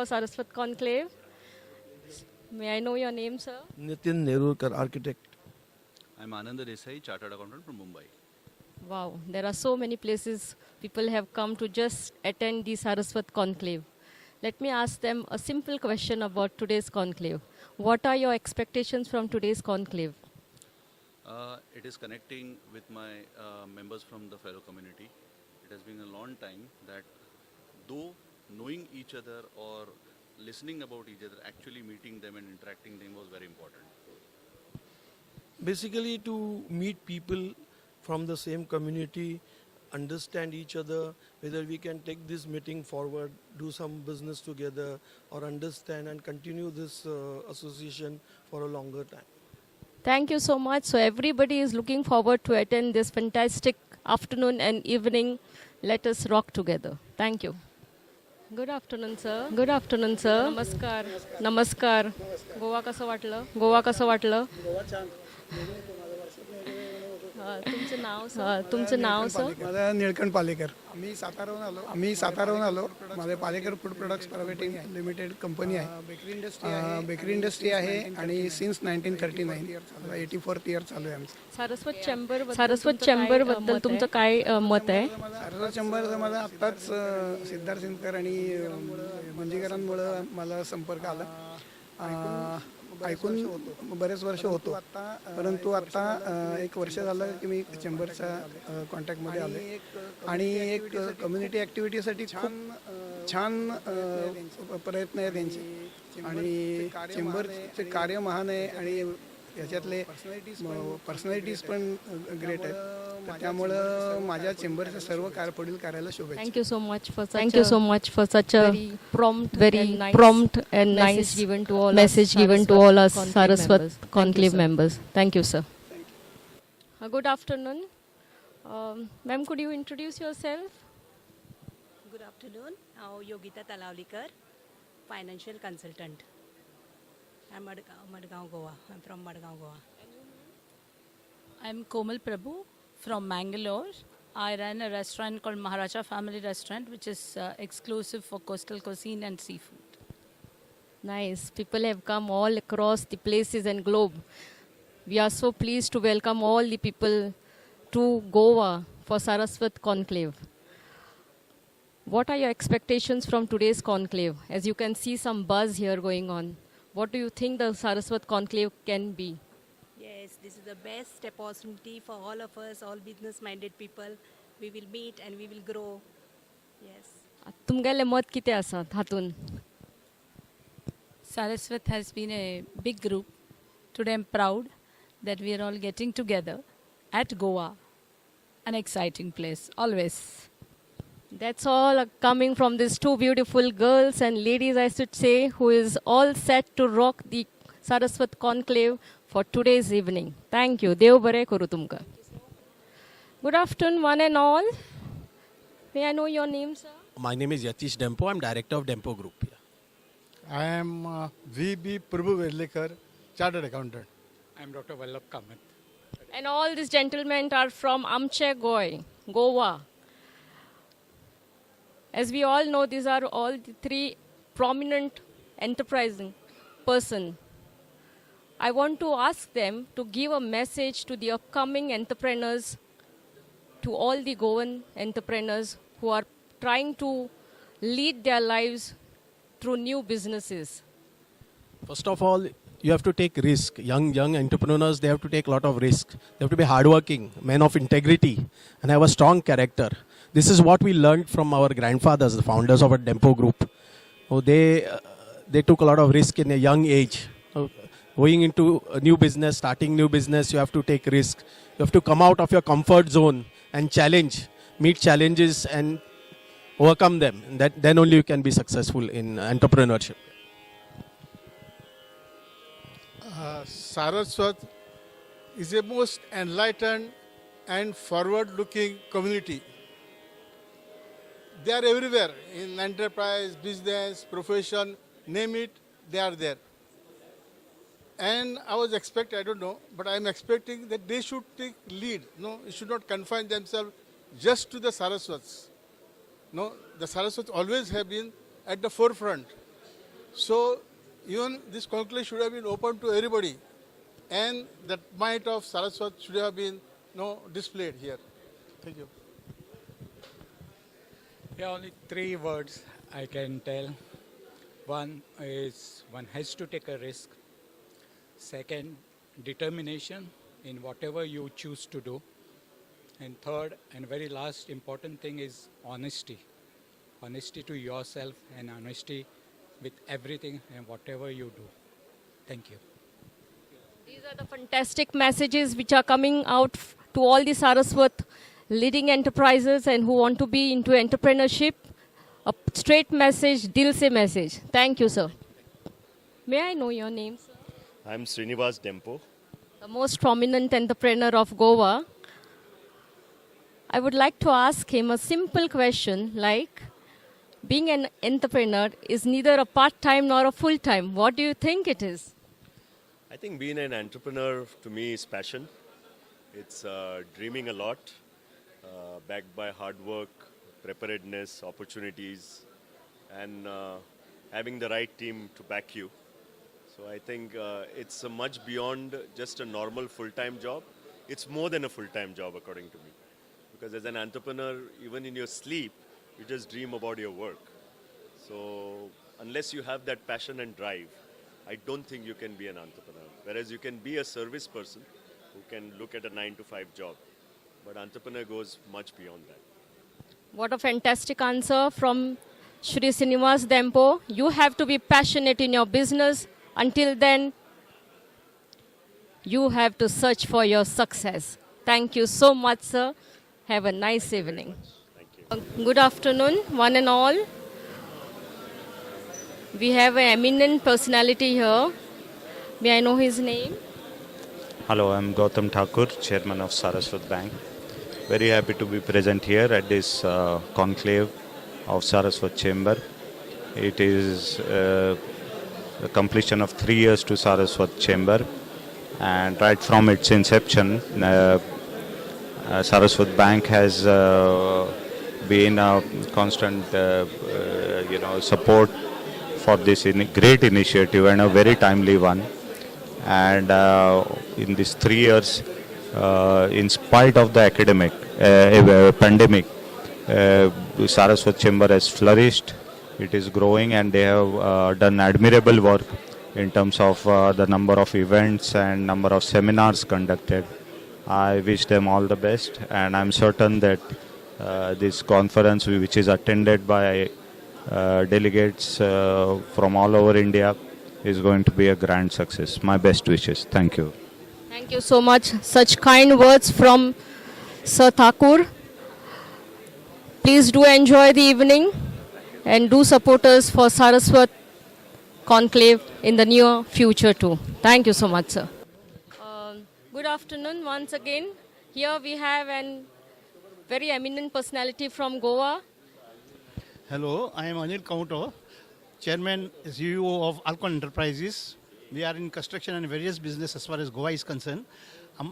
for Saraswat Conclave. May I know your name, sir? Nitin Nerurkar, architect. I'm Anand Desai, Chartered Accountant from Mumbai. Wow, there are so many places people have come to just attend the Saraswat Conclave. Let me ask them a simple question about today's conclave. What are your expectations from today's conclave? It is connecting with my members from the fellow community. It has been a long time that though knowing each other or listening about each other, actually meeting them and interacting them was very important. Basically to meet people from the same community, understand each other, whether we can take this meeting forward, do some business together, or understand and continue this association for a longer time. Thank you so much. So everybody is looking forward to attend this fantastic afternoon and evening. Let us rock together. Thank you. Good afternoon, sir. Good afternoon, sir. Namaskar. Namaskar. Goa कसं वाटलं? गोवा कसं वाटलं? तुमचं नाव sir? तुमचं नाव sir? माझा निळकंठ पालेकर. आम्ही साताराहून आलो. माझे Palekar food products private limited company आहे. बेकरी इंडस्ट्री आहे आणि सिन्स 1939 84th इयर चालू आहे आमचं. सारस्वत चेंबर बद्दल तुमचं काय मत आहे? सारस्वत चेंबरचा माझा आत्ताच सिद्धार्थ सिंदकर आणि मंजीकरांमुळे मला संपर्क आला. ऐकून बरेच वर्ष होतो, परंतु आता एक वर्ष झालं की मी चेंबरच्या कॉन्टॅक्टमध्ये आलो आणि एक कम्युनिटी ॲक्टिव्हिटीसाठी खूप छान प्रयत्न आहे त्यांचे आणि चेंबरचे कार्य महान आहे आणि याच्यातले पर्सनॅलिटीज पण ग्रेट आहेत. तर त्यामुळं माझ्या चेंबरच्या सर्व पुढील कार्याला शुभेच्छा. Thank you so much for such a prompt and nice message given to all us Saraswat Conclave members. Thank you, sir. Good afternoon. Ma'am, could you introduce yourself? Good afternoon. I'm Yogita Talavlikar, financial consultant. I'm Madgaon, Goa. I'm from Madgaon, Goa. I'm Komal Prabhu from Mangalore. I run a restaurant called Maharaja Family Restaurant, which is exclusive for coastal cuisine and seafood. Nice. People have come all across the places and globe. We are so pleased to welcome all the people to Goa for Saraswat Conclave. What are your expectations from today's conclave? As you can see some buzz here going on. What do you think the Saraswat Conclave can be? Yes, this is the best opportunity for all of us, all business-minded people. We will meet and we will grow. Yes. तुमगेले मत किती आसात हातून? Saraswat has been a big group. Today I'm proud that we are all getting together at Goa, an exciting place, always. That's all coming from these two beautiful girls and ladies, I should say, who is all set to rock the Saraswat Conclave for today's evening. Thank you. Dev bare karu tumka. Good afternoon, one and all. May I know your name, sir? My name is Yatish Dempo. I'm director of Dempo Group. I am V.B. Prabhu Vedlekar, Chartered Accountant. I'm Dr. Vallabh Kamath. And all these gentlemen are from Amche Goa. As we all know, these are all the three prominent enterprising person. I want to ask them to give a message to the upcoming entrepreneurs, to all the Goan entrepreneurs who are trying to lead their lives through new businesses. First of all, you have to take risk. Young entrepreneurs, they have to take a lot of risk. They have to be hardworking, men of integrity, and have a strong character. This is what we learned from our grandfathers, the founders of our Dempo Group. So they took a lot of risk in a young age. So going into a new business, starting new business, you have to take risk. You have to come out of your comfort zone and meet challenges and overcome them. Then only you can be successful in entrepreneurship. Saraswat is a most enlightened and forward-looking community. They are everywhere in enterprise, business, profession, name it, they are there. And I was expecting, I don't know, but I am expecting that they should take lead. No, it should not confine themselves just to the Saraswats. No, the Saraswats always have been at the forefront So even this conclave should have been open to everybody, and that might of Saraswat should have been displayed here. Thank you. Yeah, only 3 words I can tell. One is one has to take a risk. Second, determination in whatever you choose to do. And third and very last important thing is honesty. Honesty to yourself and honesty with everything and whatever you do. Thank you. These are the fantastic messages which are coming out to all the Saraswat leading enterprises and who want to be into entrepreneurship. A straight message, dil se message. Thank you, sir. May I know your name, sir? I'm Srinivas Dempo. The most prominent entrepreneur of Goa. I would like to ask him a simple question like, being an entrepreneur is neither a part-time nor a full-time. What do you think it is? I think being an entrepreneur to me is passion. It's dreaming a lot, backed by hard work, preparedness, opportunities, and having the right team to back you. So I think it's much beyond just a normal full-time job. It's more than a full-time job according to me. Because as an entrepreneur, even in your sleep, you just dream about your work. So unless you have that passion and drive, I don't think you can be an entrepreneur. Whereas you can be a service person who can look at a 9-to-5 job. But entrepreneur goes much beyond that. What a fantastic answer from Shri Srinivas Dempo. You have to be passionate in your business. Until then, you have to search for your success. Thank you so much, sir. Have a nice evening. Thank you. Good afternoon, one and all. We have an eminent personality here. May I know his name? Hello, I'm Gautam Thakur, Chairman of Saraswat Bank. Very happy to be present here at this conclave of Saraswat Chamber. It is the completion of 3 years to Saraswat Chamber, and right from its inception, Saraswat Bank has been a constant support for this great initiative and a very timely one. And in these 3 years, in spite of the pandemic, Saraswat Chamber has flourished. It is growing, and they have done admirable work in terms of the number of events and number of seminars conducted. I wish them all the best, and I'm certain that this conference, which is attended by delegates from all over India, is going to be a grand success. My best wishes. Thank you. Thank you so much. Such kind words from Sir Thakur. Please do enjoy the evening and do support us for Saraswat Conclave in the near future too. Thank you so much, sir. Good afternoon once again. Here we have a very eminent personality from Goa. Hello, I am Anil Kaunto, Chairman CEO of Alcon Enterprises. We are in construction and various business as far as Goa is concerned.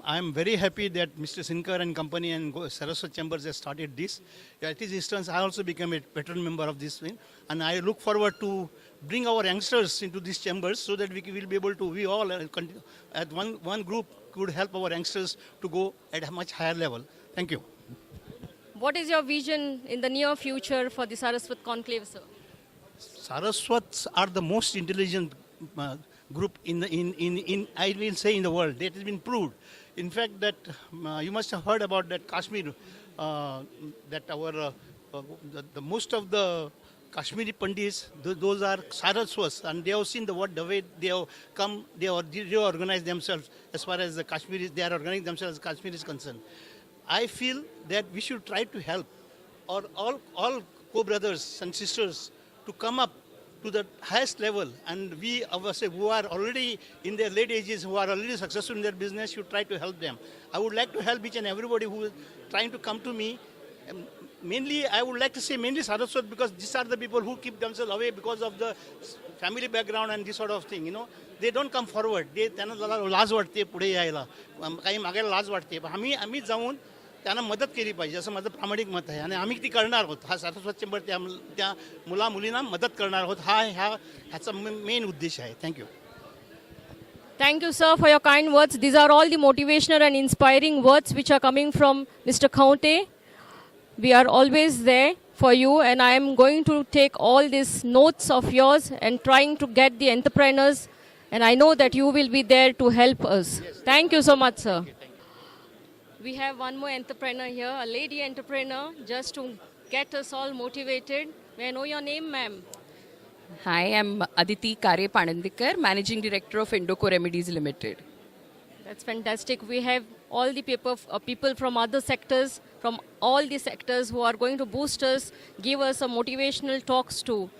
I am very happy that Mr. Sinkar and company and Saraswat Chambers has started this. At this instance, I also became a veteran member of this thing, and I look forward to bring our youngsters into these chambers so that we will be able to, we all at one group could help our youngsters to go at a much higher level. Thank you. What is your vision in the near future for the Saraswat Conclave, sir? Saraswats are the most intelligent group in I will say in the world. That has been proved. In fact, that you must have heard about that Kashmir, that our the most of the Kashmiri Pandits, those are Saraswats, and they have seen the way they have come, they organize themselves as far as the Kashmiris, they are organizing themselves as Kashmir is concerned. I feel that we should try to help all co-brothers and sisters to come up to the highest level, and we who are already in their late ages, who are already successful in their business, should try to help them. I would like to help each and everybody who is trying to come to me. Mainly, I would like to say mainly Saraswat, because these are the people who keep themselves away because of the family background and this sort of thing. You know, they don't come forward. They त्यांना लाज वाटते पुढे यायला, काही मागायला लाज वाटते. आम्ही जाऊन त्यांना मदत केली पाहिजे असं माझं प्रामाणिक मत आहे आणि आम्ही ती करणार आहोत. हा सारस्वत चेंबर त्या मुलींना मदत करणार आहोत. ह्याचा मेन उद्देश आहे. Thank you. Thank you, sir, for your kind words. These are all the motivational and inspiring words which are coming from Mr. Kaunte. We are always there for you, and I am going to take all these notes of yours and trying to get the entrepreneurs, and I know that you will be there to help us. Yes. Thank you so much, sir. We have one more entrepreneur here, a lady entrepreneur, just to get us all motivated. May I know your name, ma'am? Hi, I'm Aditi Kare Panandikar, Managing Director of Indoco Remedies Limited. That's fantastic. We have all the people from other sectors, from all the sectors who are going to boost us, give us a motivational talks too.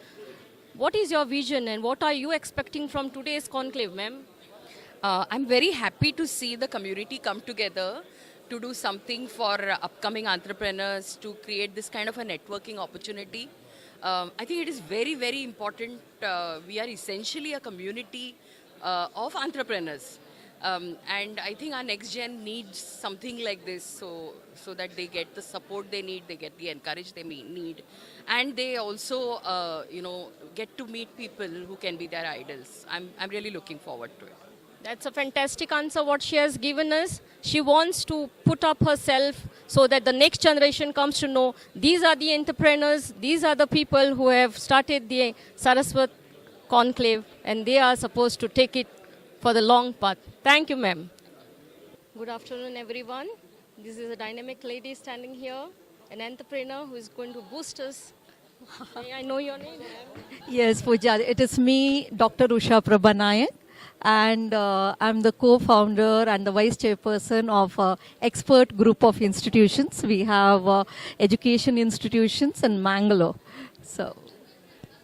What is your vision and what are you expecting from today's conclave, ma'am? I'm very happy to see the community come together to do something for upcoming entrepreneurs, to create this kind of a networking opportunity. I think it is very, very important. We are essentially a community of entrepreneurs. And I think our next gen needs something like this so that they get the support they need, they get the encouragement they need. And they also, get to meet people who can be their idols. I'm really looking forward to it. That's a fantastic answer what she has given us. She wants to put up herself so that the next generation comes to know these are the entrepreneurs, these are the people who have started the Saraswat Conclave, and they are supposed to take it for the long path. Thank you, ma'am. Good afternoon, everyone. This is a dynamic lady standing here, an entrepreneur who is going to boost us. May I know your name, ma'am? Yes, Pooja. It is me, Dr. Usha Prabhanayak. And I'm the co-founder and the vice chairperson of expert group of institutions. We have education institutions in Mangalore.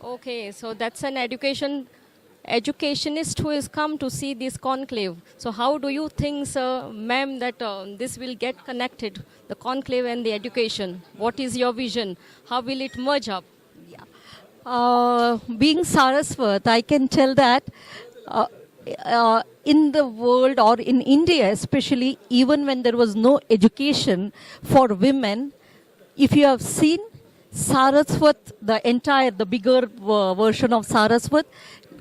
Okay, so that's an educationist who has come to see this conclave. So how do you think, sir, ma'am, that this will get connected, the conclave and the education? What is your vision? How will it merge up? Being Saraswat, I can tell that in the world or in India especially, even when there was no education for women, if you have seen Saraswat, the bigger version of Saraswat,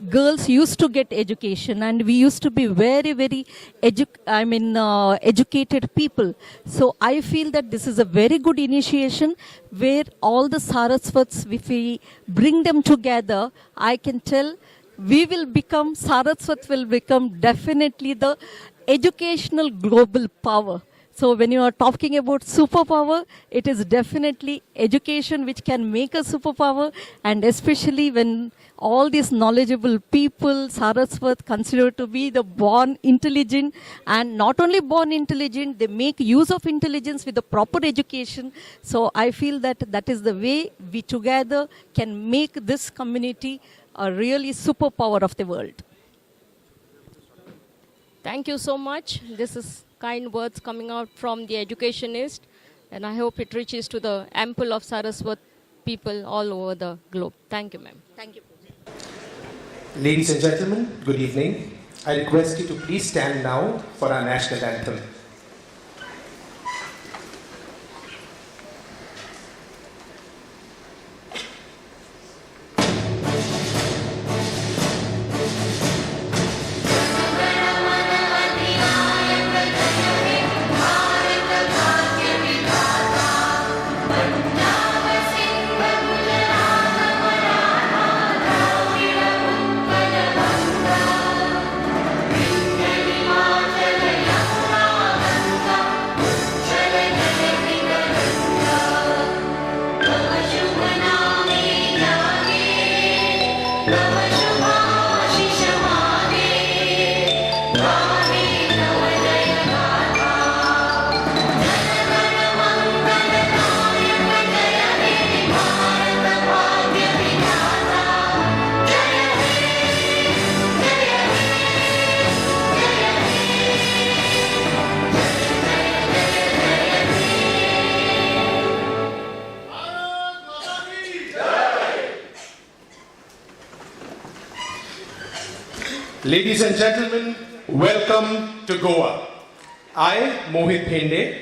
girls used to get education and we used to be very, very educated people. So I feel that this is a very good initiation where all the Saraswats, if we bring them together, I can tell Saraswat will become definitely the educational global power. So when you are talking about superpower, it is definitely education which can make a superpower, and especially when all these knowledgeable people, Saraswat, consider to be the born intelligent, and not only born intelligent, they make use of intelligence with the proper education. So I feel that that is the way we together can make this community a really superpower of the world. Thank you so much. This is kind words coming out from the educationist, and I hope it reaches to the ample of Saraswat people all over the globe. Thank you, ma'am. Thank you. Ladies and gentlemen, good evening. I request you to please stand now for our national anthem. Ladies and gentlemen, welcome to Goa. I, Mohit Phende,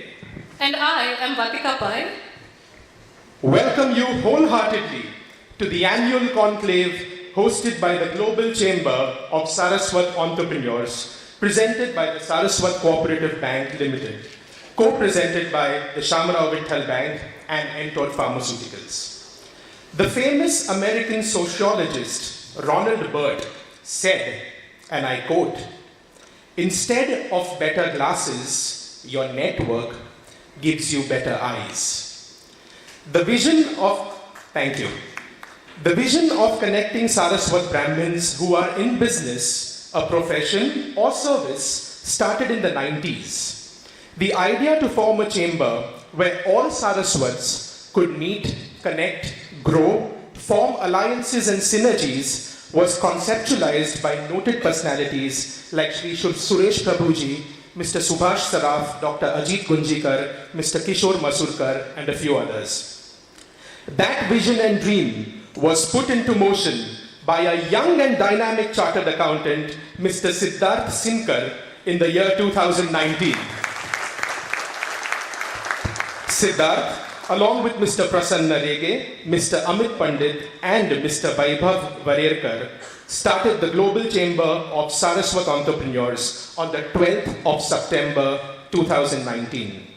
And I am Vatika Pai. Welcome you wholeheartedly to the annual conclave hosted by the Global Chamber of Saraswat Entrepreneurs, presented by the Saraswat Cooperative Bank Limited, co-presented by the Shamrao Vitthal Bank and Entor Pharmaceuticals. The famous American sociologist Ronald Burt said, and I quote, "Instead of better glasses, your network gives you better eyes." The vision of connecting Saraswat Brahmins who are in business, a profession or service started in the 90s. The idea to form a chamber where all Saraswats could meet, connect, grow, form alliances and synergies was conceptualized by noted personalities like Shri Suresh Prabhu ji, Mr. Subhash Saraf, Dr. Ajit Gunjikar, Mr. Kishore Masurkar, and a few others. That vision and dream was put into motion by a young and dynamic chartered accountant, Mr. Siddharth Sinkar, in the year 2019. Siddharth, along with Mr. Prasanna Rege, Mr. Amit Pandit, and Mr. Vaibhav Varerkar, started the Global Chamber of Saraswat Entrepreneurs on the 12th of September 2019.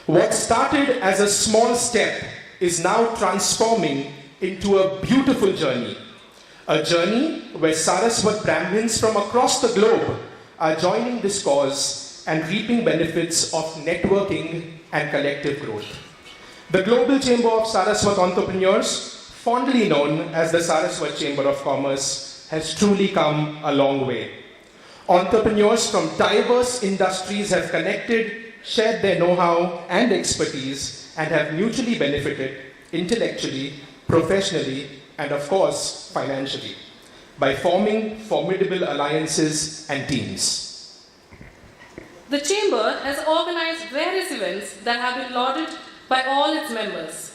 What started as a small step is now transforming into a beautiful journey. A journey where Saraswat Brahmins from across the globe are joining this cause and reaping benefits of networking and collective growth. The Global Chamber of Saraswat Entrepreneurs, fondly known as the Saraswat Chamber of Commerce, has truly come a long way. Entrepreneurs from diverse industries have connected, shared their know-how and expertise, and have mutually benefited intellectually, professionally, and of course, financially, by forming formidable alliances and teams. The Chamber has organized various events that have been lauded by all its members.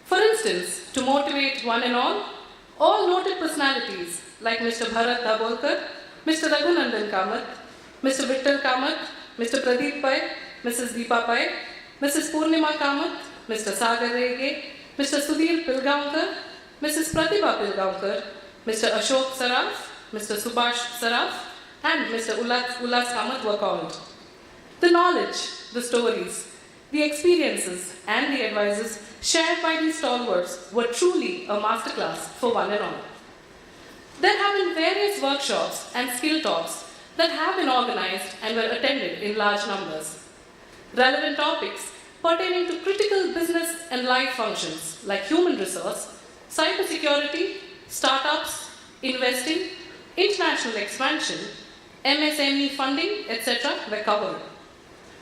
For instance, to motivate one and all noted personalities like Mr. Bharat Dabolkar, Mr. Raghunandan Kamath, Mr. Vittal Kamath, Mr. Pradeep Pai, Mrs. Deepa Pai, Mrs. Purnima Kamath, Mr. Sagar Rege, Mr. Sudhir Pilgaonkar, Mrs. Pratibha Pilgaonkar, Mr. Ashok Saraf, Mr. Subhash Saraf, and Mr. Ullas Kamath were called. The knowledge, the stories, the experiences and the advices shared by these stalwarts were truly a masterclass for one and all. There have been various workshops and skill talks that have been organized and were attended in large numbers. Relevant topics pertaining to critical business and life functions like human resource, cybersecurity, startups, investing, international expansion, MSME funding, etc. were covered.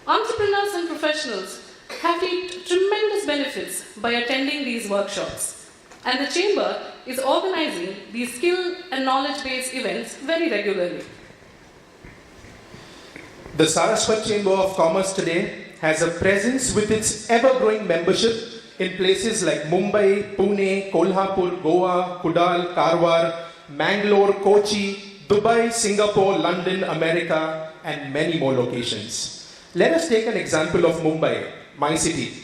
Entrepreneurs and professionals have reaped tremendous benefits by attending these workshops, and the Chamber is organizing these skill and knowledge-based events very regularly. The Saraswat Chamber of Commerce today has a presence with its ever-growing membership in places like Mumbai, Pune, Kolhapur, Goa, Kudal, Karwar, Mangalore, Kochi, Dubai, Singapore, London, America, and many more locations. Let us take an example of Mumbai, my city.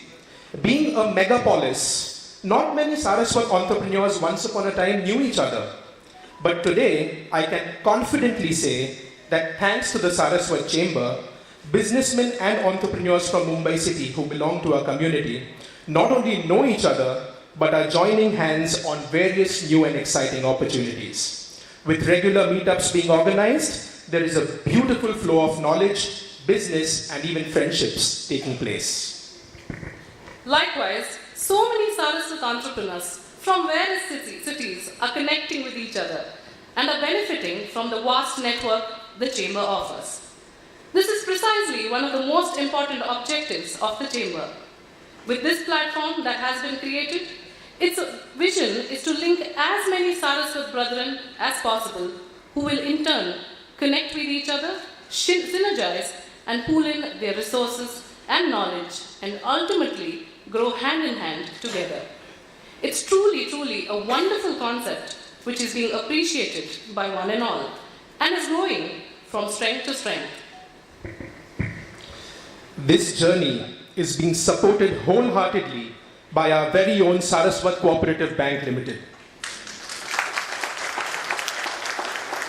Being a megapolis, not many Saraswat entrepreneurs once upon a time knew each other. But today, I can confidently say that thanks to the Saraswat Chamber, businessmen and entrepreneurs from Mumbai city who belong to our community not only know each other, but are joining hands on various new and exciting opportunities. With regular meetups being organized, there is a beautiful flow of knowledge, business, and even friendships taking place. Likewise, so many Saraswat entrepreneurs from various cities are connecting with each other and are benefiting from the vast network the Chamber offers. This is precisely one of the most important objectives of the Chamber. With this platform that has been created, its vision is to link as many Saraswat brethren as possible, who will in turn connect with each other, synergize, and pool in their resources and knowledge, and ultimately grow hand in hand together. It's truly a wonderful concept which is being appreciated by one and all, and is growing from strength to strength. This journey is being supported wholeheartedly by our very own Saraswat Cooperative Bank Limited.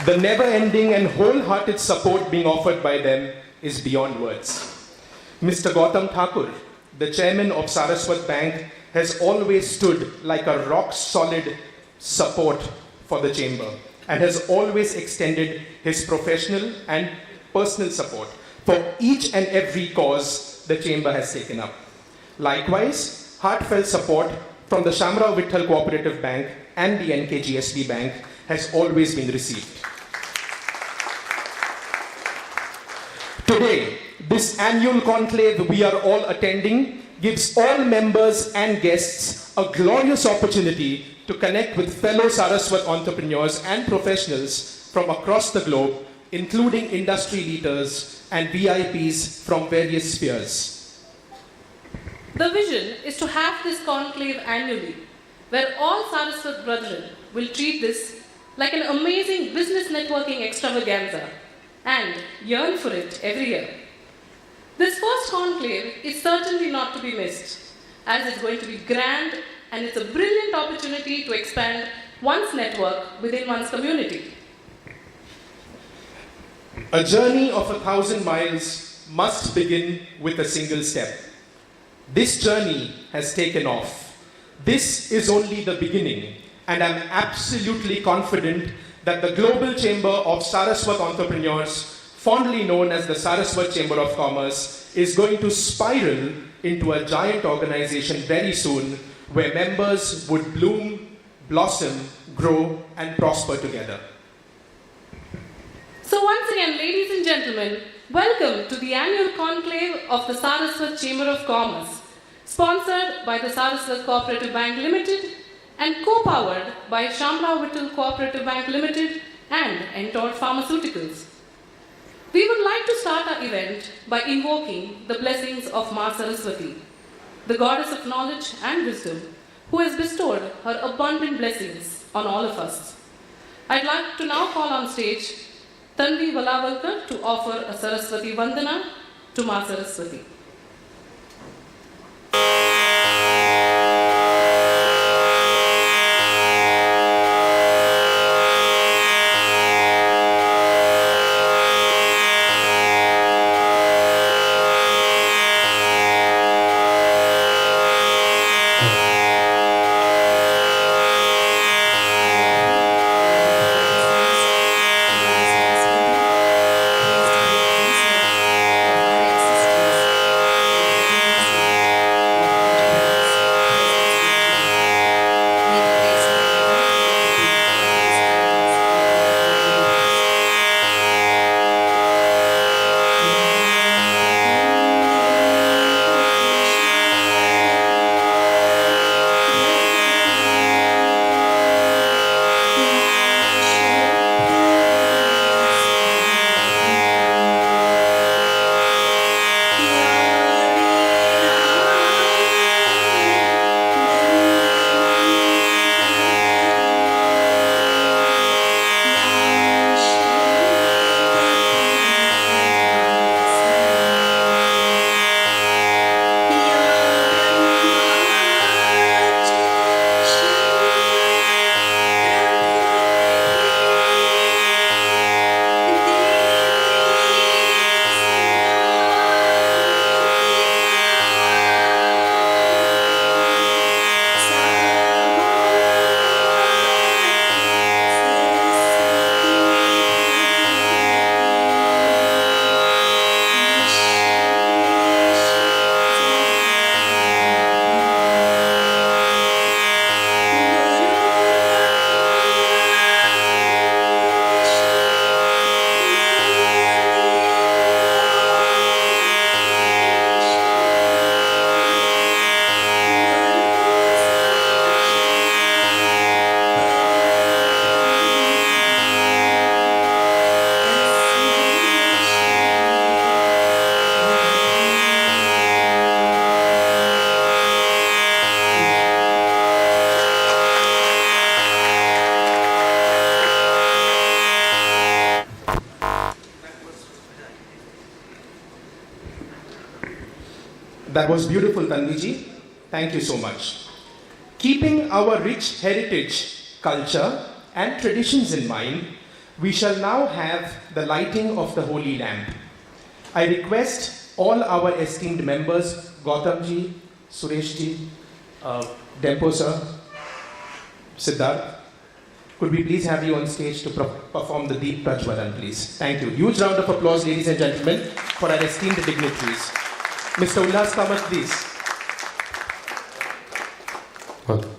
The never-ending and wholehearted support being offered by them is beyond words. Mr. Gautam Thakur, the chairman of Saraswat Bank, has always stood like a rock-solid support for the chamber and has always extended his professional and personal support for each and every cause the chamber has taken up. Likewise, heartfelt support from the Shamrao Vitthal Cooperative Bank and the NKGSB Bank has always been received. Today, this annual conclave we are all attending gives all members and guests a glorious opportunity to connect with fellow Saraswat entrepreneurs and professionals from across the globe, including industry leaders and VIPs from various spheres. The vision is to have this conclave annually, where all Saraswat brethren will treat this like an amazing business networking extravaganza and yearn for it every year. This first conclave is certainly not to be missed, as it's going to be grand and it's a brilliant opportunity to expand one's network within one's community. A journey of 1,000 miles must begin with a single step. This journey has taken off. This is only the beginning, and I'm absolutely confident that the Global Chamber of Saraswat Entrepreneurs, fondly known as the Saraswat Chamber of Commerce, is going to spiral into a giant organization very soon, where members would bloom, blossom, grow, and prosper together. So once again, ladies and gentlemen, welcome to the annual conclave of the Saraswat Chamber of Commerce, sponsored by the Saraswat Cooperative Bank Limited and co-powered by Shamrao Vitthal Cooperative Bank Limited and Entor Pharmaceuticals. We would like to start our event by invoking the blessings of Ma Saraswati, the goddess of knowledge and wisdom, who has bestowed her abundant blessings on all of us. I'd like to now call on stage Tanvi Valavalkar to offer a Saraswati Vandana to Ma Saraswati. That was beautiful, Tanviji. Thank you so much. Keeping our rich heritage, culture, and traditions in mind, we shall now have the lighting of the holy lamp. I request all our esteemed members, Gautamji, Sureshji, Dempo sir, Siddharth, could we please have you on stage to perform the Deep Prajwalan, please? Thank you. Huge round of applause, ladies and gentlemen, for our esteemed dignitaries. Mr. Ullas Kamath, please. Welcome.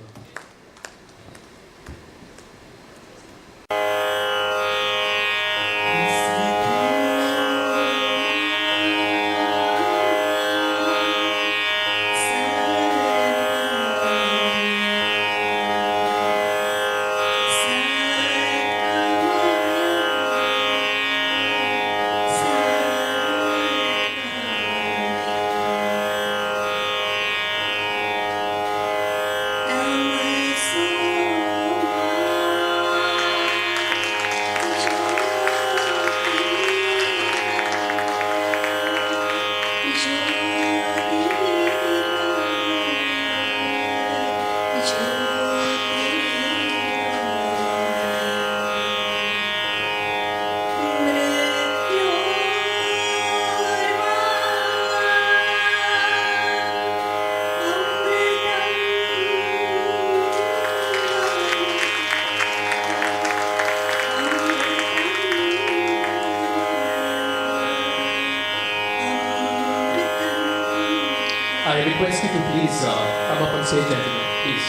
I request you to please come up on stage, gentlemen, please.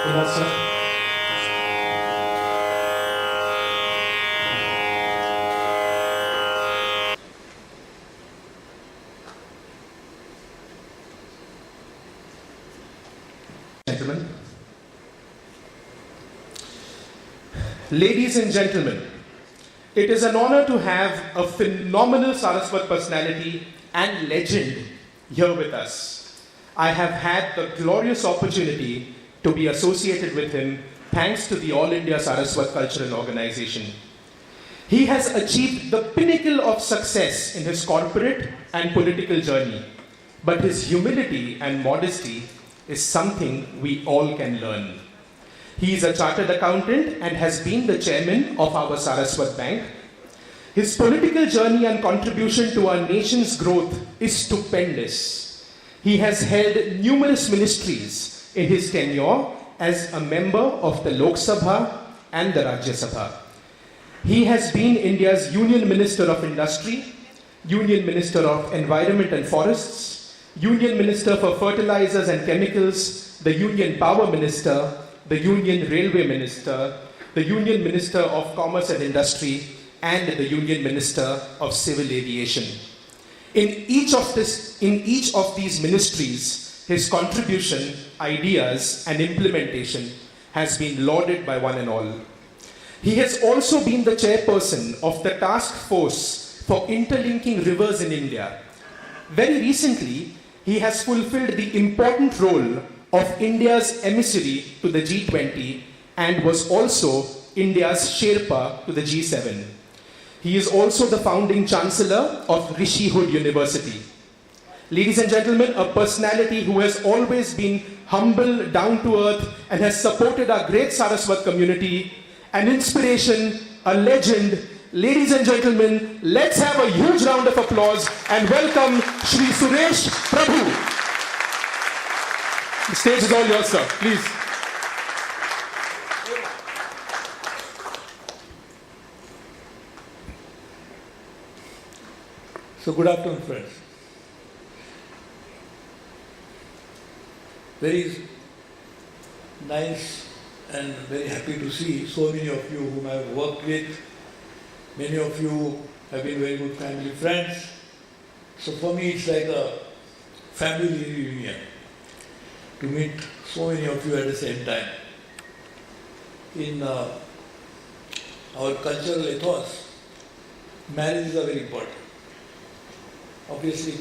Ullas sir. Gentlemen. Ladies and gentlemen, it is an honor to have a phenomenal Saraswat personality and legend here with us. I have had the glorious opportunity to be associated with him thanks to the All India Saraswat Cultural Organization. He has achieved the pinnacle of success in his corporate and political journey, but his humility and modesty is something we all can learn. He is a chartered accountant and has been the chairman of our Saraswat Bank. His political journey and contribution to our nation's growth is stupendous. He has held numerous ministries in his tenure as a member of the Lok Sabha and the Rajya Sabha. He has been India's Union Minister of Industry, Union Minister of Environment and Forests, Union Minister for Fertilizers and Chemicals, the Union Power Minister, the Union Railway Minister, the Union Minister of Commerce and Industry, and the Union Minister of Civil Aviation. In each of these ministries, his contribution, ideas, and implementation has been lauded by one and all. He has also been the chairperson of the task force for interlinking rivers in India. Very recently, he has fulfilled the important role of India's emissary to the G20 and was also India's Sherpa to the G7. He is also the founding chancellor of Rishi Hood University. Ladies and gentlemen, a personality who has always been humble, down to earth, and has supported our great Saraswat community, an inspiration, a legend. Ladies and gentlemen, let's have a huge round of applause and welcome Shri Suresh Prabhu. The stage is all yours, sir. Please. So good afternoon, friends. Very nice and very happy to see so many of you whom I have worked with. Many of you have been very good family friends. So for me it's like a family reunion to meet so many of you at the same time. In our cultural ethos, marriages are very important. Obviously,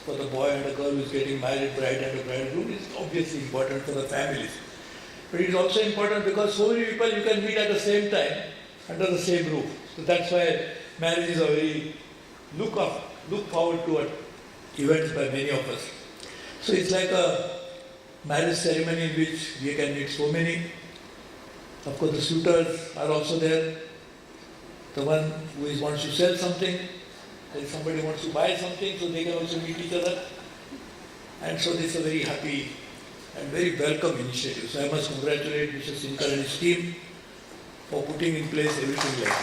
for the boy and the girl who is getting married, bride and the bridegroom, it's obviously important for the families. But it's also important because so many people you can meet at the same time, under the same roof. So that's why marriages are very look forward to events by many of us. So it's like a marriage ceremony in which we can meet so many. Of course, the suitors are also there. The one who wants to sell something, and somebody wants to buy something, so they can also meet each other. And so this is a very happy and very welcome initiative. So I must congratulate Mr. Sinkar and his team for putting in place everything like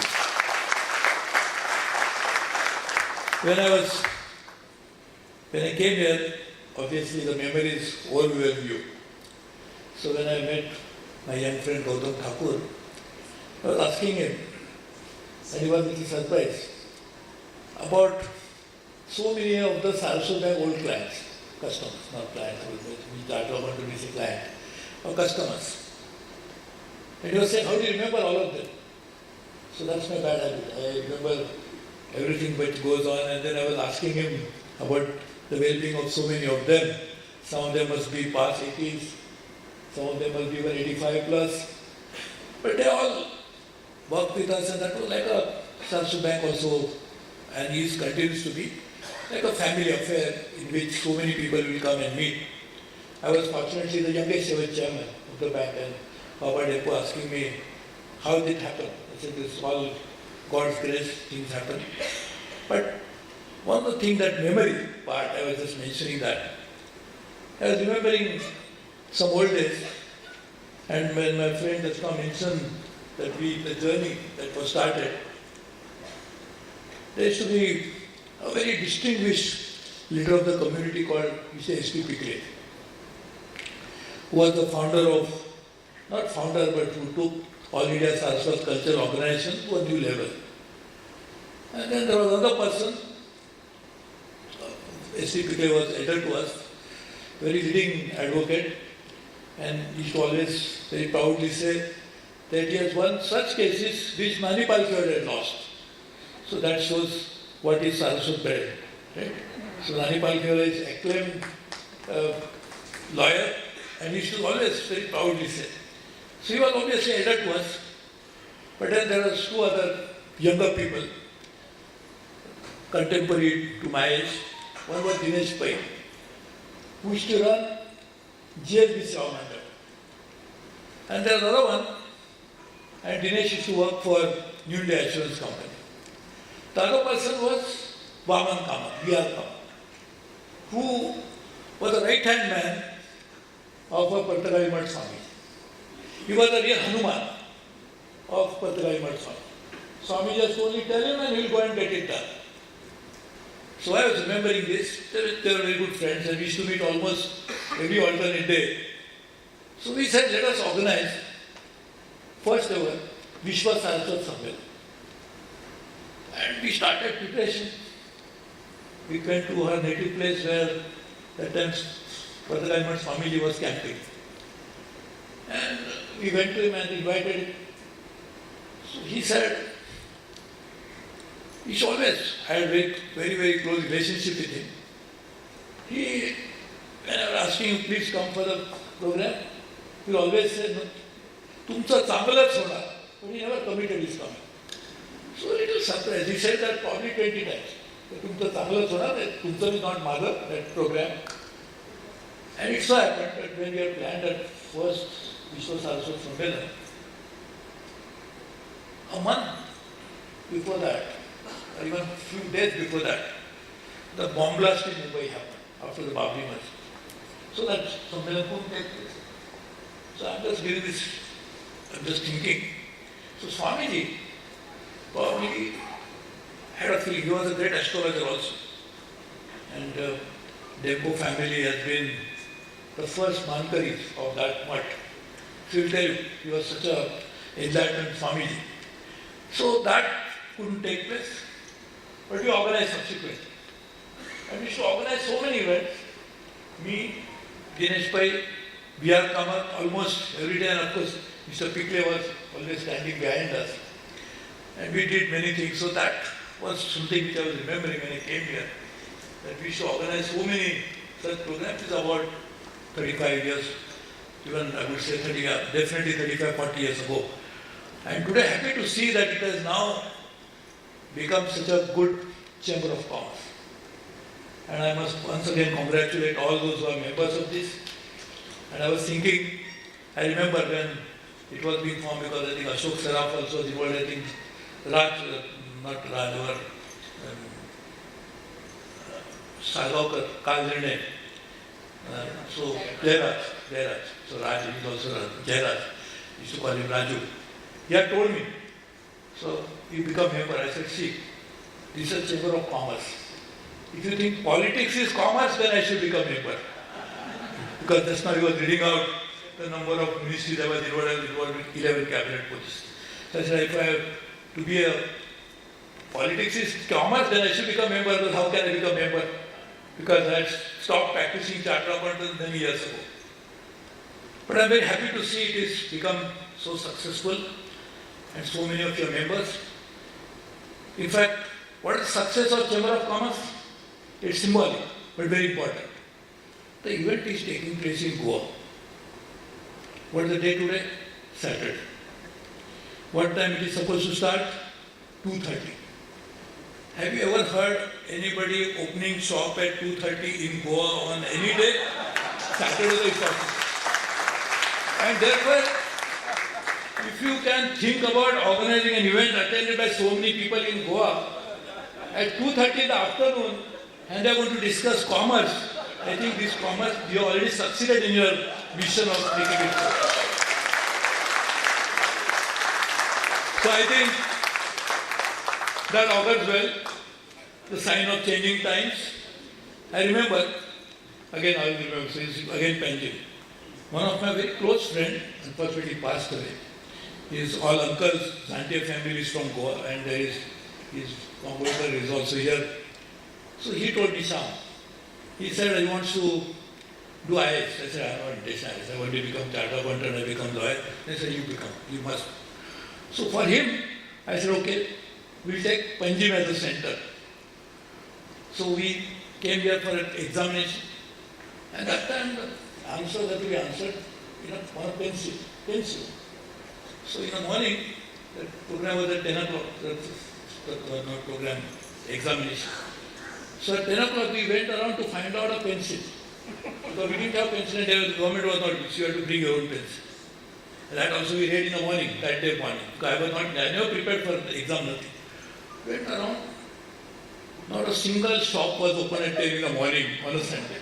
this. When I came here, obviously the memories overwhelm you. So when I met my young friend Gautam Thakur, I was asking him, and he was a little surprised, about so many of the Saraswat Bank old clients, customers, not clients, we start about to be a client, or customers. And he was saying, how do you remember all of them? So that's my bad habit. I remember everything that goes on, and then I was asking him about the well-being of so many of them. Some of them must be past 80s, some of them must be even 85 plus. But they all worked with us, and that was like a Saraswat Bank also, and he continues to be like a family affair in which so many people will come and meet. I was fortunately the youngest ever chairman of the bank, and Baba Depo asking me, how did it happen? I said, this is all God's grace, things happen. But one of the things, that memory part, I was just mentioning that. I was remembering some old days, and when my friend just now mentioned that the journey that was started, there used to be a very distinguished leader of the community called Mr. S.P. Pickle, who was the founder of, not founder, but who took All India Saraswat Culture Organization to a new level. And then there was another person, S.P. Pickle was elder to us, very leading advocate, and he used to always very proudly say that he has won such cases which Nani Palkar had lost. So that shows what is Saraswat Bank, right? So Nani Palkar is acclaimed lawyer, and he used to always very proudly say. So he was obviously elder to us, but then there were two other younger people, contemporary to my age. One was Dinesh Pai, who used to run GLB Savamanda. And there was another one, and Dinesh used to work for New India Assurance Company. The other person was Vaman Kama, V.R. Kama, who was the right-hand man of a Partagai Mat Swami. He was the real Hanuman of Partagai Mat Swami. Swami just only tell him and he will go and get it done. So I was remembering this. They were very good friends, and we used to meet almost every alternate day. So we said, let us organize first ever Vishwa Saraswat Sammelan. And we started preparation. We went to her native place where that time Partagai Mat's family was camping. And we went to him and invited him. So he said, he always had a very, very close relationship with him. He, when I was asking him, please come for the program, he always said, no, tumcha changalach honar. But he never committed his coming. So a little surprised. He said that probably 20 times. Tumcha changalach honar, that tumcha is not mother, that program. And it so happened that when we had planned that first Vishwa Saraswat Sammelan, a month before that, or even a few days before that, the bomb blast in Mumbai happened after the Babri Masjid. So that Sammelan couldn't take place. So I'm just giving this, I'm just thinking. So Swamiji probably had a feeling. He was a great astrologer also. And Demko family has been the first Mankaris of that mutt. So he'll tell you, he was such a enlightened Swamiji. So that couldn't take place. But we organized subsequently. And we used to organize so many events. Me, Dinesh Pai, V.R. Kamath, almost every day, and of course, Mr. Pickle was always standing behind us. And we did many things. So that was something which I was remembering when I came here. That we used to organize so many such programs. It's about 35 years, even I would say 30 years, definitely 35, 40 years ago. And today happy to see that it has now become such a good chamber of commerce. And I must once again congratulate all those who are members of this. And I was thinking, I remember when it was being formed, because I think Ashok Saraf also was involved, I think not Raj, or Sargaukar, Kalzirne. So Jairaj. So Raj is also Jairaj. Used to call him Raju. He had told me, so you become member. I said, see, this is a chamber of commerce. If you think politics is commerce, then I should become member. Because just now he was reading out the number of ministries I was involved with 11 cabinet posts. So I said, if I have to be a politics is commerce, then I should become member. But how can I become member? Because I had stopped practicing chartered accountant many years ago. But I'm very happy to see it has become so successful and so many of your members. In fact, what is the success of Chamber of Commerce? It's symbolic, but very important. The event is taking place in Goa. What is the day today? Saturday. What time it is supposed to start? 2:30. Have you ever heard anybody opening shop at 2:30 in Goa on any day? Saturday is possible. And therefore, if you can think about organizing an event attended by so many people in Goa at 2:30 in the afternoon, and they are going to discuss commerce, I think this commerce, you have already succeeded in your mission of making it so. So I think that augurs well, the sign of changing times. I remember, again I will remember, so it's again Panjim. One of my very close friends, unfortunately passed away. His all uncles, Zantia family is from Goa, and there is his composer is also here. So he told me, Sam, he said he wants to do IAS. I said, I am not interested in IAS. I want to become chartered accountant, I become lawyer. They said, you must. So for him, I said, okay, we'll take Panjim as a center. So we came here for an examination, and that time the answers had to be answered on a pencil. So in the morning, the program was at 10 o'clock, the program examination. So at 10 o'clock we went around to find out a pencil. Because we didn't have pencil and the government was not, so you had to bring your own pencil. And that also we read in the morning, that day morning. Because I never prepared for the exam, nothing. Went around, not a single shop was open at 10 in the morning on a Sunday.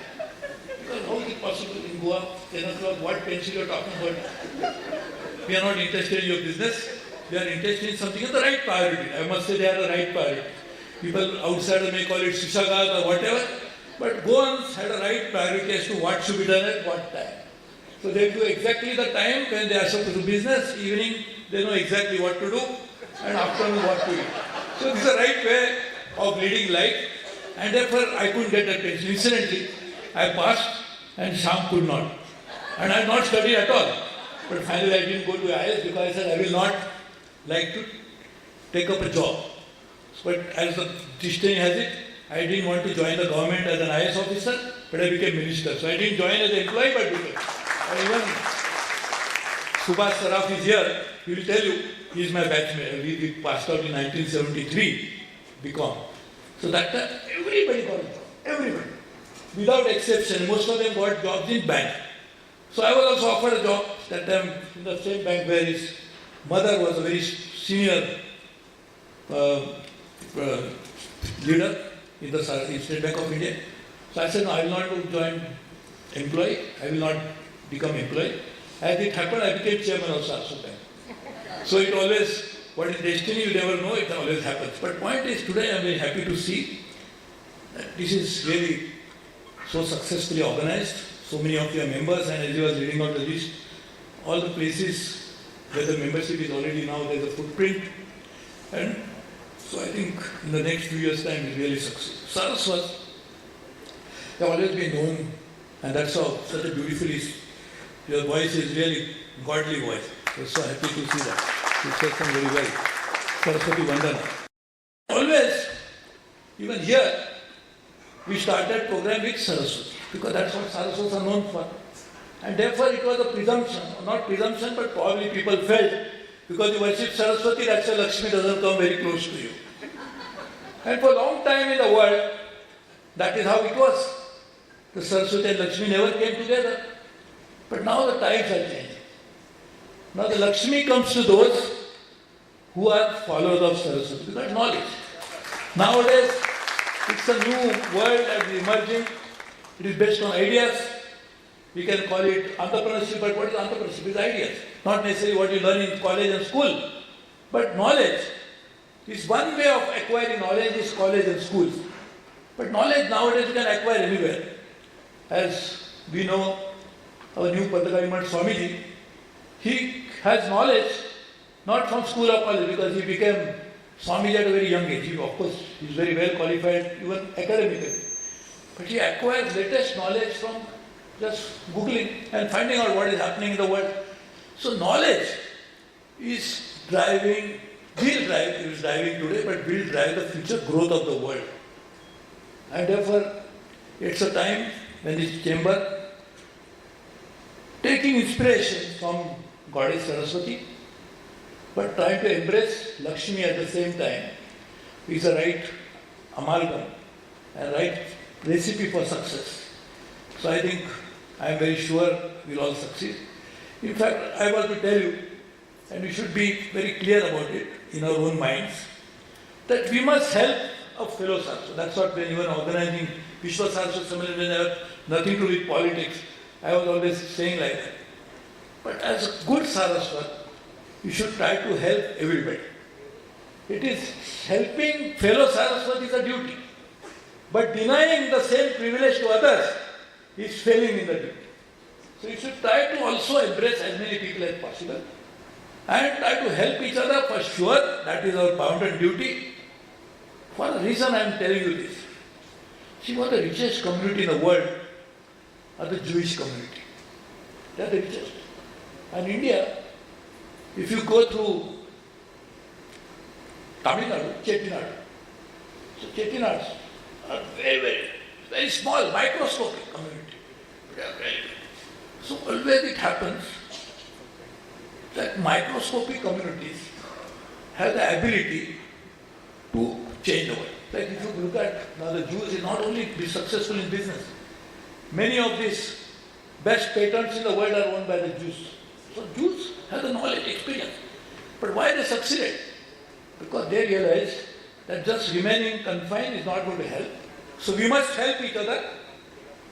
Because how is it possible in Goa, 10 o'clock, what pencil you are talking about? We are not interested in your business. We are interested in something of the right priority. I must say they are the right priority. People outside may call it Shishagas or whatever, but Goans had a right priority as to what should be done at what time. So they do exactly the time when they are supposed to do business, evening they know exactly what to do, and afternoon what to do. So this is the right way of leading life, and therefore I couldn't get that pension. Incidentally, I passed and Sham could not. And I had not studied at all. But finally I didn't go to IAS because I said I will not like to take up a job. But as the destiny has it, I didn't want to join the government as an IAS officer, but I became minister. So I didn't join as an employee, but became. And even Subhash Saraf is here, he will tell you, he is my batchmate. We passed out in 1973, BCom. So that time, everybody got a job. Everybody. Without exception, most of them got jobs in bank. So I was also offered a job that time in the same bank where his mother was a very senior leader in the State Bank of India. So I said, no, I will not join employee. I will not become employee. As it happened, I became chairman of Saraswat Bank. So it always, what is destiny, you never know, it always happens. But point is, today I am very happy to see that this is really so successfully organized. So many of your members, and as you was reading out the list, all the places where the membership is already now, there's a footprint. And so I think in the next few years' time, it will really succeed. Saraswat, they have always been known, and that's how, such a beautifully, your voice is really godly voice. We're so happy to see that. You said them very well. Saraswati Vandana. Always, even here, we started program with Saraswati, because that's what Saraswatis are known for. And therefore it was a presumption, not presumption, but probably people felt, because you worship Saraswati, that's why Lakshmi doesn't come very close to you. And for a long time in the world, That is how it was. The Saraswati and Lakshmi never came together. But now the times are changing. Now the Lakshmi comes to those who are followers of Saraswati, because knowledge. Nowadays, it's a new world that is emerging. It is based on ideas. We can call it entrepreneurship, but what is entrepreneurship? It's ideas. Not necessarily what you learn in college and school. But knowledge is one way of acquiring knowledge is college and school. But knowledge nowadays you can acquire anywhere. As we know, our new Padagarimat Swamiji, he has knowledge not from school or college, because he became Swamiji at a very young age. Of course, he is very well qualified even academically. But he acquires latest knowledge from just Googling and finding out what is happening in the world. So knowledge is driving, is driving today, but will drive the future growth of the world. And therefore, it's a time when this chamber, taking inspiration from Goddess Saraswati, but trying to embrace Lakshmi at the same time, is the right amalgam and right recipe for success. So I think, I am very sure we'll all succeed. In fact, I want to tell you, and we should be very clear about it in our own minds, that we must help our fellow Saraswat. That's what when even organizing Vishwa Saraswat Sammelan, when I have nothing to do with politics, I was always saying like that. But as a good Saraswat, you should try to help everybody. It is helping fellow Saraswat is a duty. But denying the same privilege to others is failing in the duty. So you should try to also embrace as many people as possible and try to help each other for sure. That is our bounden duty. For a reason I am telling you this. See, one of the richest community in the world are the Jewish community. They are the richest. And India, if you go through Tamil Nadu, Chettinad. So Chettinads are very small, microscopic community. They are very big. So always it happens that microscopic communities have the ability to change the world. Like if you look at now, the Jews is not only be successful in business. Many of these best patents in the world are owned by the Jews. So Jews have the knowledge, experience. But why they succeeded? Because they realized that just remaining confined is not going to help. So we must help each other,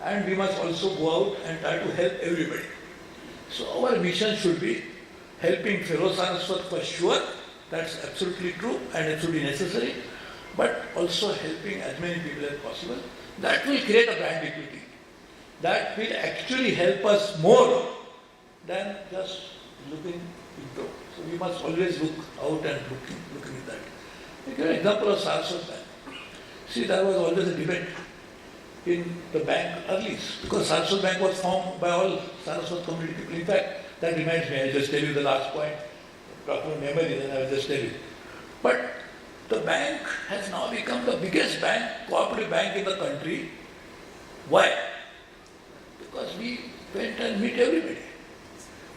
and we must also go out and try to help everybody. So our mission should be helping fellow Saraswat for sure. That's absolutely true and absolutely necessary. But also helping as many people as possible. That will create a brand equity. That will actually help us more than just looking into. So we must always look out and looking at that. I give an example of Saraswat Bank. See, there was always a debate in the bank early, because Saraswat Bank was formed by all Saraswat community people. In fact, that reminds me, I'll just tell you the last point. Talking about memory, then I'll just tell you. But the bank has now become the biggest bank, cooperative bank in the country. Why? Because we went and meet everybody.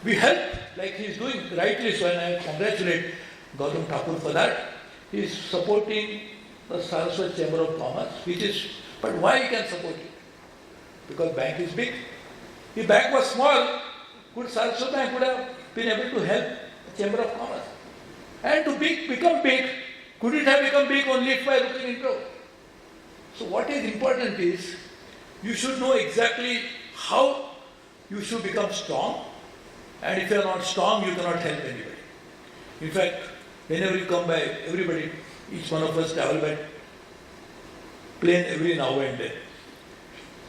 We helped, like he is doing rightly so, and I congratulate Gautam Thakur for that. He is supporting the Saraswat Chamber of Commerce, which is, but why he can support it? Because bank is big. If bank was small, could Saraswat Bank would have been able to help the Chamber of Commerce? And to become big, could it have become big only by looking into? So what is important is, you should know exactly how you should become strong, and if you are not strong, you cannot help anybody. In fact, whenever you come by, everybody, each one of us travel by plane every now and then.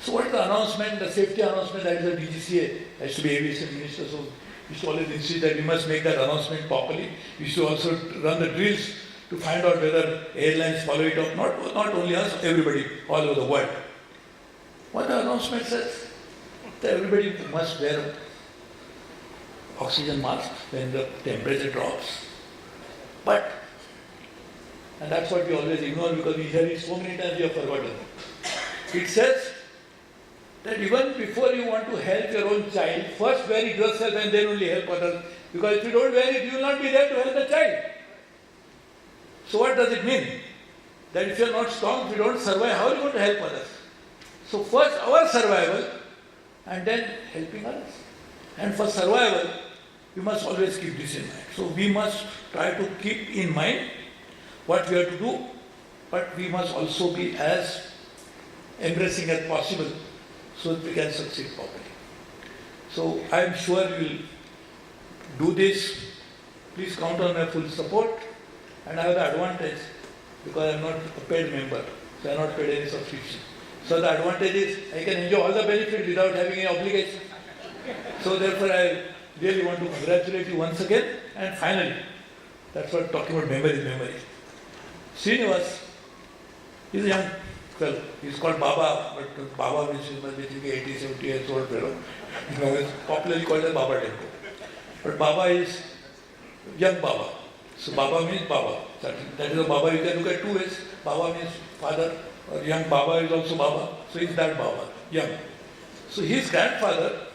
So what is the announcement, the safety announcement that is the DGCA, has to be aviation minister, so we should always insist that we must make that announcement properly. We should also run the drills to find out whether airlines follow it up, not only us, everybody all over the world. What the announcement says, that everybody must wear oxygen mask when the temperature drops. But, and that's what we always ignore because we hear it so many times we have forgotten. It says that even before you want to help your own child, first wear it yourself and then only help others. Because if you don't wear it, you will not be there to help the child. So what does it mean? That if you are not strong, if you don't survive, how are you going to help others? So first our survival and then helping others. And for survival, we must always keep this in mind. So we must try to keep in mind what we have to do, but we must also be as embracing as possible so that we can succeed properly. So I am sure you will do this. Please count on my full support. And I have the advantage because I am not a paid member, so I am not paid any subscription. So the advantage is I can enjoy all the benefits without having any obligation. So therefore I really want to congratulate you once again. And finally, that's what talking about memory. Srinivas is a young fellow. He's called Baba, but Baba means he must be 80, 70 years old fellow. It's popularly called as Baba Tempo. But Baba is young Baba. So Baba means Baba. That is a Baba you can look at two ways. Baba means father, or young Baba is also Baba. So he's that Baba, young. So his grandfather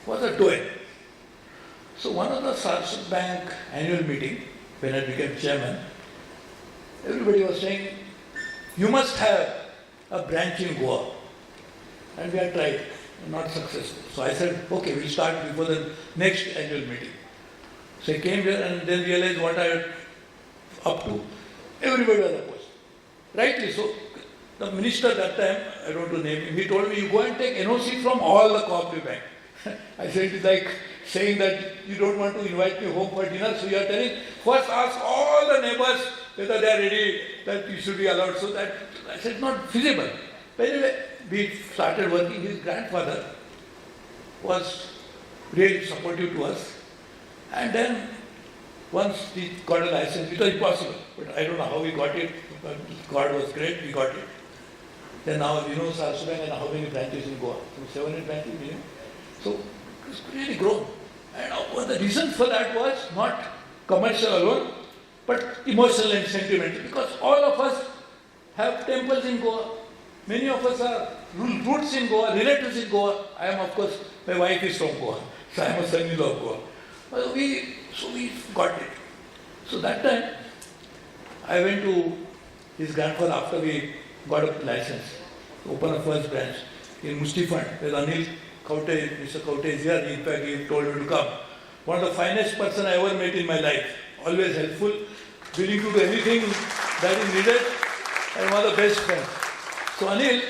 was a doyen. So one of the Saraswat Bank annual meeting, when I became chairman, everybody was saying, you must have a branch in Goa. And we had tried, not successful. So I said, okay, we'll start before the next annual meeting. So I came here and then realized what I had up to. Everybody was opposed. Rightly so. The minister that time, I don't want to name him, he told me, you go and take NOC from all the cooperative banks. I said, it's like saying that you don't want to invite me home for dinner, so you are telling, first ask all the neighbors whether they are ready, that you should be allowed. So that, I said, not feasible. But anyway, we started working. His grandfather was really supportive to us. And then once we got a license, it was impossible, but I don't know how we got it. But God was great, we got it. Then now you know Saraswat Bank and how many branches in Goa? So 700 branches, minimum. So it's really grown. And the reason for that was not commercial alone, but emotional and sentimental. Because all of us have temples in Goa. Many of us are roots in Goa, relatives in Goa. I am, of course, my wife is from Goa, so I am a son-in-law of Goa. So we got it. So that time, I went to his grandfather after we got a license to open a first branch in Musti Fund, where Anil Kaute, Mr. Kaute is here. In fact, he told me to come. One of the finest person I ever met in my life. Always helpful, willing to do anything that is needed, and one of the best friends. So Anil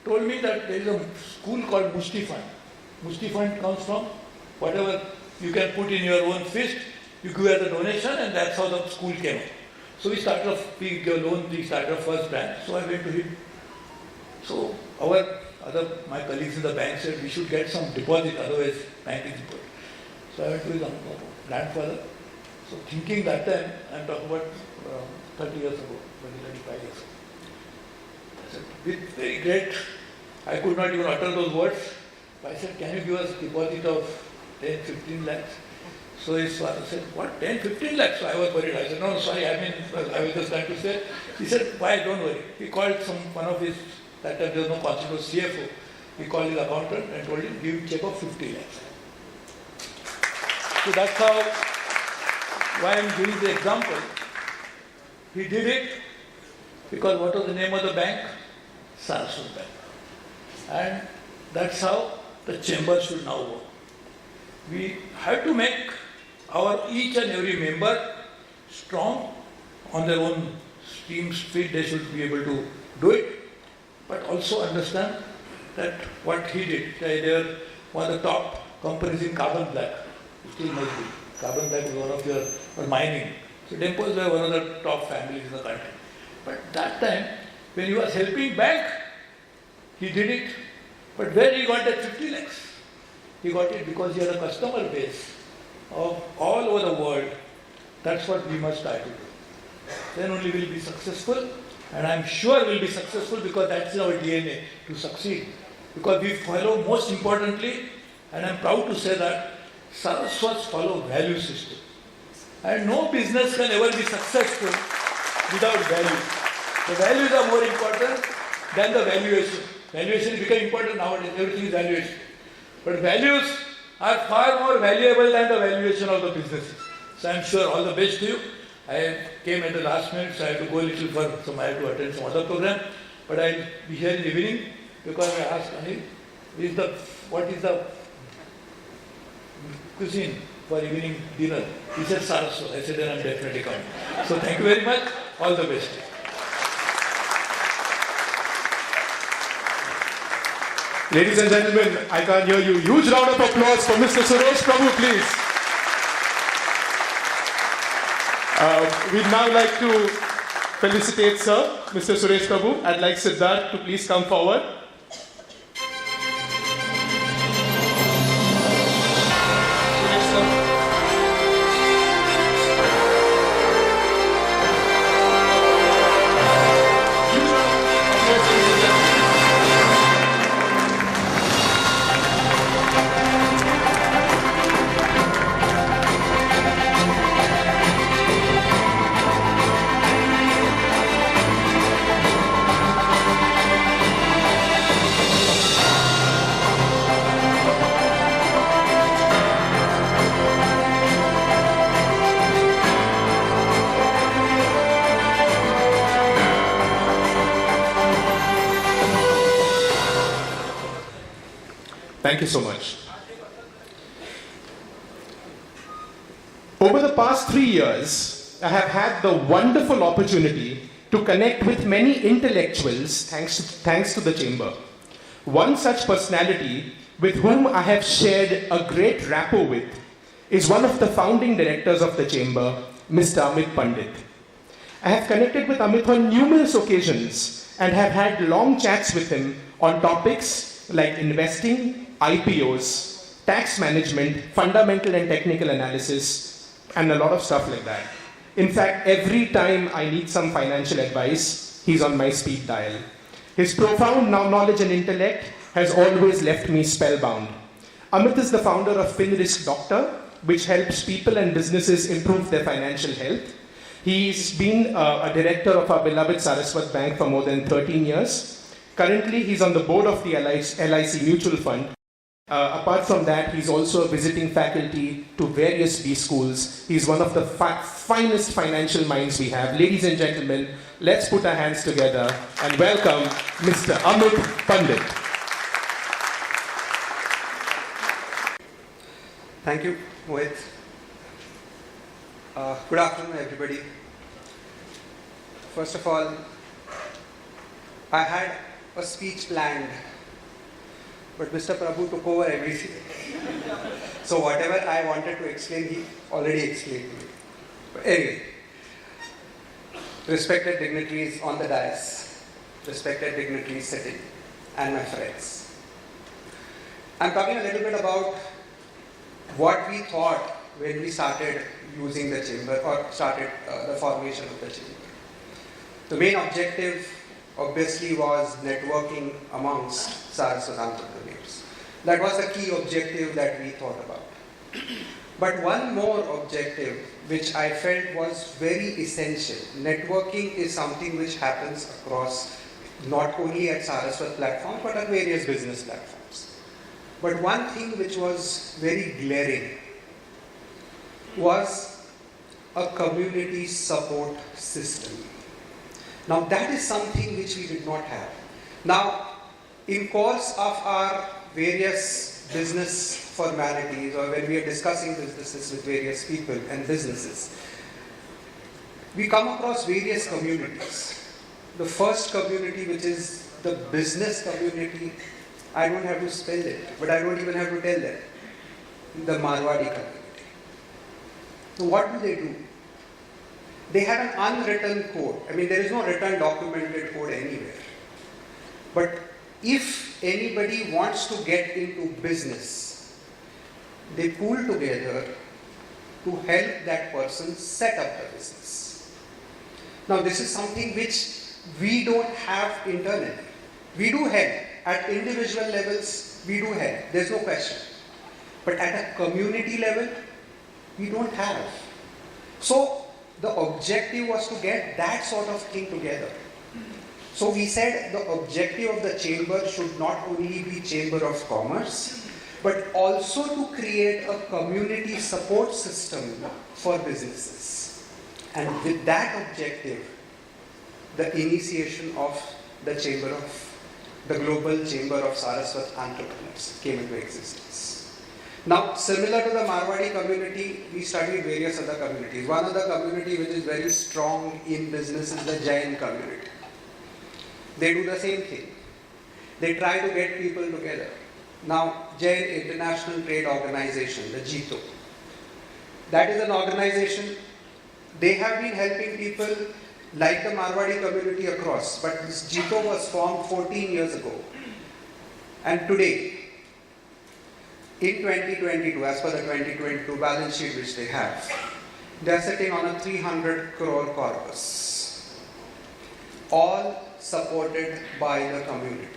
told me that there is a school called Musti Fund. Musti Fund comes from whatever you can put in your own fist, you give as a donation, and that's how the school came up. So we started off, we gave a loan, we started our first branch. So I went to him. So my colleagues in the bank said we should get some deposit, otherwise bank is deposit. So I went to his grandfather. So thinking that time, I'm talking about 30 years ago, 35 years ago. I said, with very great, I could not even utter those words. I said, can you give us a deposit of 10, 15 lakhs? So his father said, what, 10, 15 lakhs? So I was worried. I said, no, sorry, I was just trying to say. He said, why, don't worry. He called one of his, that time there was no concept of CFO. He called his accountant and told him, give him check of 50 lakhs. So that's how, why I'm giving the example. He did it because what was the name of the bank? Saraswat Bank. And that's how the chamber should now work. We have to make our each and every member strong on their own street. They should be able to do it, but also understand that what he did. They are one of the top companies in carbon black. It still must be. Carbon black is one of your mining. So Dempos were one of the top families in the country. But that time, when he was helping bank, he did it. But where he got that 50 lakhs? He got it because he had a customer base of all over the world. That's what we must try to do. Then only we'll be successful, and I'm sure we'll be successful because that's in our DNA to succeed. Because we follow, most importantly, and I'm proud to say that, Saraswats follow value system. And no business can ever be successful without values. The values are more important than the valuation. Valuation is becoming important nowadays, everything is valuation. But values are far more valuable than the valuation of the businesses. So I'm sure all the best to you. I came at the last minute, so I have to go a little further, so I have to attend some other program. But I'll be here in the evening because I asked Anil, what is the cuisine for evening dinner? He said Saraswat. I said, then I'm definitely coming. So thank you very much. All the best. Ladies and gentlemen, I can't hear you. Huge round of applause for Mr. Suresh Prabhu, please. We'd now like to felicitate Sir, Mr. Suresh Prabhu. I'd like Siddharth to please come forward. Thank you so much. Over the past 3 years, I have had the wonderful opportunity to connect with many intellectuals thanks to the Chamber. One such personality with whom I have shared a great rapport with is one of the founding directors of the Chamber, Mr. Amit Pandit. I have connected with Amit on numerous occasions and have had long chats with him on topics like investing, IPOs, tax management, fundamental and technical analysis, and a lot of stuff like that. In fact, every time I need some financial advice, he's on my speed dial. His profound knowledge and intellect has always left me spellbound. Amit is the founder of FinRisk Doctor, which helps people and businesses improve their financial health. He's been a director of our beloved Saraswat Bank for more than 13 years. Currently, he's on the board of the LIC Mutual Fund. Apart from that, he's also a visiting faculty to various B schools. He's one of the finest financial minds we have. Ladies and gentlemen, let's put our hands together and welcome Mr. Amit Pandit. Thank you, Mohit. Good afternoon, everybody. First of all, I had a speech planned, but Mr. Prabhu took over everything. So whatever I wanted to explain, he already explained to me. But anyway, respected dignitaries on the dais, respected dignitaries sitting, and my friends. I'm talking a little bit about what we thought when we started using the chamber or started the formation of the chamber. The main objective obviously was networking amongst Saraswat entrepreneurs. That was the key objective that we thought about. But one more objective which I felt was very essential. Networking is something which happens across not only at Saraswat platform but at various business platforms. But one thing which was very glaring was a community support system. Now that is something which we did not have. Now, in course of our various business formalities or when we are discussing businesses with various people and businesses, we come across various communities. The first community, which is the business community, I don't have to spell it, but I don't even have to tell them. The Marwadi community. So what do? They have an unwritten code. I mean, there is no written documented code anywhere. But if anybody wants to get into business, they pool together to help that person set up the business. Now, this is something which we don't have internally. We do help. At individual levels, we do help. There's no question. But at a community level, we don't have. So, the objective was to get that sort of thing together. So we said the objective of the chamber should not only be Chamber of Commerce, but also to create a community support system for businesses. And with that objective, the initiation of the Chamber of the Global Chamber of Saraswat Entrepreneurs came into existence. Now, similar to the Marwadi community, we studied various other communities. One other community which is very strong in business is the Jain community. They do the same thing. They try to get people together. Now, Jain International Trade Organization, the JITO, that is an organization, they have been helping people like the Marwadi community across, but this JITO was formed 14 years ago. And today, in 2022, as per the 2022 balance sheet which they have, they are sitting on a 300 crore corpus, all supported by the community.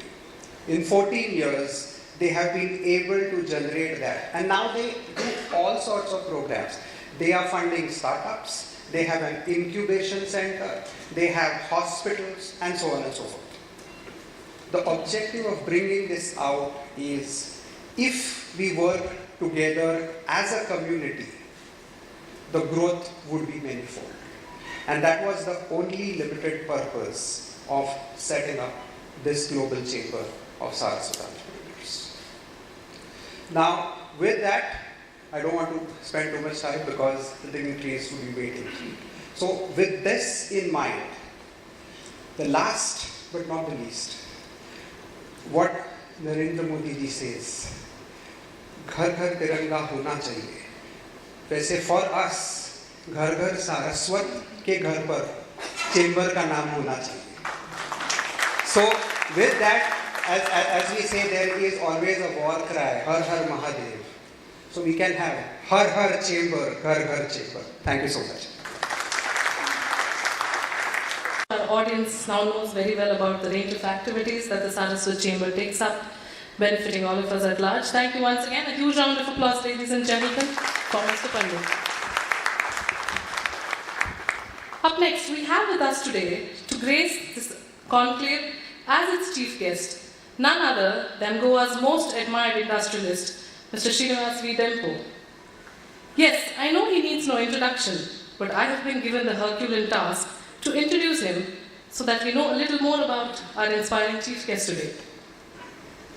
In 14 years, they have been able to generate that. And now they do all sorts of programs. They are funding startups, they have an incubation center, they have hospitals, and so on and so forth. The objective of bringing this out is, if we work together as a community, the growth would be manifold. And that was the only limited purpose of setting up this Global Chamber of Saraswat Entrepreneurs. Now, with that, I don't want to spend too much time because the dignitaries will be waiting. So, with this in mind, the last but not the least, what Narendra Modi ji says, घर घर तिरंगा होना चाहिए. वैसे for us, घर घर सारस्वत के घर पर चेंबर का नाम होना चाहिए. So, with that, as we say, there is always a war cry, Har Har Mahadev. So we can have Har Har Chamber, Ghar Ghar Chamber. Thank you so much. Our audience now knows very well about the range of activities that the Saraswat Chamber takes up, benefiting all of us at large. Thank you once again. A huge round of applause, ladies and gentlemen, for Mr. Pandit. Up next, we have with us today, to grace this conclave as its chief guest, none other than Goa's most admired industrialist, Mr. Srinivas V. Dempo. Yes, I know he needs no introduction, but I have been given the Herculean task to introduce him so that we know a little more about our inspiring chief guest today.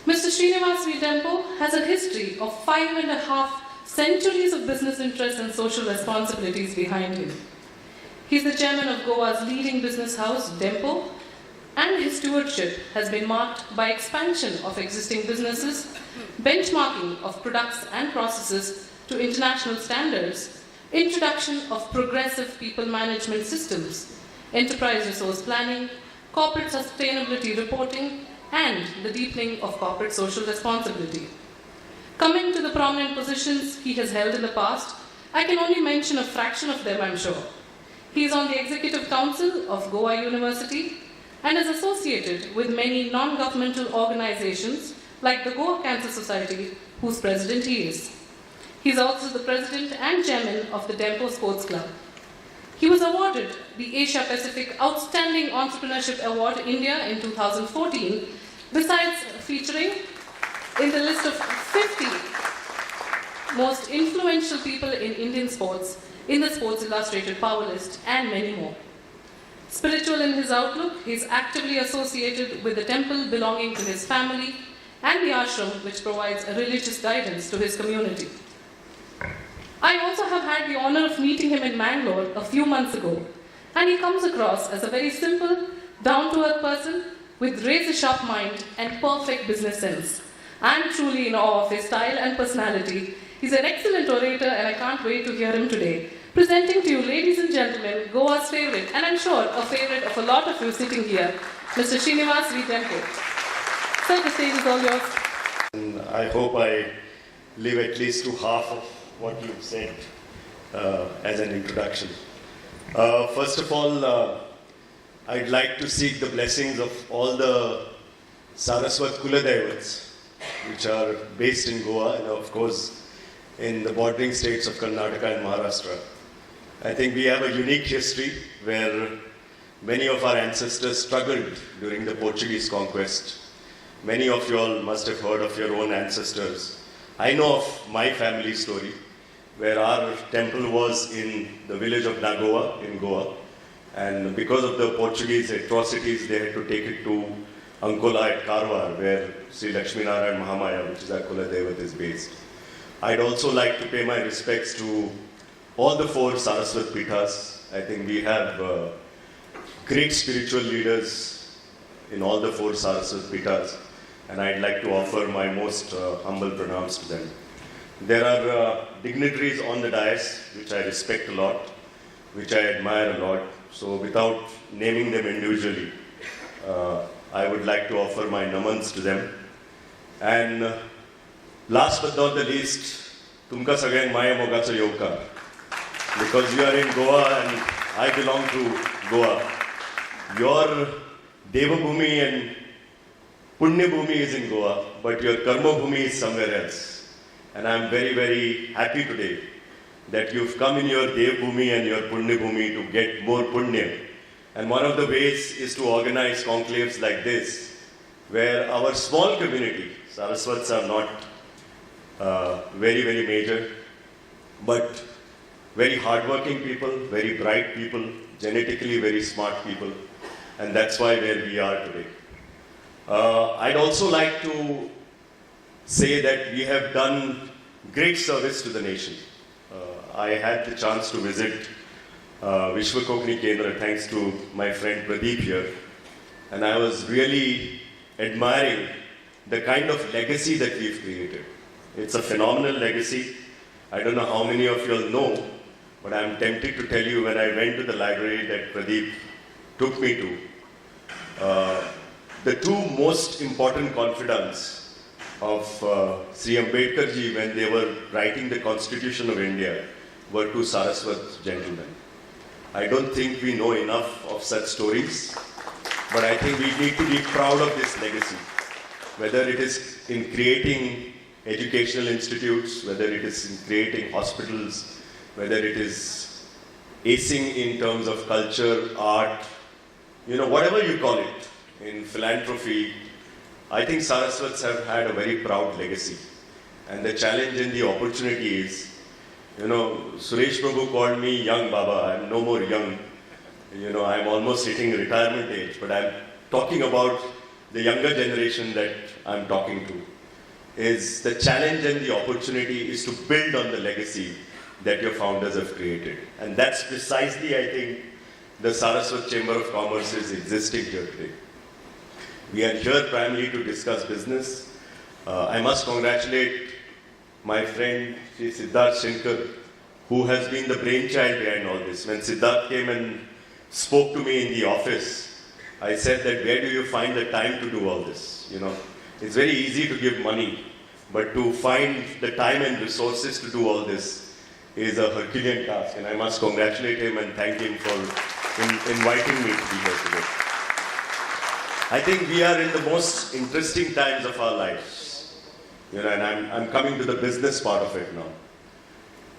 Mr. Srinivas V. Dempo has a history of 5.5 centuries of business interests and social responsibilities behind him. He is the chairman of Goa's leading business house, Dempo, and his stewardship has been marked by expansion of existing businesses, benchmarking of products and processes to international standards, introduction of progressive people management systems, enterprise resource planning, corporate sustainability reporting, and the deepening of corporate social responsibility. Coming to the prominent positions he has held in the past, I can only mention a fraction of them, I'm sure. He is on the Executive Council of Goa University and is associated with many non-governmental organizations like the Goa Cancer Society, whose president he is. He is also the president and chairman of the Dempo Sports Club. He was awarded the Asia Pacific Outstanding Entrepreneurship Award India in 2014, besides featuring in the list of 50 most influential people in Indian sports in the Sports Illustrated Power List, and many more. Spiritual in his outlook, he is actively associated with the temple belonging to his family and the ashram, which provides a religious guidance to his community. I also have had the honor of meeting him in Mangalore a few months ago, and he comes across as a very simple, down-to-earth person with razor-sharp mind and perfect business sense. I'm truly in awe of his style and personality. He's an excellent orator, and I can't wait to hear him today. Presenting to you, ladies and gentlemen, Goa's favorite, and I'm sure a favorite of a lot of you sitting here, Mr. Srinivas V. Dempo. Sir, the stage is all yours. I hope I live at least to half of what you've said as an introduction. First of all, I'd like to seek the blessings of all the Saraswat Kuladevats, which are based in Goa and of course in the bordering states of Karnataka and Maharashtra. I think we have a unique history where many of our ancestors struggled during the Portuguese conquest. Many of you all must have heard of your own ancestors. I know of my family story, where our temple was in the village of Nagoa in Goa, and because of the Portuguese atrocities, they had to take it to Ankola at Karwar, where Sri Lakshmi Narayan Mahamaya, which is our Kula Devat, is based. I'd also like to pay my respects to all the 4 Saraswat Pithas. I think we have great spiritual leaders in all the 4 Saraswat Pithas, and I'd like to offer my most humble pranams to them. There are dignitaries on the dais, which I respect a lot, which I admire a lot. So without naming them individually, I would like to offer my namans to them. And last but not the least, Tumka Sagayan Maya Mogacha Yoka. Because you are in Goa and I belong to Goa. Your Deva Bhumi and Punya Bhumi is in Goa, but your Karma Bhumi is somewhere else. And I am very, very happy today that you've come in your Dev Bhumi and your Punya Bhumi to get more Punya. And one of the ways is to organize conclaves like this, where our small community, Saraswats are not very, very major, but very hardworking people, very bright people, genetically very smart people, and that's why where we are today. I'd also like to say that we have done great service to the nation. I had the chance to visit Vishwa Kokni Kendra thanks to my friend Pradeep here, and I was really admiring the kind of legacy that we've created. It's a phenomenal legacy. I don't know how many of you all know, but I'm tempted to tell you when I went to the library that Pradeep took me to, the 2 most important confidants of Sri Ambedkar ji when they were writing the Constitution of India were 2 Saraswat gentlemen. I don't think we know enough of such stories, but I think we need to be proud of this legacy, whether it is in creating educational institutes, whether it is in creating hospitals, whether it is acing in terms of culture, art, whatever you call it, in philanthropy. I think Saraswats have had a very proud legacy. And the challenge and the opportunity is, Suresh Prabhu called me young Baba. I'm no more young. I'm almost hitting retirement age, but I'm talking about the younger generation that I'm talking to. Is the challenge and the opportunity is to build on the legacy that your founders have created. And that's precisely, I think, the Saraswat Chamber of Commerce is existing here today. We are here primarily to discuss business. I must congratulate my friend Sri Siddharth Shankar, who has been the brainchild behind all this. When Siddharth came and spoke to me in the office, I said that where do you find the time to do all this? It's very easy to give money, but to find the time and resources to do all this is a Herculean task. And I must congratulate him and thank him for inviting me to be here today. I think we are in the most interesting times of our lives. And I'm coming to the business part of it now.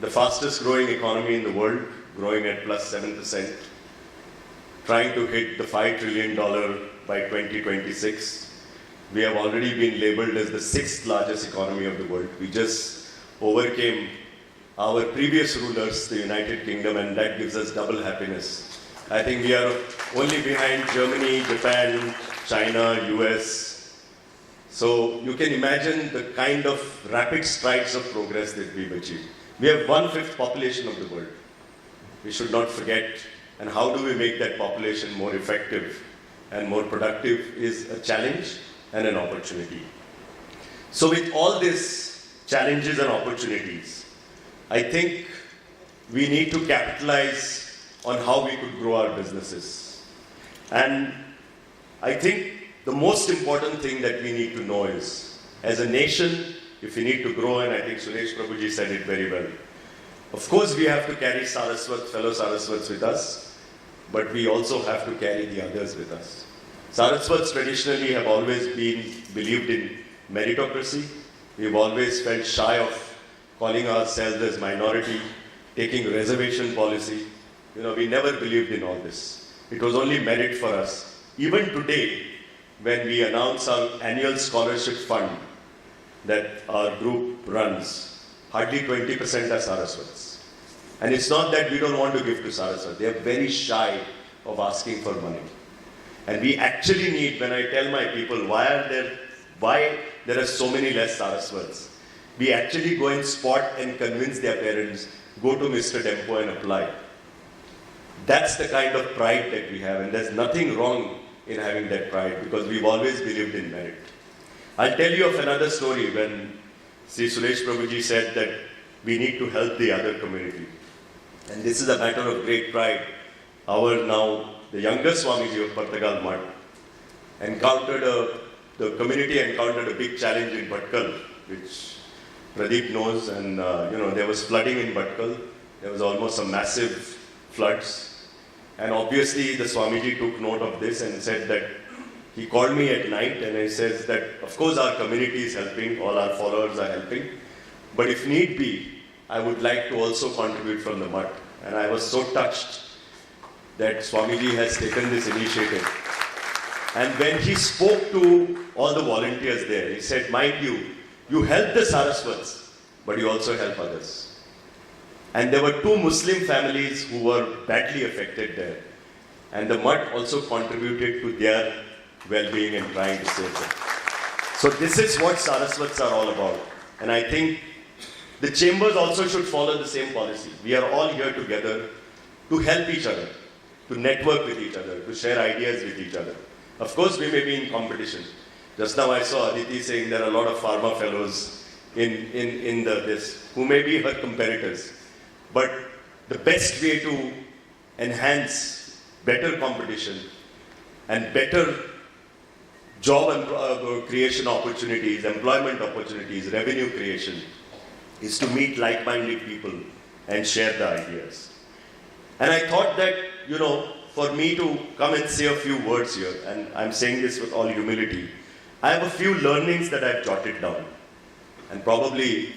The fastest growing economy in the world, growing at plus 7%, trying to hit the $5 trillion by 2026. We have already been labeled as the 6th largest economy of the world. We just overcame our previous rulers, the United Kingdom, and that gives us double happiness. I think we are only behind Germany, Japan, China, US. So you can imagine the kind of rapid strides of progress that we've achieved. We have 1/5 population of the world. We should not forget. And how do we make that population more effective and more productive is a challenge and an opportunity. So with all these challenges and opportunities, I think we need to capitalize on how we could grow our businesses. And I think the most important thing that we need to know is, as a nation, if we need to grow, and I think Suresh Prabhu ji said it very well, of course we have to carry Saraswat, fellow Saraswats with us, but we also have to carry the others with us. Saraswats traditionally have always believed in meritocracy. We've always felt shy of calling ourselves as minority, taking reservation policy. We never believed in all this. It was only merit for us. Even today, when we announce our annual scholarship fund that our group runs, hardly 20% are Saraswats. And it's not that we don't want to give to Saraswat. They are very shy of asking for money. And we actually need, when I tell my people why there are so many less Saraswats, we actually go and spot and convince their parents, go to Mr. Dempo and apply. That's the kind of pride that we have, and there's nothing wrong in having that pride because we've always believed in merit. I'll tell you of another story when Sri Suresh Prabhu said that we need to help the other community. And this is a matter of great pride. The younger Swamiji of Pattagal Mutt the community encountered a big challenge in Bhatkal, which Pradeep knows, and there was flooding in Bhatkal. There was almost some massive floods. And obviously the Swamiji took note of this and said that, he called me at night and he says that, of course our community is helping, all our followers are helping, but if need be, I would like to also contribute from the Mutt. And I was so touched that Swamiji has taken this initiative. And when he spoke to all the volunteers there, he said, mind you, you help the Saraswats, but you also help others. And there were 2 Muslim families who were badly affected there. And the Mutt also contributed to their well-being and trying to save them. So this is what Saraswats are all about. And I think the chambers also should follow the same policy. We are all here together to help each other, to network with each other, to share ideas with each other. Of course, we may be in competition. Just now I saw Aditi saying there are a lot of pharma fellows in this, who may be her competitors. But the best way to enhance better competition and better job and creation opportunities, employment opportunities, revenue creation, is to meet like-minded people and share the ideas. And I thought that, for me to come and say a few words here, and I'm saying this with all humility, I have a few learnings that I've jotted down. And probably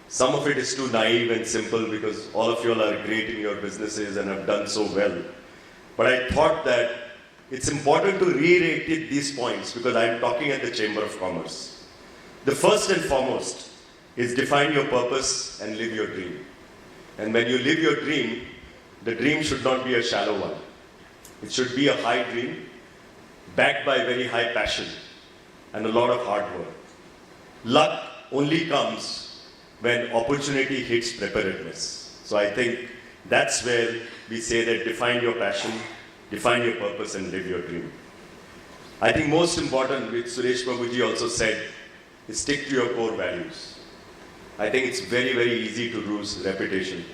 some of it is too naive and simple because all of you all are great in your businesses and have done so well. But I thought that it's important to reiterate these points because I'm talking at the Chamber of Commerce. The first and foremost is define your purpose and live your dream. And when you live your dream, the dream should not be a shallow one. It should be a high dream, backed by very high passion and a lot of hard work. Luck only comes when opportunity hits preparedness. So I think that's where we say that define your passion, define your purpose and live your dream. I think most important, which Suresh Prabhu also said, is stick to your core values. I think it's very, very easy to lose reputation.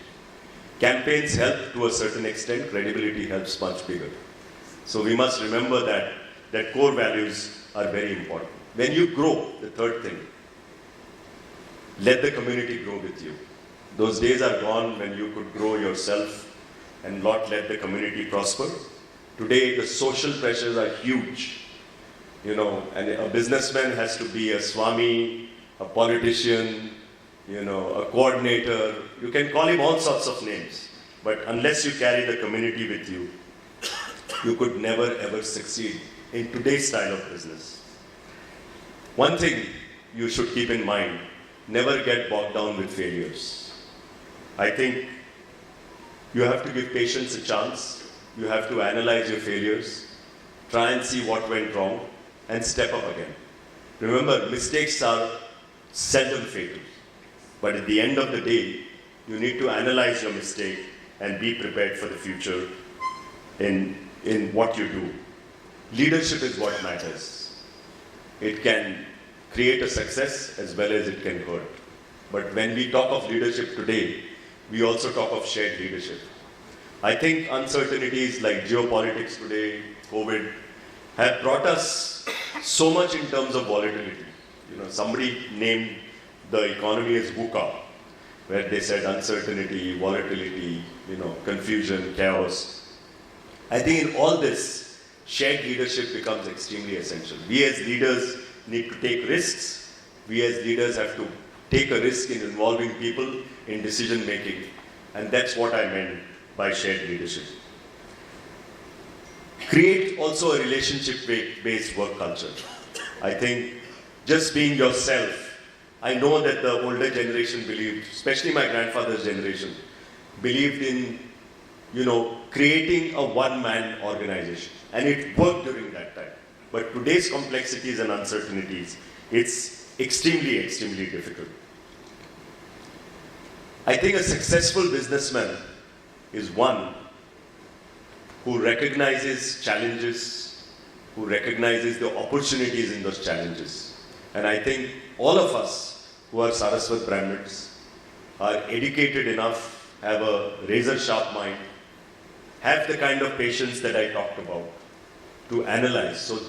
Campaigns help to a certain extent, credibility helps much bigger. So we must remember that core values are very important. When you grow, the third thing, let the community grow with you. Those days are gone when you could grow yourself and not let the community prosper. Today, the social pressures are huge. And a businessman has to be a Swami, a politician, a coordinator. You can call him all sorts of names. But unless you carry the community with you, you could never ever succeed in today's style of business. One thing you should keep in mind, never get bogged down with failures. I think you have to give patience a chance. You have to analyze your failures, try and see what went wrong, and step up again. Remember, mistakes are seldom fatal. But at the end of the day, you need to analyze your mistake and be prepared for the future in what you do. Leadership is what matters. It can create a success as well as it can hurt. But when we talk of leadership today, we also talk of shared leadership. I think uncertainties like geopolitics today, COVID, have brought us so much in terms of volatility. Somebody named the economy as VUCA, where they said uncertainty, volatility, confusion, chaos. I think in all this, shared leadership becomes extremely essential. We as leaders need to take risks. We as leaders have to take a risk in involving people in decision making. And that's what I meant by shared leadership. Create also a relationship-based work culture. I think just being yourself, I know that the older generation believed, especially my grandfather's generation, believed in, creating a one-man organization. and it worked during that time. But today's complexities and uncertainties, it's extremely, extremely difficult. I think a successful businessman is one who recognizes challenges, who recognizes the opportunities in those challenges. And I think all of us who are Saraswat brandeds are educated enough, have a razor-sharp mind, have the kind of patience that I talked about to analyze. So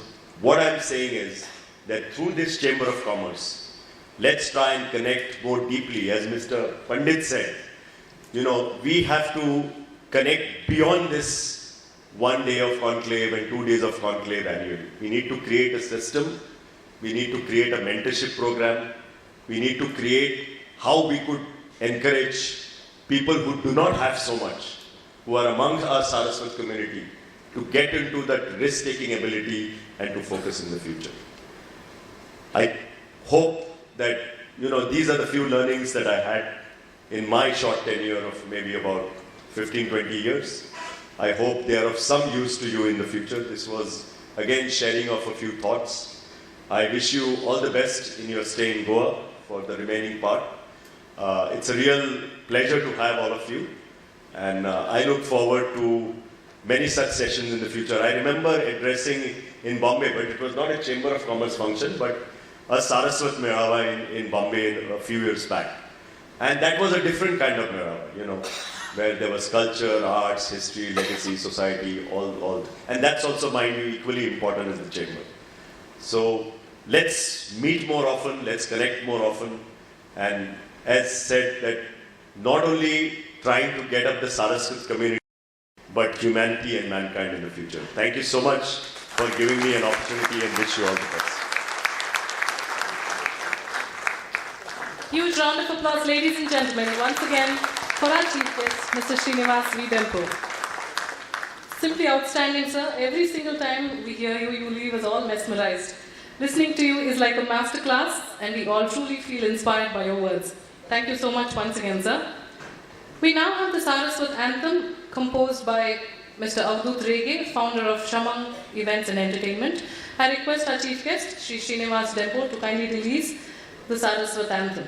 what I'm saying is that through this Chamber of Commerce, let's try and connect more deeply. As Mr. Pandit said, we have to connect beyond this 1 day of conclave and 2 days of conclave annually. We need to create a system. We need to create a mentorship program. We need to create how we could encourage people who do not have so much, who are among our Saraswat community, to get into that risk-taking ability and to focus in the future. I hope that, these are the few learnings that I had in my short tenure of maybe about 15, 20 years. I hope they are of some use to you in the future. This was, again, sharing of a few thoughts. I wish you all the best in your stay in Goa for the remaining part. It's a real pleasure to have all of you, and I look forward to many such sessions in the future. I remember addressing in Bombay, but it was not a Chamber of Commerce function, but a Saraswat Mehava in Bombay a few years back. And that was a different kind of Mehava, where there was culture, arts, history, legacy, society, all. And that's also, mind you, equally important as the Chamber. So let's meet more often, let's connect more often, and as said, that not only trying to get up the Saraswat community, but humanity and mankind in the future. Thank you so much for giving me an opportunity, and wish you all the best. Huge round of applause, ladies and gentlemen, once again for our chief guest, Mr. Srinivas V. Dempo. Simply outstanding, sir. Every single time we hear you, you leave us all mesmerized. Listening to you is like a master class, and we all truly feel inspired by your words. Thank you so much once again, sir. We now have the Saraswat Anthem composed by Mr. Avdut Rege, founder of Shamang Events and Entertainment. I request our chief guest, Shri Srinivas Dempo, to kindly release the Saraswat Anthem.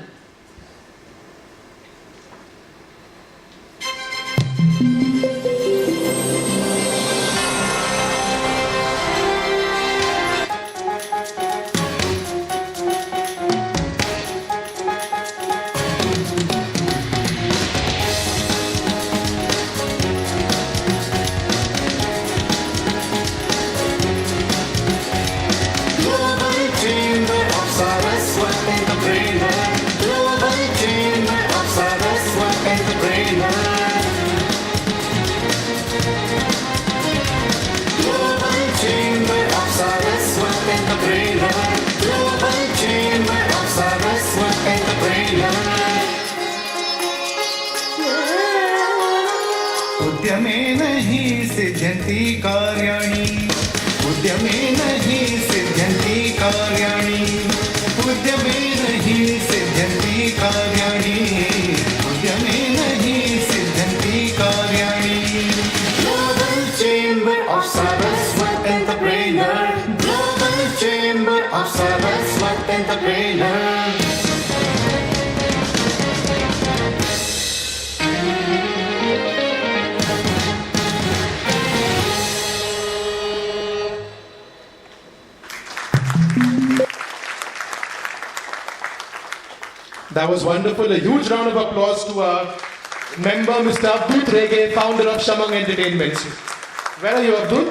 उद्यमेन हि सिद्ध्यन्ति कार्याणि उद्यमेन हि सिद्ध्यन्ति कार्याणि उद्यमेन हि सिद्ध्यन्ति कार्याणि उद्यमेन हि सिद्ध्यन्ति कार्याणि Global Chamber of Saraswat Entrepreneur Global Chamber of Saraswat Entrepreneur That was wonderful. A huge round of applause to our member, Mr. Avdut Rege, founder of Shamang Entertainments. Where are you, Avdut?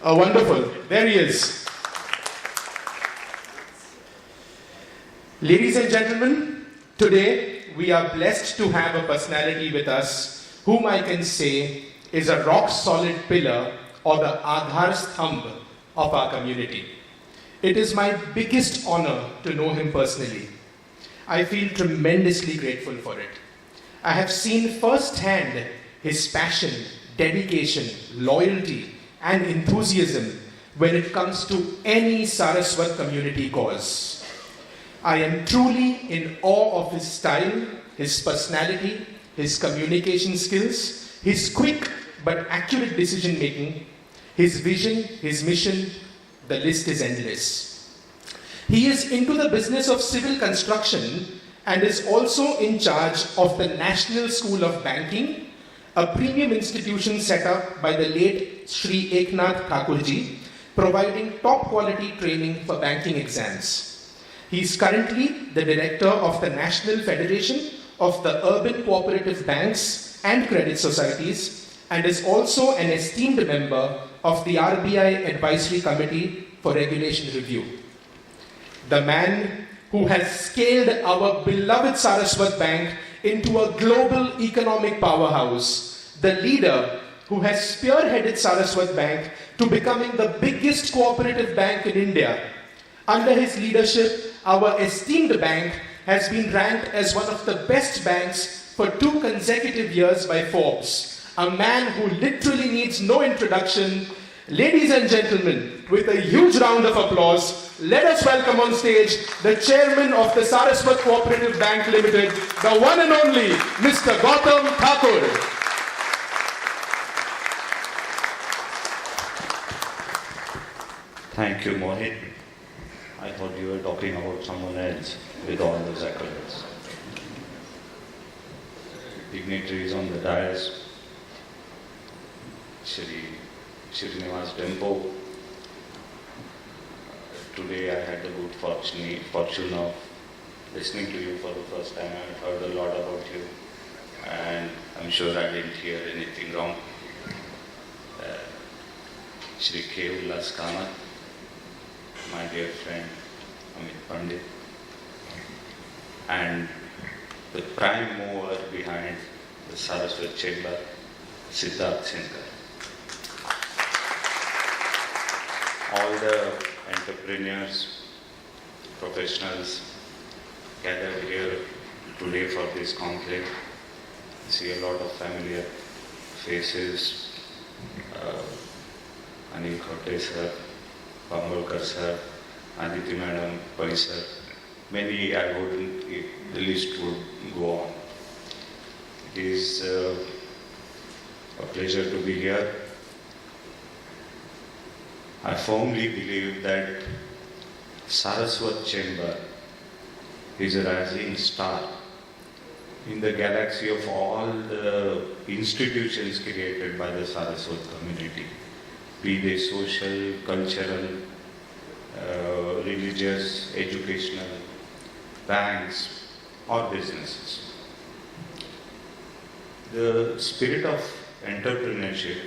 Oh, wonderful. There he is. Ladies and gentlemen, today we are blessed to have a personality with us whom I can say is a rock-solid pillar or the Aadhar Stambh of our community. It is my biggest honor to know him personally. I feel tremendously grateful for it. I have seen firsthand his passion, dedication, loyalty, and enthusiasm when it comes to any Saraswat community cause. I am truly in awe of his style, his personality, his communication skills, his quick but accurate decision making, his vision, his mission, the list is endless. He is into the business of civil construction and is also in charge of the National School of Banking, a premium institution set up by the late Sri Eknath Thakurji, providing top quality training for banking exams. He is currently the director of the National Federation of the Urban Cooperative Banks and Credit Societies and is also an esteemed member of the RBI Advisory Committee for Regulation Review. The man who has scaled our beloved Saraswat Bank into a global economic powerhouse, the leader who has spearheaded Saraswat Bank to becoming the biggest cooperative bank in India. Under his leadership, our esteemed bank has been ranked as one of the best banks for 2 consecutive years by Forbes. A man who literally needs no introduction. Ladies and gentlemen, with a huge round of applause, let us welcome on stage the chairman of the Saraswat Cooperative Bank Limited, the one and only Mr. Gautam Thakur. Thank you, Mohit. I thought you were talking about someone else with all those accolades. Dignitaries on the dais, Srinivas Dempo. Today I had the good fortune of listening to you for the first time. I heard a lot about you and I'm sure I didn't hear anything wrong. Shri K. Ullas Kamath, my dear friend Amit Pandit, and the prime mover behind the Saraswat Chamber, Siddharth Sinkar. All the entrepreneurs, professionals gathered here today for this conclave. I see a lot of familiar faces. Anil Khote sir, Bambolkar sir, Aditi madam, Pai sir. Many I wouldn't, the list would go on. It is a pleasure to be here. I firmly believe that Saraswat Chamber is a rising star in the galaxy of all the institutions created by the Saraswat community, be they social, cultural, religious, educational, banks or businesses. The spirit of entrepreneurship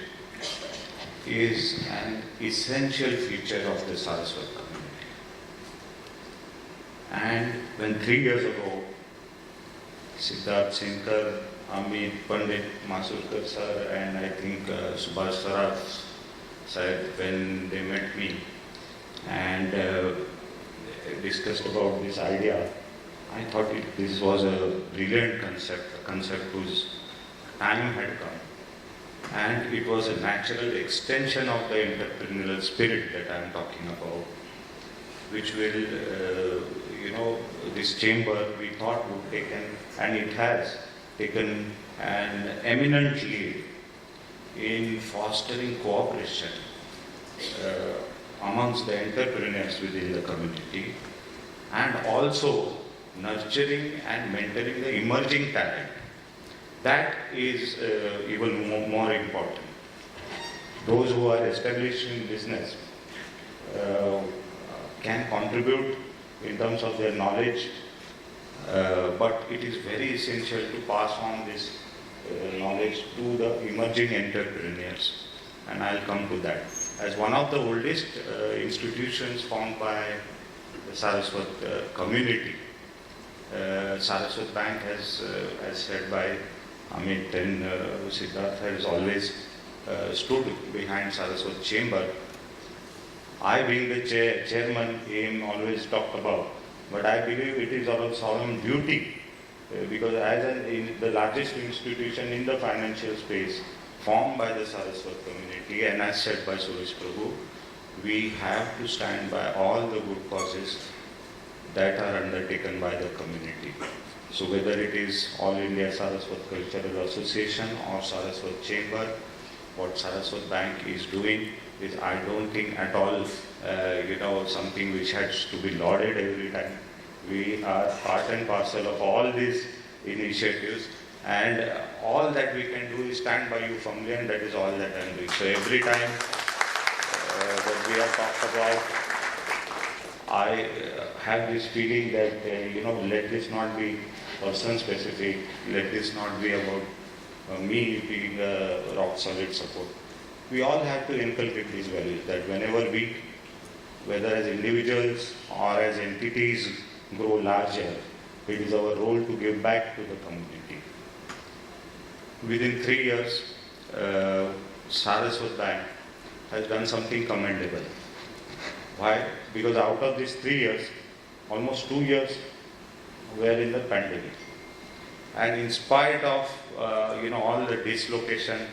is an essential feature of the Saraswat community. And when 3 years ago, Siddharth Sinkar, Amit Pandit, Masurkar sir, and I think Subhash Saraf said, when they met me and discussed about this idea, I thought this was a brilliant concept, a concept whose time had come. And it was a natural extension of the entrepreneurial spirit that I am talking about, which will, this chamber we thought would take, and it has taken an eminent lead in fostering cooperation amongst the entrepreneurs within the community, and also nurturing and mentoring the emerging talent. That is even more important. Those who are establishing business can contribute in terms of their knowledge, but it is very essential to pass on this knowledge to the emerging entrepreneurs, and I'll come to that. As one of the oldest institutions formed by the Saraswat community, Saraswat Bank has, as said by Amit and Siddharth, has always stood behind Saraswat Chamber. I, being the chairman, am always talked about, but I believe it is our solemn duty because as the largest institution in the financial space formed by the Saraswat community and as said by Suresh Prabhu, we have to stand by all the good causes that are undertaken by the community. So whether it is All India Saraswat Cultural Association or Saraswat Chamber, what Saraswat Bank is doing is, I don't think at all, something which has to be lauded every time. We are part and parcel of all these initiatives, and all that we can do is stand by you firmly, and that is all that I am doing. So every time that we are talked about, I have this feeling that, let this not be person specific, let this not be about me being a rock solid support. We all have to inculcate these values, that whenever we, whether as individuals or as entities, grow larger, it is our role to give back to the community. Within 3 years, Saraswat Bank has done something commendable. Why? Because out of these 3 years, almost 2 years were in the pandemic. And in spite of all the dislocation,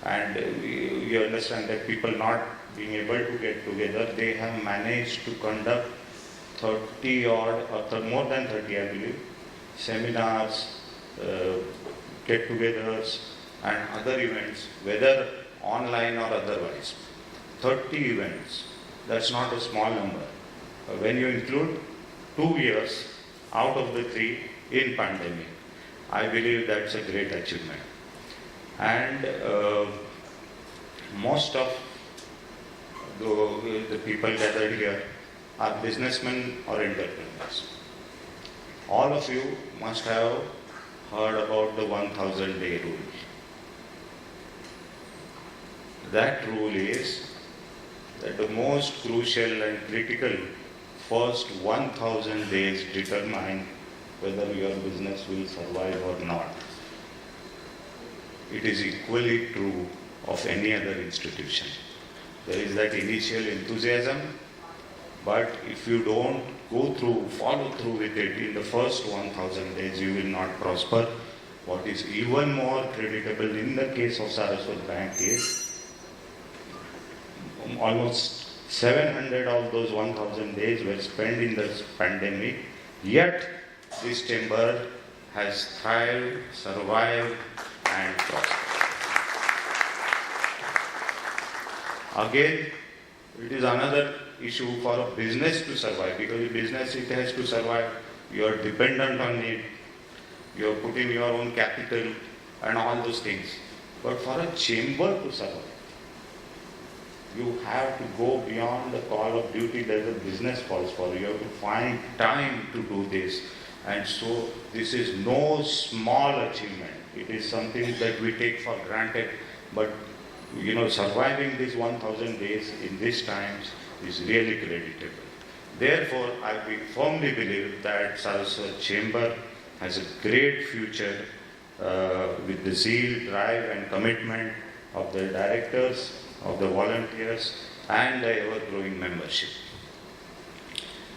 and you understand that people not being able to get together, they have managed to conduct 30 odd, or more than 30 I believe, seminars, get-togethers and other events, whether online or otherwise. 30 events, that's not a small number. When you include 2 years out of the 3 in pandemic, I believe that's a great achievement. And most of the people gathered here are businessmen or entrepreneurs. All of you must have heard about the 1000-day rule. That rule is that the most crucial and critical first 1000 days determine whether your business will survive or not. It is equally true of any other institution. There is that initial enthusiasm, but if you don't follow through with it in the first 1000 days, you will not prosper. What is even more creditable in the case of Saraswat Bank is almost 700 of those 1000 days were spent in the pandemic, yet this chamber has thrived, survived and prospered. Again, it is another issue for a business to survive, because in business it has to survive. You are dependent on it, you are putting your own capital and all those things. But for a chamber to survive, you have to go beyond the call of duty that the business calls for. You have to find time to do this. And so this is no small achievement. It is something that we take for granted. But surviving these 1000 days in these times is really creditable. Therefore, I firmly believe that Saraswat Chamber has a great future with the zeal, drive and commitment of the directors, of the volunteers and the ever-growing membership.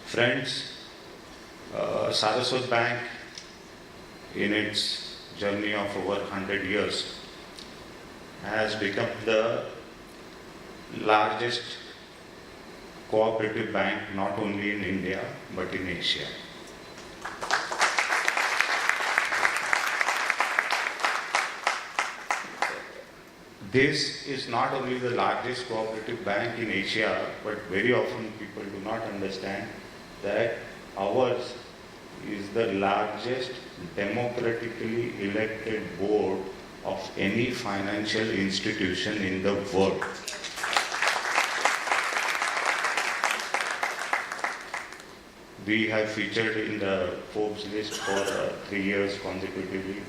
Friends, Saraswat Bank, in its journey of over 100 years, has become the largest cooperative bank not only in India but in Asia. This is not only the largest cooperative bank in Asia, but very often people do not understand that ours is the largest democratically elected board of any financial institution in the world. We have featured in the Forbes list for 3 years consecutively.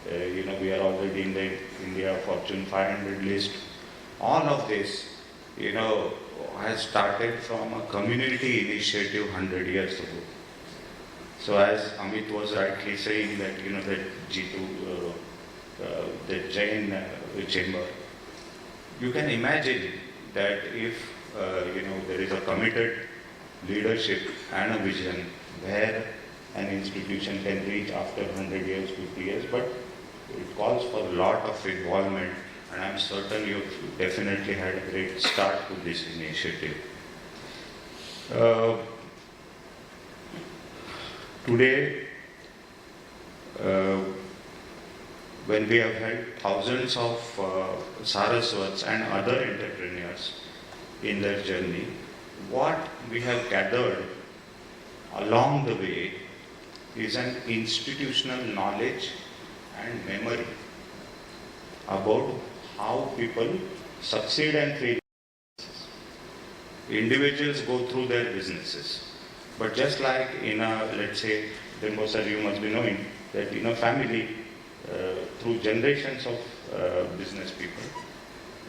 We are already in the India Fortune 500 list. All of this, has started from a community initiative 100 years ago. So as Amit was rightly saying that, that G2, the Jain chamber, you can imagine that if, there is a committed leadership and a vision where an institution can reach after 100 years, 50 years, but it calls for a lot of involvement, and I'm certain you've definitely had a great start to this initiative. Today, when we have had thousands of Saraswats and other entrepreneurs in their journey, what we have gathered along the way is an institutional knowledge and memory about how people succeed and fail. Individuals go through their businesses. But just like in a, let's say, then most of you must be knowing that in a family, through generations of business people,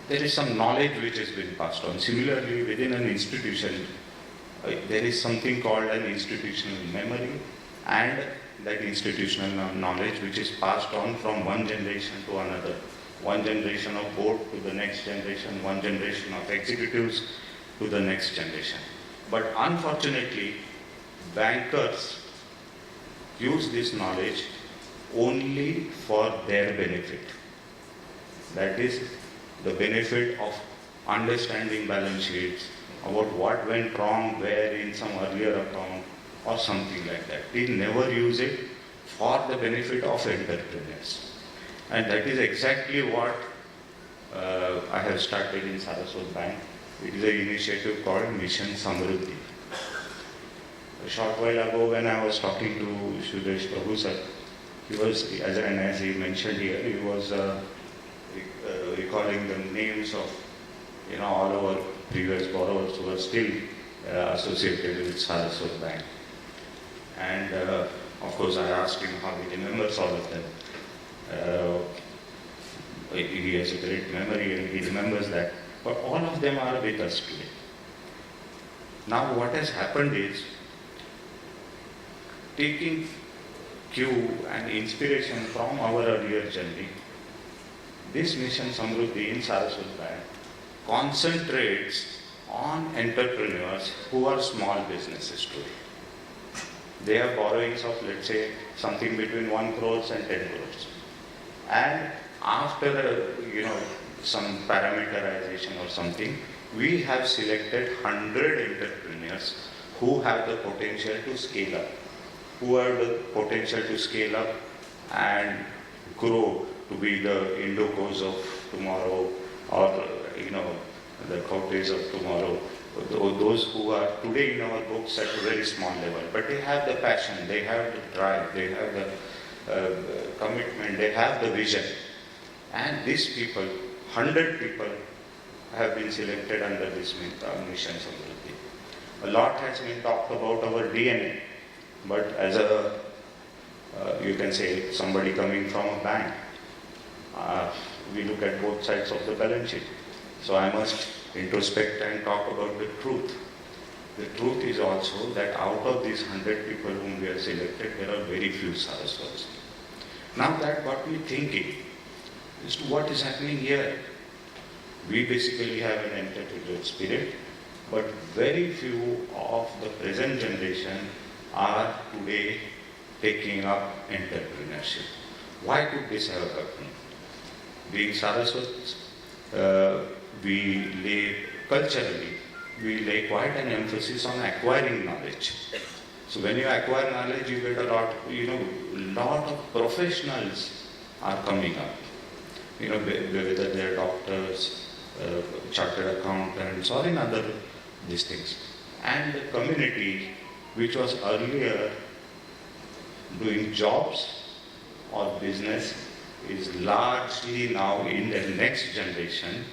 there is some knowledge which has been passed on. Similarly, within an institution, there is something called an institutional memory and that institutional knowledge which is passed on from one generation to another. One generation of board to the next generation, one generation of executives to the next generation. But unfortunately, bankers use this knowledge only for their benefit. That is the benefit of understanding balance sheets, about what went wrong where in some earlier account or something like that. They never use it for the benefit of entrepreneurs. And that is exactly what I have started in Saraswat Bank. It is an initiative called Mission Samruddhi. A short while ago when I was talking to Suresh Prabhu sir, he was, as he mentioned here, he was recalling the names of all our previous borrowers who are still associated with Saraswat Bank. And of course I asked him how he remembers all of them. He has a great memory and he remembers that. But all of them are with us today. Now what has happened is, taking cue and inspiration from our earlier journey, this Mission Samruddhi in Saraswat Bank concentrates on entrepreneurs who are small businesses today. They have borrowings of, let's say, something between 1 crore and 10 crores. And after, some parameterization or something, we have selected 100 entrepreneurs who have the potential to scale up, and grow to be the Indocos of tomorrow, or the Coutes of tomorrow. Those who are today in our books at a very small level, but they have the passion, they have the drive, they have the commitment, they have the vision. And these people, 100 people, have been selected under this Mission Samruddhi. A lot has been talked about our DNA, but as you can say, somebody coming from a bank, we look at both sides of the balance sheet. So I must introspect and talk about the truth. The truth is also that out of these 100 people whom we have selected, there are very few Saraswats. Now that got me thinking as to what is happening here. We basically have an entrepreneurial spirit, but very few of the present generation are today taking up entrepreneurship. Why could this have happened? Being Saraswats, culturally, we lay quite an emphasis on acquiring knowledge. So when you acquire knowledge, you get a lot of professionals are coming up. Whether they are doctors, chartered accountants, or in other these things. And the community, which was earlier doing jobs or business, is largely now in the next generation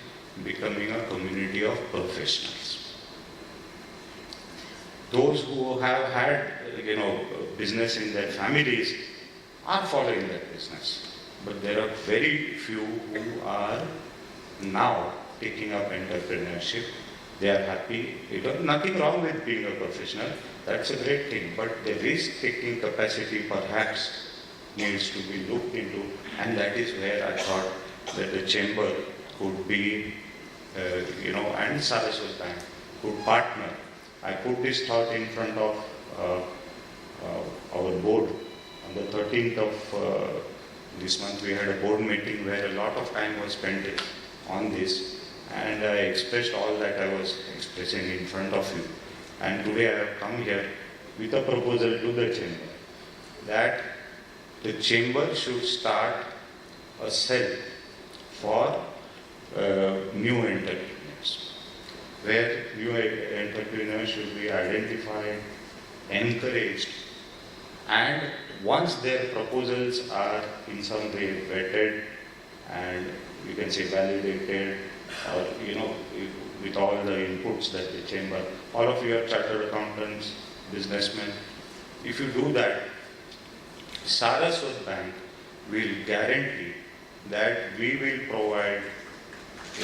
becoming a community of professionals. Those who have had business in their families are following that business, but there are very few who are now taking up entrepreneurship. They are happy. Nothing wrong with being a professional. That's a great thing. But the risk-taking capacity perhaps needs to be looked into, and that is where I thought that the chamber could be, and Saraswat Bank could partner. I put this thought in front of our board. On the 13th of this month, we had a board meeting where a lot of time was spent on this. And I expressed all that I was expressing in front of you. And today I have come here with a proposal to the chamber that the chamber should start a cell for new entrepreneurs. where new entrepreneurs should be identified, encouraged, and once their proposals are in some way vetted and you can say validated, or with all the inputs that the chamber, all of you are chartered accountants, businessmen, if you do that, Saraswat Bank will guarantee that we will provide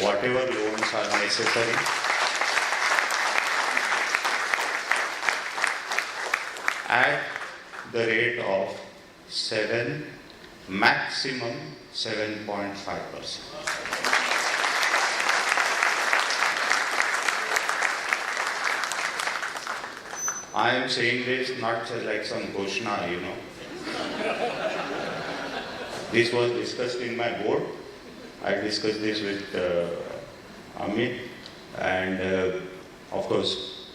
whatever loans are necessary at the rate of 7, maximum 7.5%. I am saying this not like some Ghoshna, This was discussed in my board. I discussed this with Amit, and of course,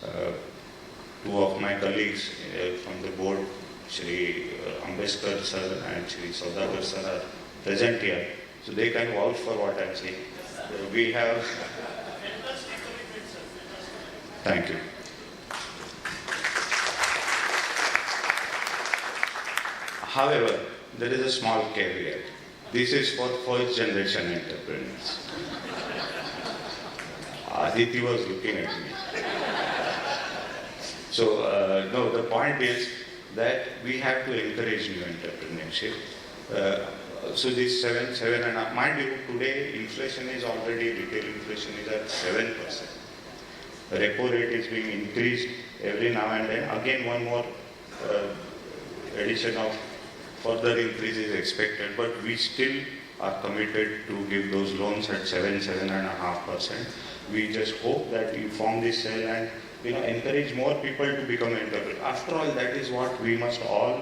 two of my colleagues from the board, Shri Ambeskar sir and Shri Saudagar sir, are present here, so they can vouch for what I am saying. We have. Thank you. However, there is a small caveat. This is for first generation entrepreneurs. Aditi was looking at me. So, no, the point is that we have to encourage new entrepreneurship. So this 7.5, mind you, today inflation is already, retail inflation is at 7%. The repo rate is being increased every now and then. Again, one more addition of further increase is expected, but we still are committed to give those loans at 7.5%. We just hope that you form this cell and encourage more people to become entrepreneurs. After all, that is what we must all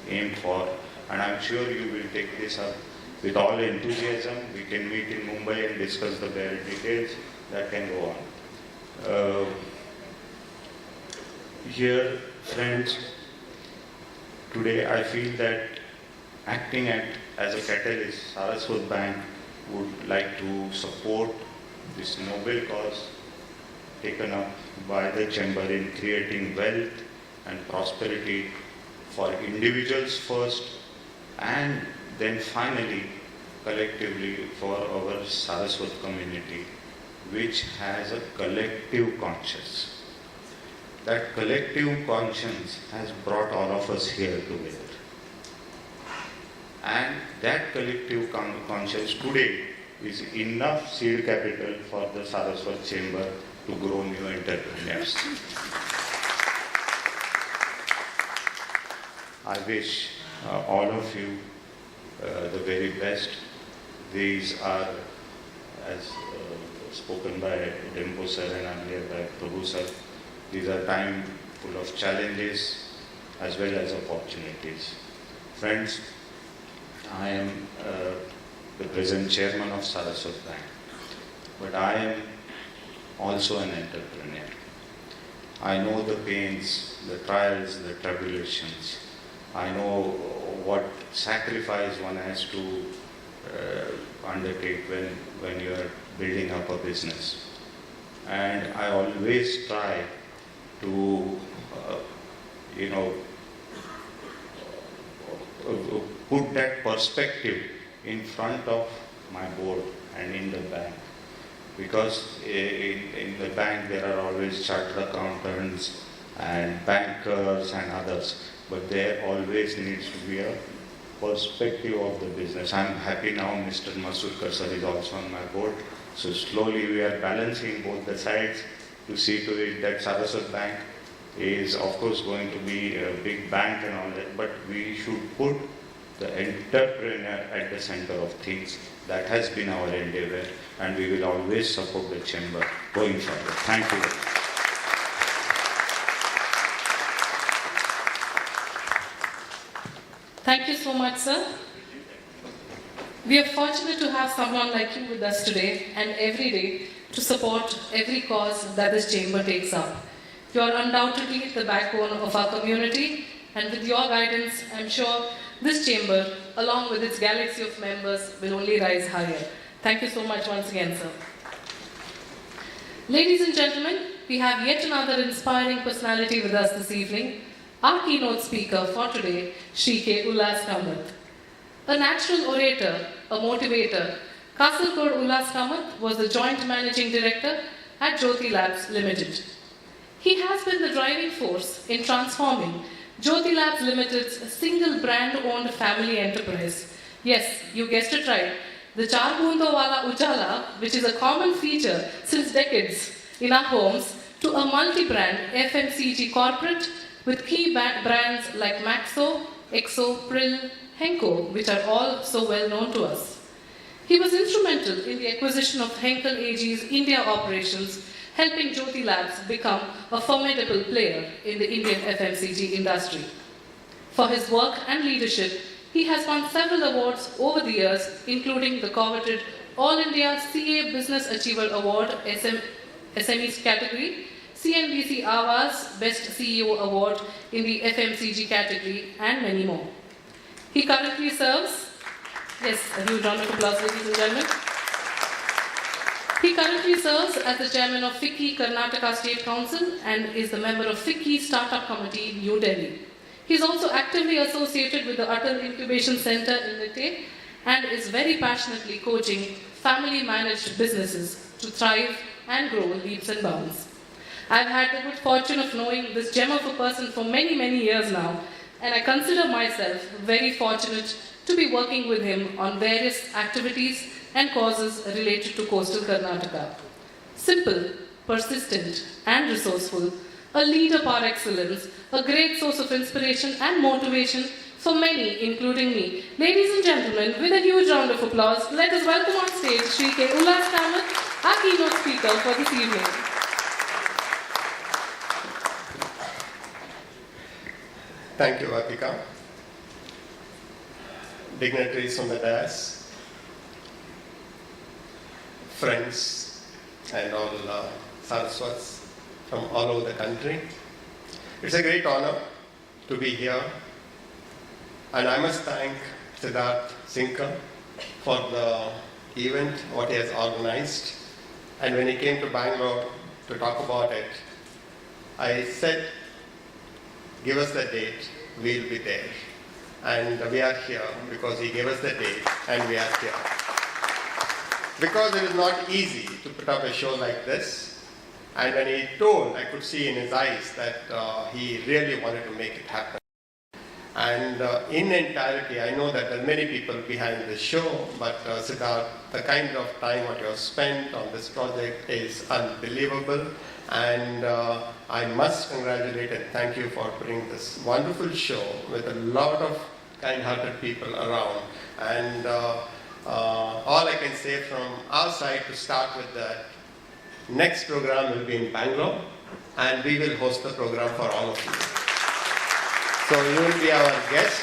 aim for, and I'm sure you will take this up with all enthusiasm. We can meet in Mumbai and discuss the bare details that can go on. Here, friends, today I feel that acting as a catalyst, Saraswat Bank would like to support this noble cause taken up by the chamber in creating wealth and prosperity for individuals first, and then finally collectively for our Saraswat community, which has a collective conscience. That collective conscience has brought all of us here together. And that collective conscience today is enough seed capital for the Saraswat Chamber to grow new entrepreneurs. I wish all of you the very best. These are, as spoken by Dempo sir and earlier by Prabhu sir, these are times full of challenges as well as opportunities. Friends, I am the present chairman of Saraswat Bank, but I am also an entrepreneur. I know the pains, the trials, the tribulations. I know what sacrifice one has to undertake when you are building up a business. And I always try to, put that perspective in front of my board and in the bank. Because in the bank there are always chartered accountants and bankers and others, but there always needs to be a perspective of the business. I'm happy now Mr. Masudkar sir is also on my board, so slowly we are balancing both the sides to see to it that Saraswat Bank is of course going to be a big bank and all that, but we should put the entrepreneur at the center of things. That has been our endeavor, and we will always support the chamber going forward. Thank you. Thank you so much, sir. We are fortunate to have someone like you with us today and every day to support every cause that this chamber takes up. You are undoubtedly the backbone of our community, and with your guidance, I'm sure this chamber, along with its galaxy of members, will only rise higher. Thank you so much once again, sir. Ladies and gentlemen, we have yet another inspiring personality with us this evening, our keynote speaker for today, Shri K. Ullas Kamath. A natural orator, a motivator, Kasaragod Ullas Kamath was the Joint Managing Director at Jyoti Labs Limited. He has been the driving force in transforming Jyoti Labs Limited's single brand-owned family enterprise. Yes, you guessed it right. The Char Boondo Wala Ujala, which is a common feature since decades in our homes, to a multi-brand FMCG corporate with key brands like Maxo, Exo, Prill, Henko, which are all so well known to us. He was instrumental in the acquisition of Henkel AG's India operations, helping Jyoti Labs become a formidable player in the Indian FMCG industry. For his work and leadership, he has won several awards over the years, including the coveted All India CA Business Achiever Award SMEs category, CNBC Awaaz Best CEO Award in the FMCG category, and many more. He currently serves, yes, a huge round of applause, ladies and gentlemen. He currently serves as the chairman of FICCI Karnataka State Council and is the member of FICCI Startup Committee in New Delhi. He is also actively associated with the Atal Incubation Center in Nite and is very passionately coaching family-managed businesses to thrive and grow leaps and bounds. I've had the good fortune of knowing this gem of a person for many, many years now, and I consider myself very fortunate to be working with him on various activities and causes related to coastal Karnataka. Simple, persistent, and resourceful, a leader par excellence, a great source of inspiration and motivation for many, including me. Ladies and gentlemen, with a huge round of applause, let us welcome on stage Shri K. Ullas Kamath, our keynote speaker for this evening. Thank you, Vatika. Dignitaries on the dais, friends, and all Saraswats from all over the country. It's a great honor to be here, and I must thank Siddharth Sinka for the event, what he has organized. And when he came to Bangalore to talk about it, I said, give us the date, we'll be there. And we are here because he gave us the date, and we are here. Because it is not easy to put up a show like this. And when he told, I could see in his eyes that he really wanted to make it happen. And in entirety, I know that there are many people behind this show, but Siddharth, the kind of time what you have spent on this project is unbelievable. And I must congratulate and thank you for putting this wonderful show with a lot of kind-hearted people around. And all I can say from our side to start with that, next program will be in Bangalore, and we will host the program for all of you. So you will be our guest,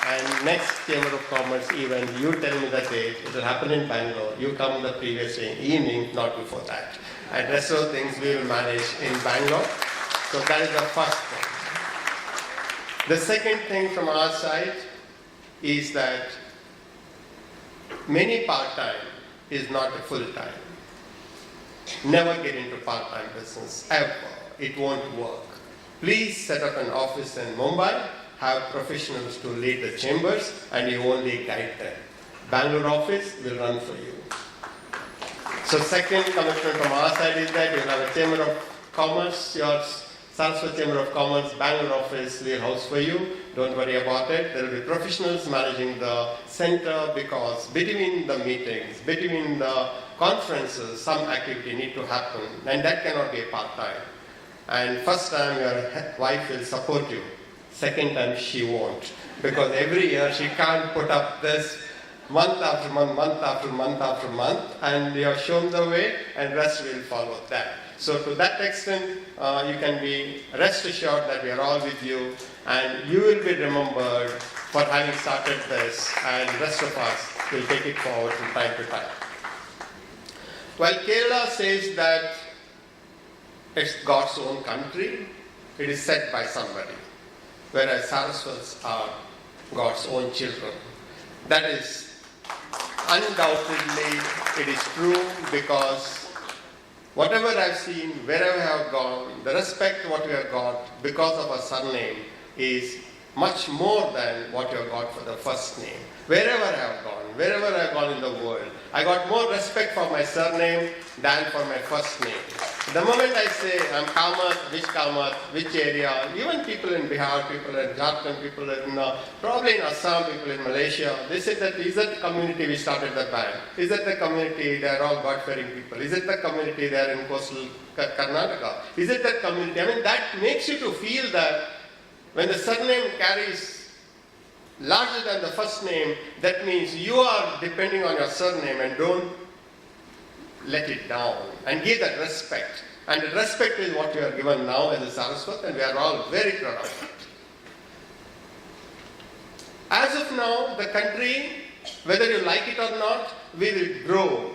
and next Chamber of Commerce event, you tell me the date, it will happen in Bangalore. You come the previous evening, not before that. And rest of the things we will manage in Bangalore. So that is the first thing. The second thing from our side is that many part-time is not a full-time. Never get into part-time business, ever. It won't work. Please set up an office in Mumbai, have professionals to lead the chambers, and you only guide them. Bangalore office will run for you. So second commitment from our side is that you will have a Chamber of Commerce, your Saraswat Chamber of Commerce, Bangalore office will house for you. Don't worry about it. There will be professionals managing the center, because between the meetings, between the conferences, some activity need to happen, and that cannot be a part-time. And first time your wife will support you. Second time she won't, because every year she can't put up this month after month, month after month after month, and you have shown the way, and rest will follow that. So to that extent, you can be rest assured that we are all with you, and you will be remembered for having started this, and the rest of us will take it forward from time to time. While Kerala says that it's God's own country, it is said by somebody, whereas Saraswats are God's own children. That is undoubtedly, it is true, because whatever I've seen, wherever I have gone, the respect what we have got because of our surname is much more than what you have got for the first name. Wherever I have gone, wherever I have gone in the world, I got more respect for my surname than for my first name. The moment I say I'm Kamath, which area, even people in Bihar, people in Jharkhand, people in probably in Assam, people in Malaysia, they say that is that the community we started the bank? Is that the community they are all God-fearing people? Is it the community they are in coastal Karnataka? Is it that community? I mean, that makes you to feel that when the surname carries larger than the first name, that means you are depending on your surname and don't let it down and give that respect. And the respect is what you are given now as a Saraswat, and we are all very proud of it. As of now, the country, whether you like it or not, we will grow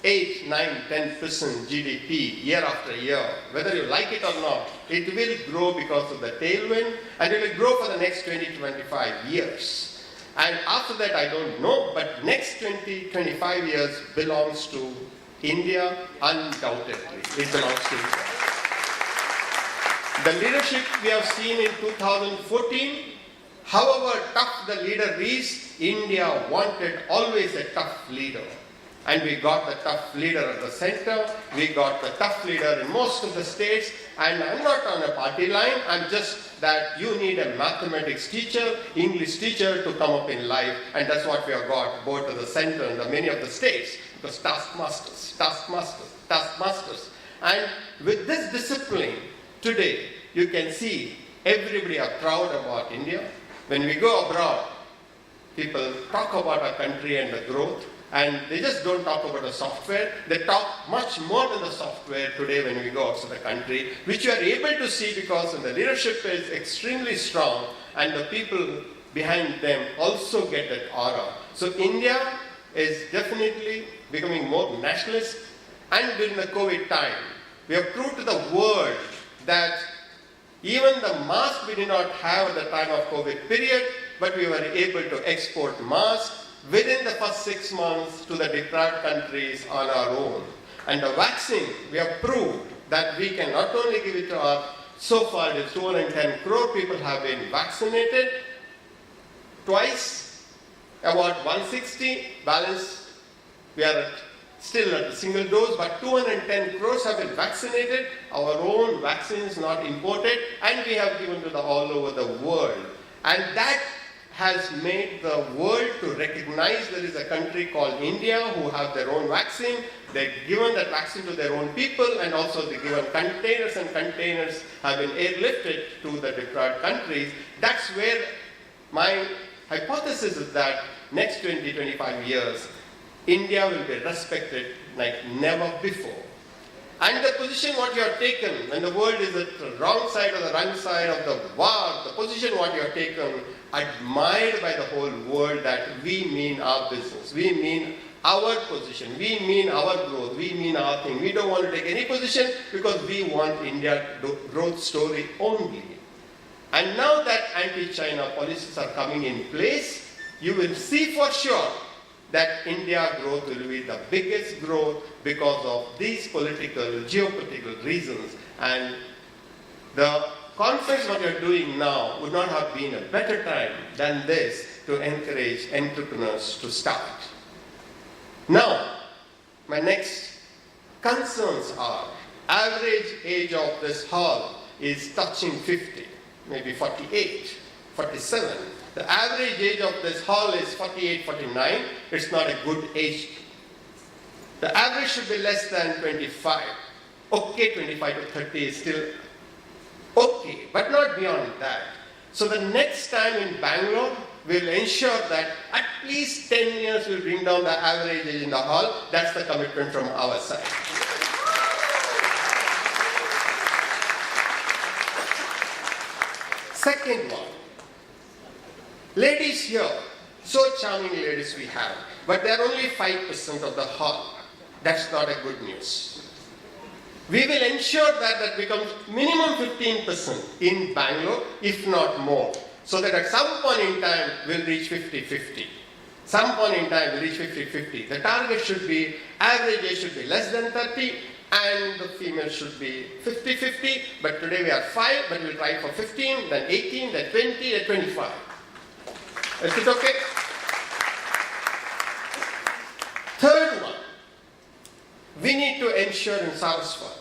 8, 9, 10% GDP year after year. Whether you like it or not, it will grow because of the tailwind, and it will grow for the next 20, 25 years. And after that, I don't know, but next 20, 25 years belongs to India, undoubtedly. It belongs to India. The leadership we have seen in 2014, however tough the leader is, India wanted always a tough leader. And we got the tough leader at the center, we got the tough leader in most of the states, and I'm not on a party line, I'm just that you need a mathematics teacher, English teacher to come up in life, and that's what we have got both at the center and many of the states, because taskmasters. And with this discipline, today, you can see everybody are proud about India. When we go abroad, people talk about our country and the growth, and they just don't talk about the software. They talk much more than the software today when we go outside the country, which you are able to see because the leadership is extremely strong and the people behind them also get that aura. So India is definitely becoming more nationalist, and during the COVID time, we have proved to the world that even the mask we did not have at the time of COVID period, but we were able to export masks within the first 6 months to the deprived countries on our own. And the vaccine, we have proved that we can not only give it to our, so far it is 210 crore people have been vaccinated, twice, about 160, balance, we are still at the single dose, but 210 crores have been vaccinated, our own vaccines not imported, and we have given to the all over the world. And that has made the world to recognize there is a country called India who have their own vaccine. They've given that vaccine to their own people, and also they've given containers, and containers have been airlifted to the deprived countries. That's where my hypothesis is that next 20, 25 years, India will be respected like never before. And the position what you have taken, when the world is at the wrong side or the wrong side of the war, the position what you have taken, admired by the whole world, that we mean our business, we mean our position, we mean our growth, we mean our thing. We don't want to take any position because we want India growth story only. And now that anti-China policies are coming in place, you will see for sure that India growth will be the biggest growth because of these political, geopolitical reasons. And the conference what you're doing now would not have been a better time than this to encourage entrepreneurs to start. Now, my next concerns are, average age of this hall is touching 50, maybe 48, 47. The average age of this hall is 48, 49. It's not a good age. The average should be less than 25. Okay, 25 to 30 is still okay, but not beyond that. So the next time in Bangalore, we'll ensure that at least 10 years we'll bring down the average age in the hall. That's the commitment from our side. Second one. Ladies here, so charming ladies we have, but they are only 5% of the hall. That's not a good news. We will ensure that that becomes minimum 15% in Bangalore, if not more, so that at some point in time we'll reach 50-50. Some point in time we'll reach 50-50. The target should be, average age should be less than 30, and the female should be 50-50, but today we are 5, but we'll try for 15, then 18, then 20, then 25. Is it okay? Third one, we need to ensure in Saraswat,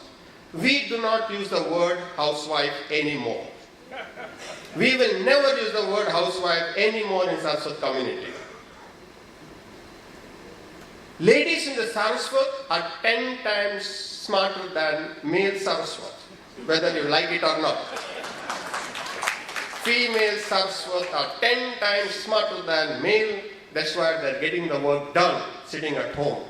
we do not use the word housewife anymore. We will never use the word housewife anymore in Saraswat community. Ladies in the Saraswat are 10 times smarter than male Saraswat, whether you like it or not. Female Saraswat are 10 times smarter than male. That's why they're getting the work done sitting at home.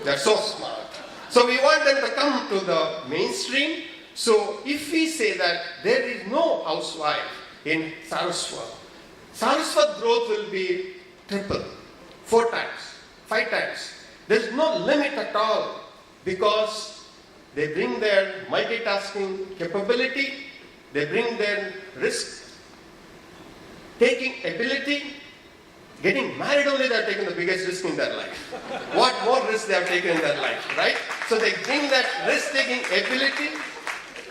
They're so smart. So we want them to come to the mainstream. So if we say that there is no housewife in Saraswat, Saraswat growth will be triple, 4 times, 5 times. There's no limit at all because they bring their multitasking capability, they bring their risk-taking ability. Getting married only, they are taking the biggest risk in their life. What more risk they have taken in their life, right? So they bring that risk-taking ability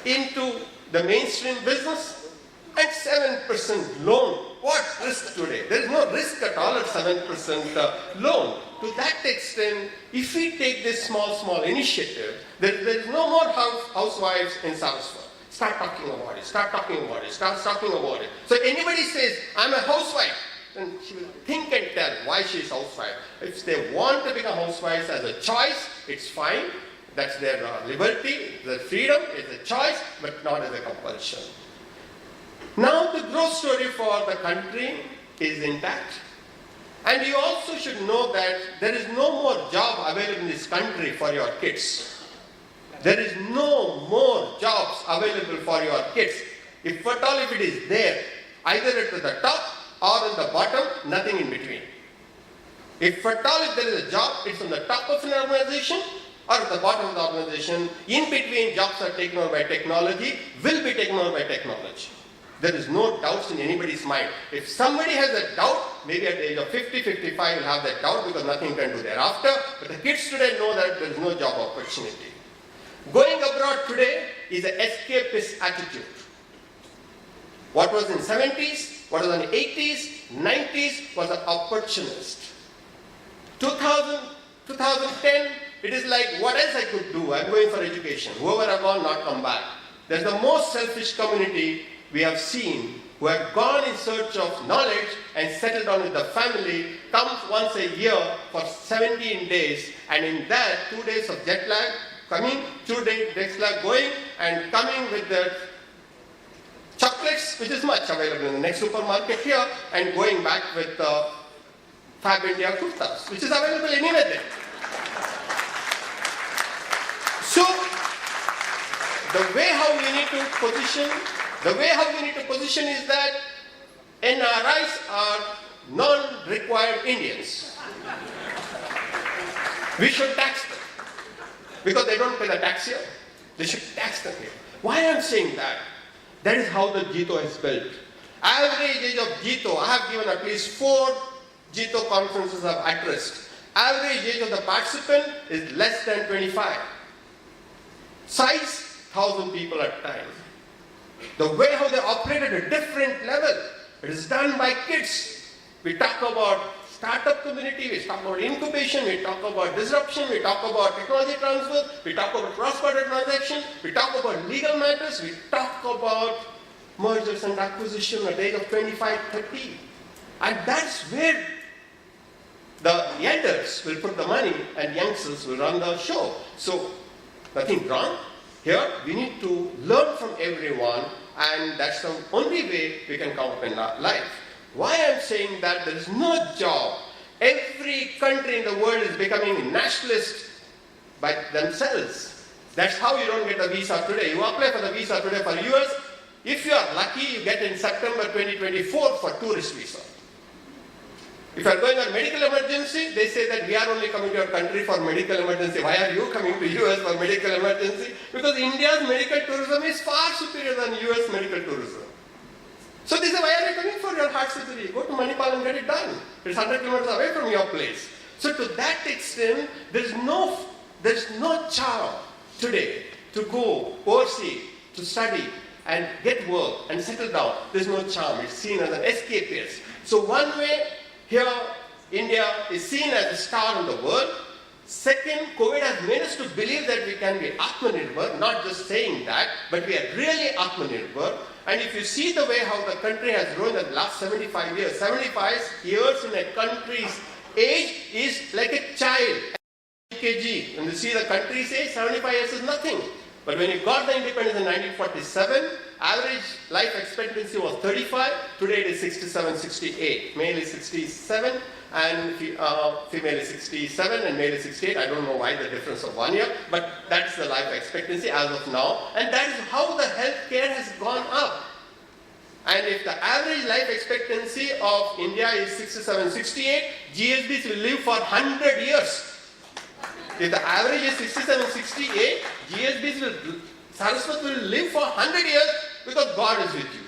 into the mainstream business and 7% loan. What risk today? There is no risk at all at 7% loan. To that extent, if we take this small initiative, there is no more housewives in Saraswat. Start talking about it, start talking about it, start talking about it. So anybody says, I'm a housewife, then she will think and tell why she is housewife. If they want to become housewives as a choice, it's fine. That's their liberty, their freedom, it's a choice, but not as a compulsion. Now the growth story for the country is intact. And you also should know that there is no more job available in this country for your kids. There is no more jobs available for your kids. If at all, if it is there, either at the top or at the bottom, nothing in between. If at all, if there is a job, it's on the top of an organization or at the bottom of the organization. In between, jobs are taken over by technology, will be taken over by technology. There is no doubts in anybody's mind. If somebody has a doubt, maybe at the age of 50, 55, will have that doubt because nothing can do thereafter. But the kids today know that there is no job opportunity. Going abroad today is an escapist attitude. What was in 70s, what was in the 80s, 90s was an opportunist. 2010, it is like, what else I could do? I'm going for education. Whoever have gone, not come back. There's the most selfish community we have seen who have gone in search of knowledge and settled down with the family, comes once a year for 17 days, and in that, 2 days of jet lag, coming, 2 days jet lag going, and coming with the chocolates, which is much available in the next supermarket here, and going back with Fab India kurtas, which is available anywhere there. So, the way how we need to position is that NRIs are non-required Indians. We should tax them because they don't pay the tax here. They should tax them here. Why I'm saying that? That is how the GITO is built. Average age of GITO, I have given at least 4 GITO conferences I've addressed. Average age of the participant is less than 25. Size, 1,000 people at a time. The way how they operate at a different level, it is done by kids. We talk about startup community, we talk about incubation, we talk about disruption, we talk about technology transfer, we talk about cross-border transaction, we talk about legal matters, we talk about mergers and acquisition at the age of 25, 30. And that's where the elders will put the money and youngsters will run the show. So, nothing wrong. Here, we need to learn from everyone, and that's the only way we can come up in life. Why I'm saying that there is no job. Every country in the world is becoming nationalist by themselves. That's how you don't get a visa today. You apply for the visa today for US. If you are lucky, you get in September 2024 for tourist visa. If you are going on medical emergency, they say that we are only coming to your country for medical emergency. Why are you coming to US for medical emergency? Because India's medical tourism is far superior than US medical tourism. So they say, why are you coming for your heart surgery? Go to Manipal and get it done. It's 100 kilometers away from your place. So to that extent, there's no charm today to go overseas, to study and get work and settle down. There's no charm. It's seen as an escapist. So one way, here India is seen as a star in the world. Second, COVID has made us to believe that we can be Atmanirbhar, not just saying that, but we are really Atmanirbhar. And if you see the way how the country has grown in the last 75 years, 75 years in a country's age is like a child. kg. When you see the country's age, 75 years is nothing. But when you got the independence in 1947, average life expectancy was 35. Today it is 67, 68. Male is 67 and female is 67 and male is 68. I don't know why the difference of 1 year, but that's the life expectancy as of now. And that is how the healthcare has gone up. And if the average life expectancy of India is 67, 68, GSBs will live for 100 years. If the average is 67, 68, GSBs Saraswat will live for 100 years because God is with you.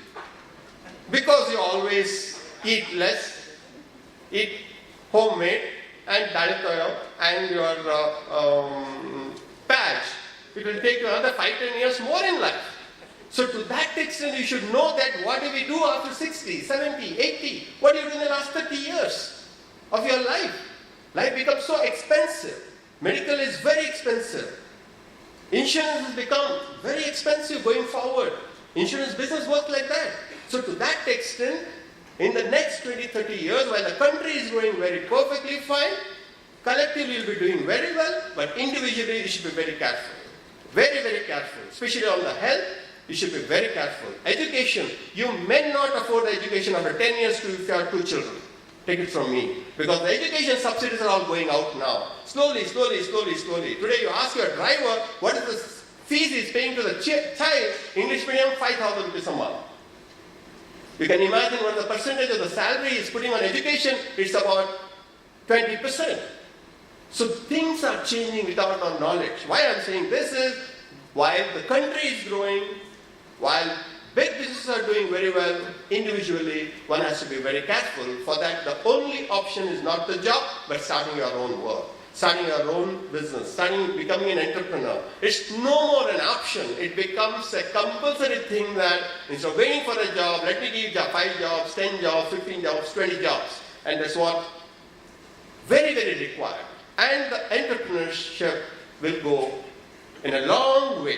Because you always eat less, eat homemade and Dalitoyo and your patch. It will take you another 5-10 years more in life. So to that extent, you should know that what do we do after 60, 70, 80? What do you do in the last 30 years of your life? Life becomes so expensive. Medical is very expensive. Insurance has become very expensive going forward. Insurance business works like that. So to that extent, in the next 20, 30 years, while the country is growing very perfectly fine, collectively you'll be doing very well, but individually you should be very careful. Very, very careful. Especially on the health, you should be very careful. Education, you may not afford the education after 10 years if you have 2 children. Take it from me. Because the education subsidies are all going out now. Slowly, slowly, slowly, slowly. Today you ask your driver what is the fees he's paying to the child, English medium, 5,000 rupees a month. You can imagine what the percentage of the salary is putting on education, it's about 20%. So things are changing without our knowledge. Why I'm saying this is, while the country is growing, while big businesses are doing very well, individually, one has to be very careful. For that, the only option is not the job, but starting your own work, starting your own business, becoming an entrepreneur. It's no more an option. It becomes a compulsory thing that instead of waiting for a job, let me give you 5 jobs, 10 jobs, 15 jobs, 20 jobs. And that's what very, very required. And the entrepreneurship will go in a long way.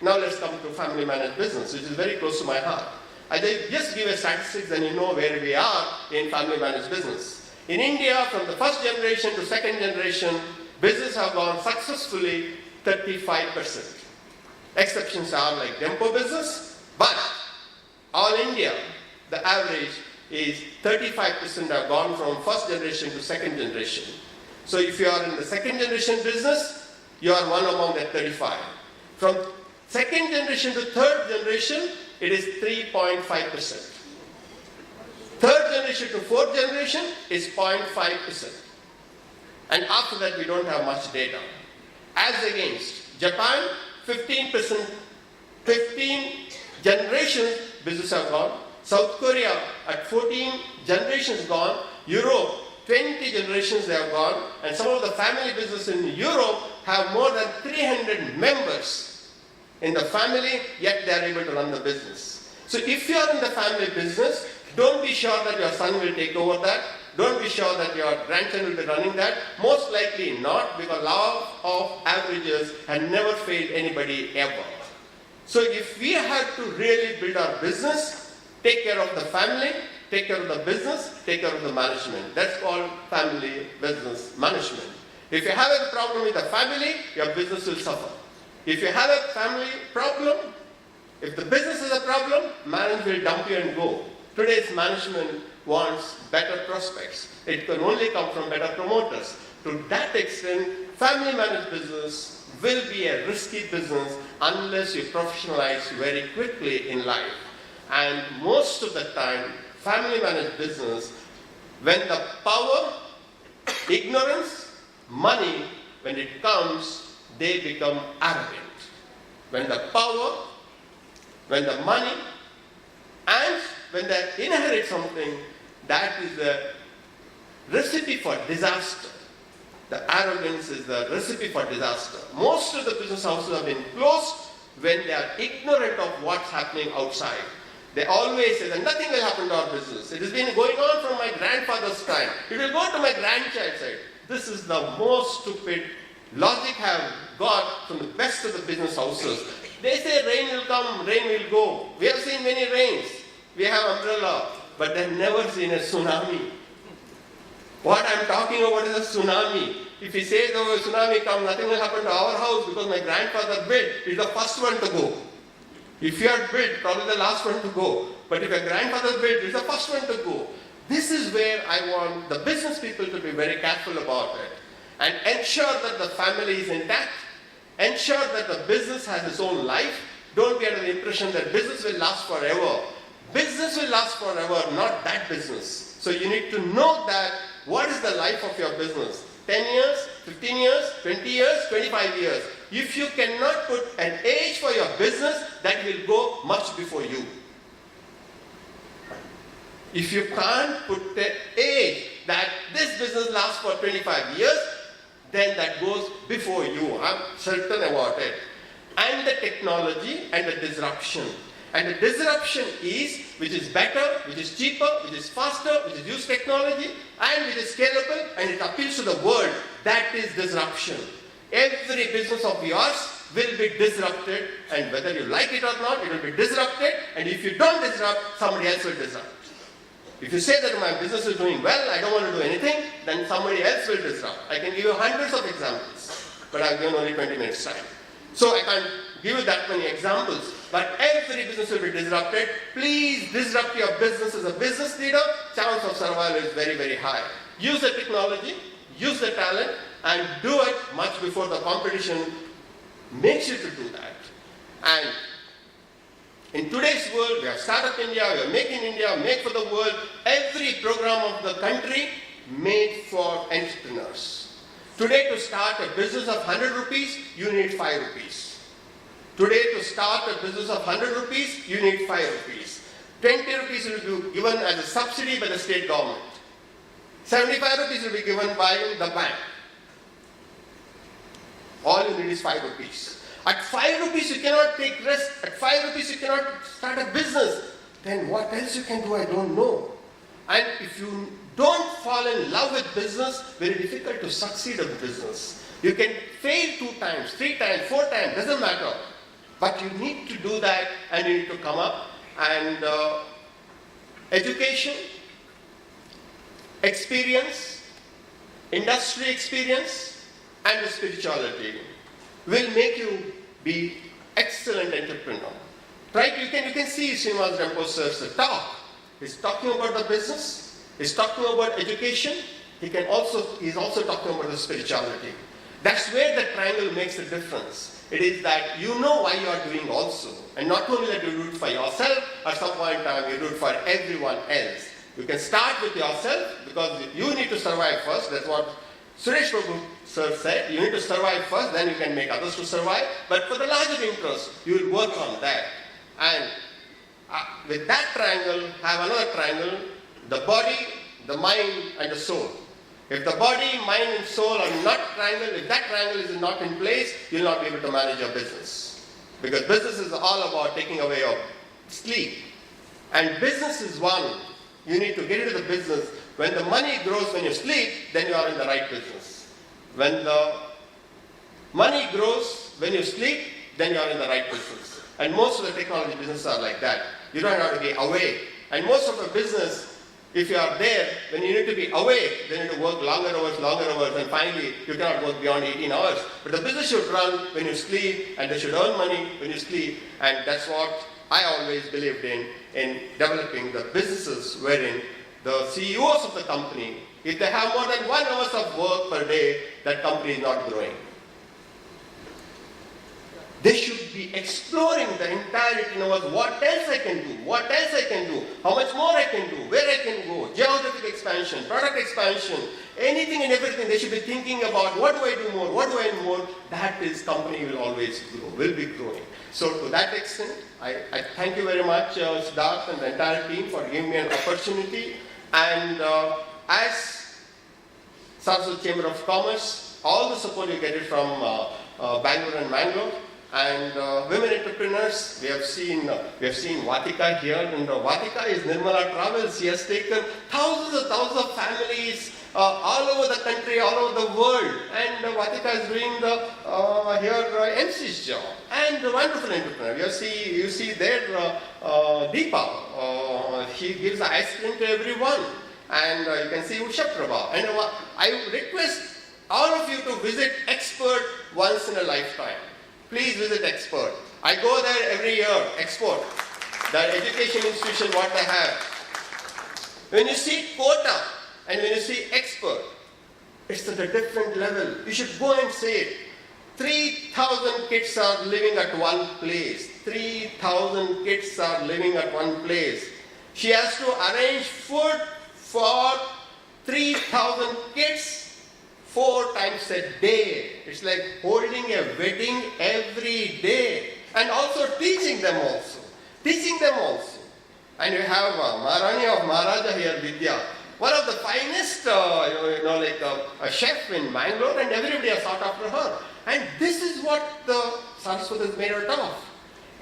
Now let's come to family managed business, which is very close to my heart. I just give a statistics and you know where we are in family managed business. In India, from the first generation to second generation, business have gone successfully 35%. Exceptions are like Dempo business, but all India, the average is 35% have gone from first generation to second generation. So if you are in the second generation business, you are one among that 35. From second generation to third generation, it is 3.5%. Third generation to fourth generation is 0.5%. And after that, we don't have much data. As against Japan, 15%, 15 generations business have gone. South Korea, at 14 generations gone. Europe, 20 generations they have gone. And some of the family business in Europe have more than 300 members in the family, yet they are able to run the business. So if you are in the family business, don't be sure that your son will take over that. Don't be sure that your grandson will be running that. Most likely not, because law of averages had never failed anybody ever. So if we had to really build our business, take care of the family, take care of the business, take care of the management. That's called family business management. If you have a problem with the family, your business will suffer. If you have a family problem, if the business is a problem, management will dump you and go. Today's management wants better prospects. It can only come from better promoters. To that extent, family managed business will be a risky business unless you professionalize very quickly in life. And most of the time, family managed business, when the power, ignorance, money, when it comes, they become arrogant. When the power, when the money, and when they inherit something, that is a recipe for disaster. The arrogance is the recipe for disaster. Most of the business houses have been closed when they are ignorant of what's happening outside. They always say that nothing will happen to our business. It has been going on from my grandfather's time. It will go to my grandchild's side. This is the most stupid logic I have got from the best of the business houses. They say rain will come, rain will go. We have seen many rains. We have umbrella, but they've never seen a tsunami. What I'm talking about is a tsunami. If he says, oh, a tsunami comes, nothing will happen to our house because my grandfather built, he's the first one to go. If you are built, probably the last one to go. But if your grandfather built, he's the first one to go. This is where I want the business people to be very careful about it and ensure that the family is intact, ensure that the business has its own life. Don't be under the impression that business will last forever. Business will last forever, not that business. So you need to know that what is the life of your business? 10 years, 15 years, 20 years, 25 years. If you cannot put an age for your business, that will go much before you. If you can't put the age that this business lasts for 25 years, then that goes before you. I'm certain about it. And the technology and the disruption. And the disruption is, which is better, which is cheaper, which is faster, which is used technology, and which is scalable, and it appeals to the world. That is disruption. Every business of yours will be disrupted, and whether you like it or not, it will be disrupted, and if you don't disrupt, somebody else will disrupt. If you say that my business is doing well, I don't want to do anything, then somebody else will disrupt. I can give you hundreds of examples, but I've given only 20 minutes time. So I can't give you that many examples, but every business will be disrupted. Please disrupt your business as a business leader. Chance of survival is very, very high. Use the technology, use the talent, and do it much before the competition makes you to do that. And in today's world, we have Startup India, we have Make in India, Make for the World, every program of the country made for entrepreneurs. Today, to start a business of 100 rupees, you need 5 rupees. Today, to start a business of 100 rupees, you need 5 rupees. 20 rupees will be given as a subsidy by the state government. 75 rupees will be given by the bank. All you need is 5 rupees. At 5 rupees, you cannot take risk. At 5 rupees, you cannot start a business. Then what else you can do, I don't know. And if you don't fall in love with business, very difficult to succeed in business. You can fail 2 times, 3 times, 4 times, doesn't matter. But you need to do that, and you need to come up. And education, experience, industry experience, and the spirituality will make you be excellent entrepreneur. Right? You can see Srinivas Rinpoche's talk. He's talking about the business. He's talking about education. He's also talking about the spirituality. That's where the triangle makes a difference. It is that you know why you are doing also. And not only that you do it for yourself, at some point in time you do it for everyone else. You can start with yourself because you need to survive first. That's what Suresh Prabhu sir said. You need to survive first, then you can make others to survive. But for the larger interest, you will work on that. And with that triangle, have another triangle, the body, the mind, and the soul. If the body, mind, and soul are not triangle, if that triangle is not in place, you will not be able to manage your business. Because business is all about taking away your sleep. And business is one. You need to get into the business. When the money grows when you sleep, then you are in the right business. When the money grows when you sleep, then you are in the right business. And most of the technology businesses are like that. You don't have to be awake. And most of the business, if you are there, when you need to be awake, then you need to work longer hours, and finally you cannot work beyond 18 hours. But the business should run when you sleep, and they should earn money when you sleep, and that's what I always believed in developing the businesses wherein the CEOs of the company, if they have more than 1 hour of work per day, that company is not growing. They should be exploring the entirety of what else I can do, how much more I can do, where I can go, geographic expansion, product expansion, anything and everything. They should be thinking about what do I do more, that is company will always grow, will be growing. So to that extent, I thank you very much, Siddharth and the entire team for giving me an opportunity. And as Saraswat Chamber of Commerce, all the support you get it from Bangalore and Mangalore. And women entrepreneurs, we have seen Vatika here, and Vatika is Nirmala Travels. She has taken thousands of families all over the country, all over the world, and Vatika is doing her MC's job. And a wonderful entrepreneur. You see there Deepa. She gives ice cream to everyone, and you can see Suresh Prabhu. And I request all of you to visit Expert once in a lifetime. Please visit Expert. I go there every year, Expert, the education institution, what they have. When you see Quota and when you see Expert, it's at a different level. You should go and say it. 3,000 kids are living at one place. 3,000 kids are living at one place. She has to arrange food for 3,000 kids 4 times a day. It's like holding a wedding every day. And also teaching them also. And you have Maharani of Maharaja here, Vidya. One of the finest, a chef in Mangalore, and everybody has sought after her. And this is what the Saraswat is made out of.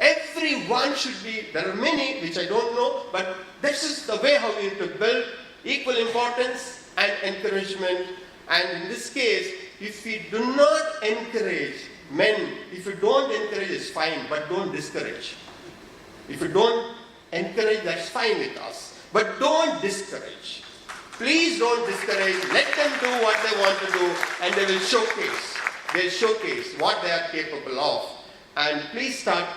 Everyone should be, there are many which I don't know, but this is the way how we need to build equal importance and encouragement. And in this case, if we do not encourage men, if you don't encourage, it's fine, but don't discourage. If you don't encourage, that's fine with us. But don't discourage. Please don't discourage. Let them do what they want to do, and they will showcase. They'll showcase what they are capable of. And please start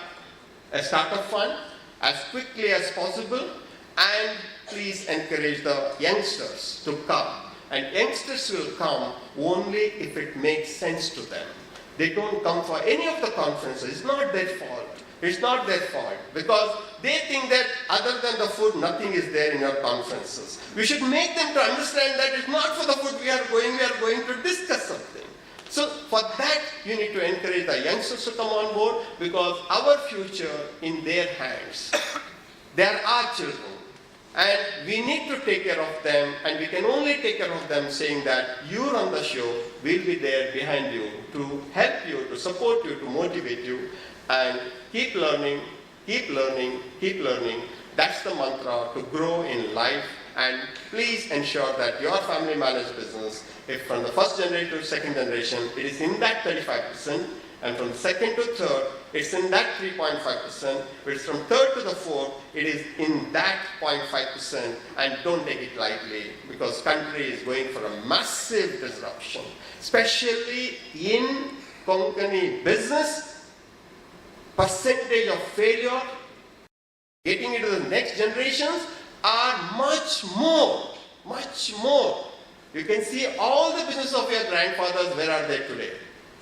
a startup fund as quickly as possible, and please encourage the youngsters to come. And youngsters will come only if it makes sense to them. They don't come for any of the conferences. It's not their fault. It's not their fault, because they think that other than the food, nothing is there in your conferences. We should make them to understand that it's not for the food we are going to discuss something. So for that, you need to encourage the youngsters to come on board, because our future in their hands. They are our children. And we need to take care of them, and we can only take care of them saying that you run the show, we'll be there behind you to help you, to support you, to motivate you, and keep learning, keep learning, keep learning. That's the mantra to grow in life. And please ensure that your family managed business, if from the first generation to second generation, it is in that 35%, and from second to third, it's in that 3.5%, but it's from third to the fourth, it is in that 0.5%, and don't take it lightly, because country is going for a massive disruption, especially in Konkani business. Percentage of failure, getting into the next generations are much more. You can see all the business of your grandfathers, where are they today?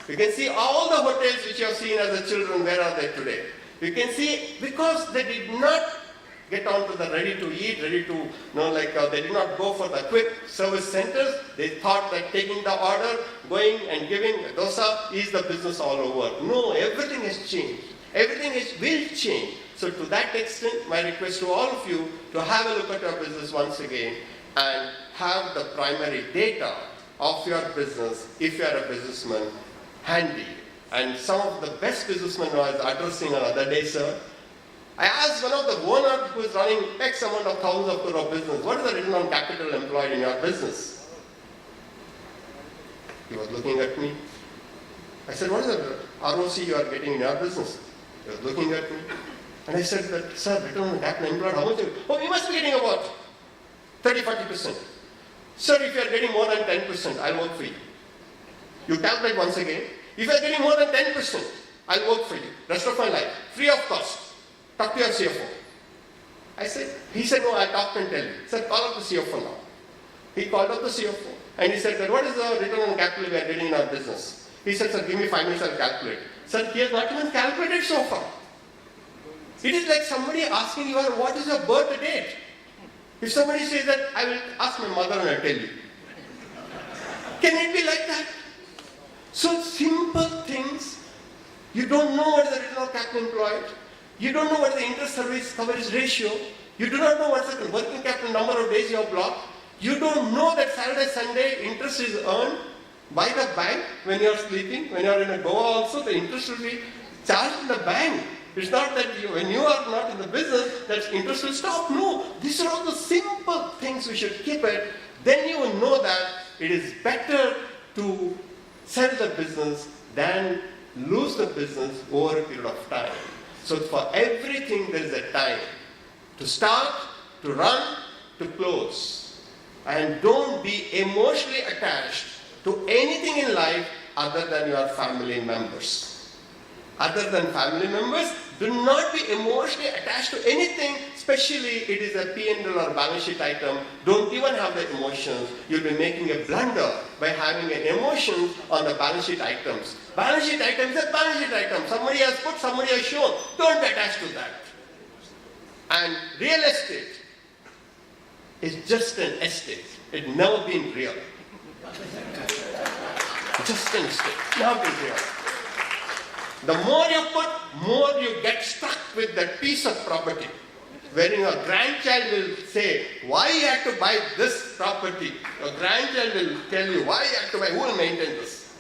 You can see all the hotels which you have seen as the children, where are they today? You can see, because they did not get on to the ready to eat, they did not go for the quick service centers. They thought that taking the order, going and giving dosa is the business all over. No, everything has changed. Will change. So to that extent, my request to all of you to have a look at your business once again and have the primary data of your business, if you are a businessman, handy. And some of the best businessmen I was addressing another day, sir, I asked one of the owners who is running X amount of thousands of crore of business, what is the return on capital employed in your business? He was looking at me. I said, what is the ROC you are getting in your business? He was looking at me. And I said, that, sir, return on capital employed, how much? Oh, you must be getting about 30-40%. Sir, if you are getting more than 10%, I'll work for you. You calculate once again. If you are getting more than 10%, I'll work for you. Rest of my life, free of cost. Talk to your CFO. He said, no, I'll talk and tell you. Sir, call up the CFO now. He called up the CFO and he said, what is the return on capital we are getting in our business? He said, sir, give me 5 minutes, I'll calculate. Sir, he has not even calculated so far. It is like somebody asking you, what is your birth date? If somebody says that, I will ask my mother and I'll tell you. Can it be like that? So simple things. You don't know what is the return on capital employed. You don't know what is the interest service coverage ratio. You do not know what is the working capital number of days you have blocked. You don't know that Saturday, Sunday interest is earned by the bank when you are sleeping, when you are in a Goa also, the interest will be charged in the bank. It's not that when you are not in the business, that interest will stop. No, these are all the simple things we should keep it. Then you will know that it is better to sell the business than lose the business over a period of time. So for everything there is a time. To start, to run, to close. And don't be emotionally attached to anything in life other than your family members. Other than family members, do not be emotionally attached to anything, especially it is a P&L or balance sheet item. Don't even have the emotions. You'll be making a blunder by having an emotion on the balance sheet items. Balance sheet item is a balance sheet item. Somebody has put, somebody has shown. Don't be attached to that. And real estate is just an estate. It's never been real. Just an estate. Never been real. The more you put, more you get stuck with that piece of property. When your grandchild will say, why you have to buy this property? Your grandchild will tell you, why you have to buy, who will maintain this?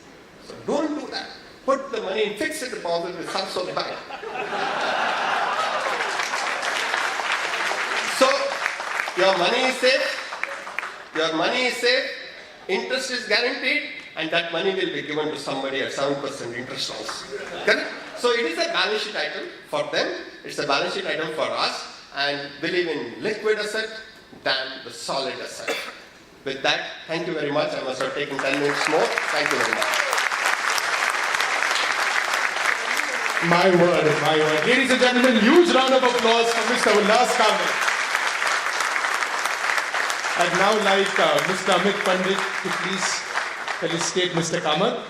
So don't do that. Put the money in fixed deposit with Saraswat Bank. So, your money is safe, your money is safe, interest is guaranteed, and that money will be given to somebody at 7% interest also. Correct? So it is a balance sheet item for them, it's a balance sheet item for us, and believe in liquid asset than the solid asset. With that, thank you very much. I must have taken 10 minutes more. Thank you very much. My word, my word. Ladies and gentlemen, huge round of applause for Mr. Ullas Kamath. I'd now like Mr. Amit Pandit to please felicitate Mr. Kamath.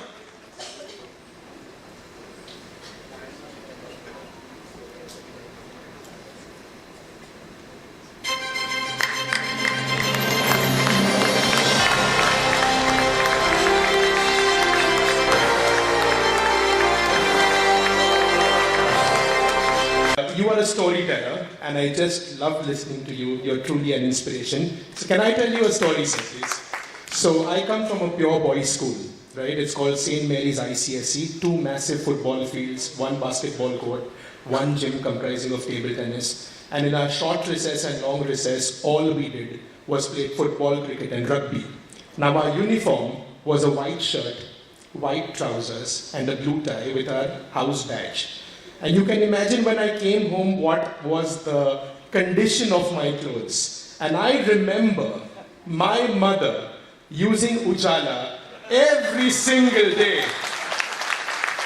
You are a storyteller, and I just love listening to you. You're truly an inspiration. So can I tell you a story, sir, please? So I come from a pure boys' school, right? It's called St. Mary's ICSE. 2 massive football fields, 1 basketball court, 1 gym comprising of table tennis. And in our short recess and long recess, all we did was play football, cricket, and rugby. Now our uniform was a white shirt, white trousers, and a blue tie with our house badge. And you can imagine when I came home what was the condition of my clothes. And I remember my mother using Ujala every single day.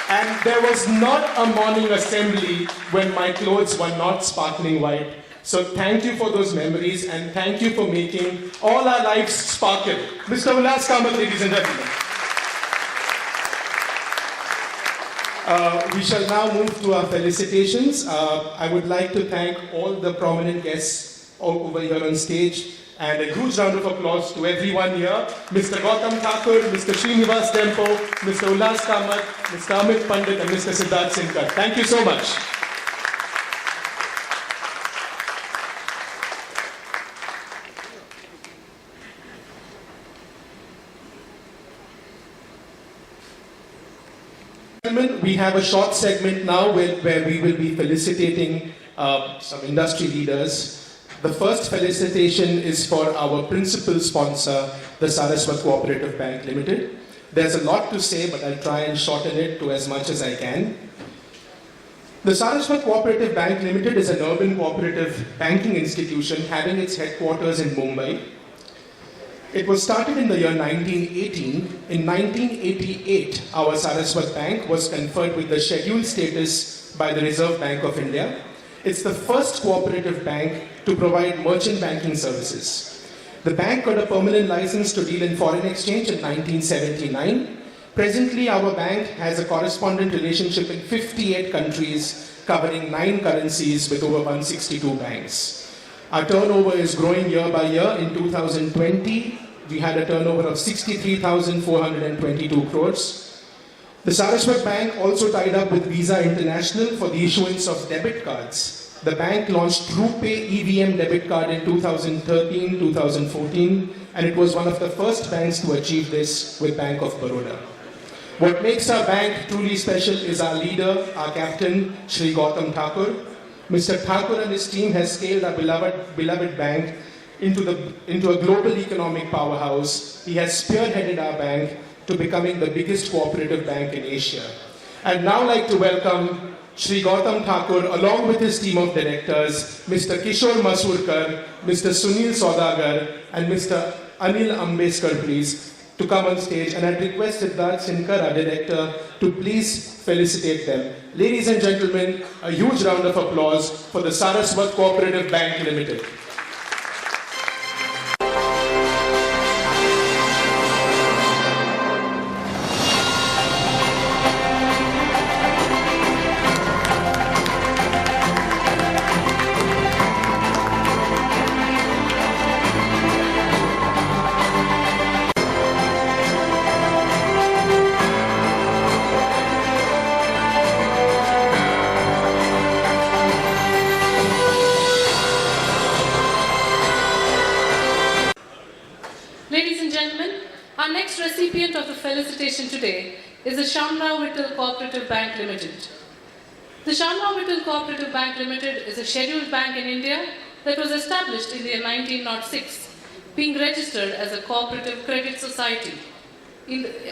And there was not a morning assembly when my clothes were not sparkling white. So thank you for those memories, and thank you for making all our lives sparkle. Mr. Ullas Kamath, ladies and gentlemen. We shall now move to our felicitations. I would like to thank all the prominent guests over here on stage, and a huge round of applause to everyone here. Mr. Gautam Thakur, Mr. Srinivas Dempo, Mr. Ullas Kamath, Mr. Amit Pandit, and Mr. Siddharth Sinkar. Thank you so much. We have a short segment now where we will be felicitating some industry leaders. The first felicitation is for our principal sponsor, the Saraswat Cooperative Bank Limited. There's a lot to say, but I'll try and shorten it to as much as I can. The Saraswat Cooperative Bank Limited is an urban cooperative banking institution having its headquarters in Mumbai. It was started in the year 1918. In 1988, our Saraswat Bank was conferred with the scheduled status by the Reserve Bank of India. It's the first cooperative bank to provide merchant banking services. The bank got a permanent license to deal in foreign exchange in 1979. Presently, our bank has a correspondent relationship in 58 countries, covering 9 currencies with over 162 banks. Our turnover is growing year by year. In 2020, we had a turnover of 63,422 crores. The Saraswat Bank also tied up with Visa International for the issuance of debit cards. The bank launched RuPay EVM debit card in 2013, 2014, and it was one of the first banks to achieve this with Bank of Baroda. What makes our bank truly special is our leader, our captain, Shri Gautam Thakur. Mr. Thakur and his team has scaled our beloved bank into a global economic powerhouse. He has spearheaded our bank to becoming the biggest cooperative bank in Asia. I'd now like to welcome Shri Gautam Thakur along with his team of directors, Mr. Kishore Masurkar, Mr. Sunil Saudagar, and Mr. Anil Ambeskar, please, to come on stage. And I'd request Siddharth Sinkar, our director, to please felicitate them. Ladies and gentlemen, a huge round of applause for the Saraswat Cooperative Bank Limited. Recipient of the felicitation today is the Shamrao Vittal Cooperative Bank Limited. The Shamrao Vittal Cooperative Bank Limited is a scheduled bank in India that was established in the year 1906, being registered as a cooperative credit society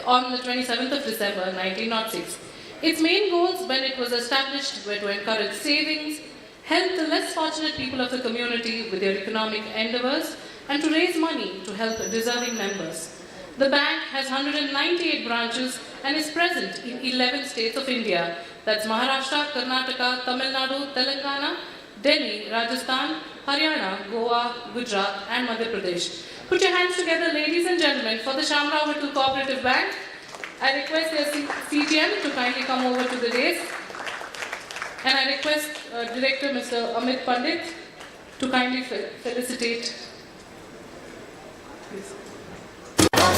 on the 27th of December 1906. Its main goals when it was established were to encourage savings, help the less fortunate people of the community with their economic endeavors, and to raise money to help deserving members. The bank has 198 branches and is present in 11 states of India. That's Maharashtra, Karnataka, Tamil Nadu, Telangana, Delhi, Rajasthan, Haryana, Goa, Gujarat, and Madhya Pradesh. Put your hands together, ladies and gentlemen, for the Shamrao Vittal Cooperative Bank. I request their CGM to kindly come over to the dais. And I request Director Mr. Amit Pandit to kindly felicitate. Please.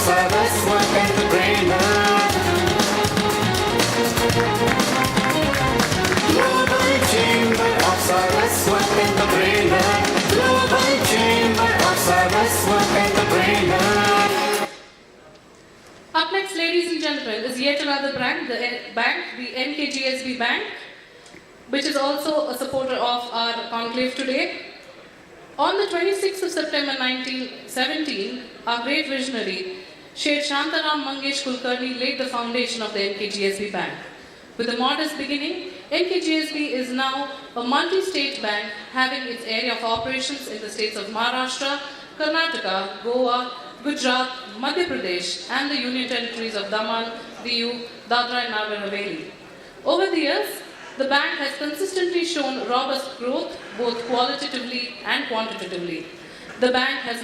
Saraswat Entrepreneurial, Global Chamber of Saraswat Entrepreneurial, Global Chamber of Saraswat Entrepreneurial. Up next, ladies and gentlemen, is yet another bank, the NKGSB Bank, which is also a supporter of our conclave today. On the 26th of September 1917, our great visionary, Sheth Shantaram Mangesh Kulkarni laid the foundation of the NKGSB Bank. With a modest beginning, NKGSB is now a multi-state bank having its area of operations in the states of Maharashtra, Karnataka, Goa, Gujarat, Madhya Pradesh, and the Union Territories of Daman, Diu, Dadra and Nagar Haveli. Over the years, the bank has consistently shown robust growth, both qualitatively and quantitatively. The bank has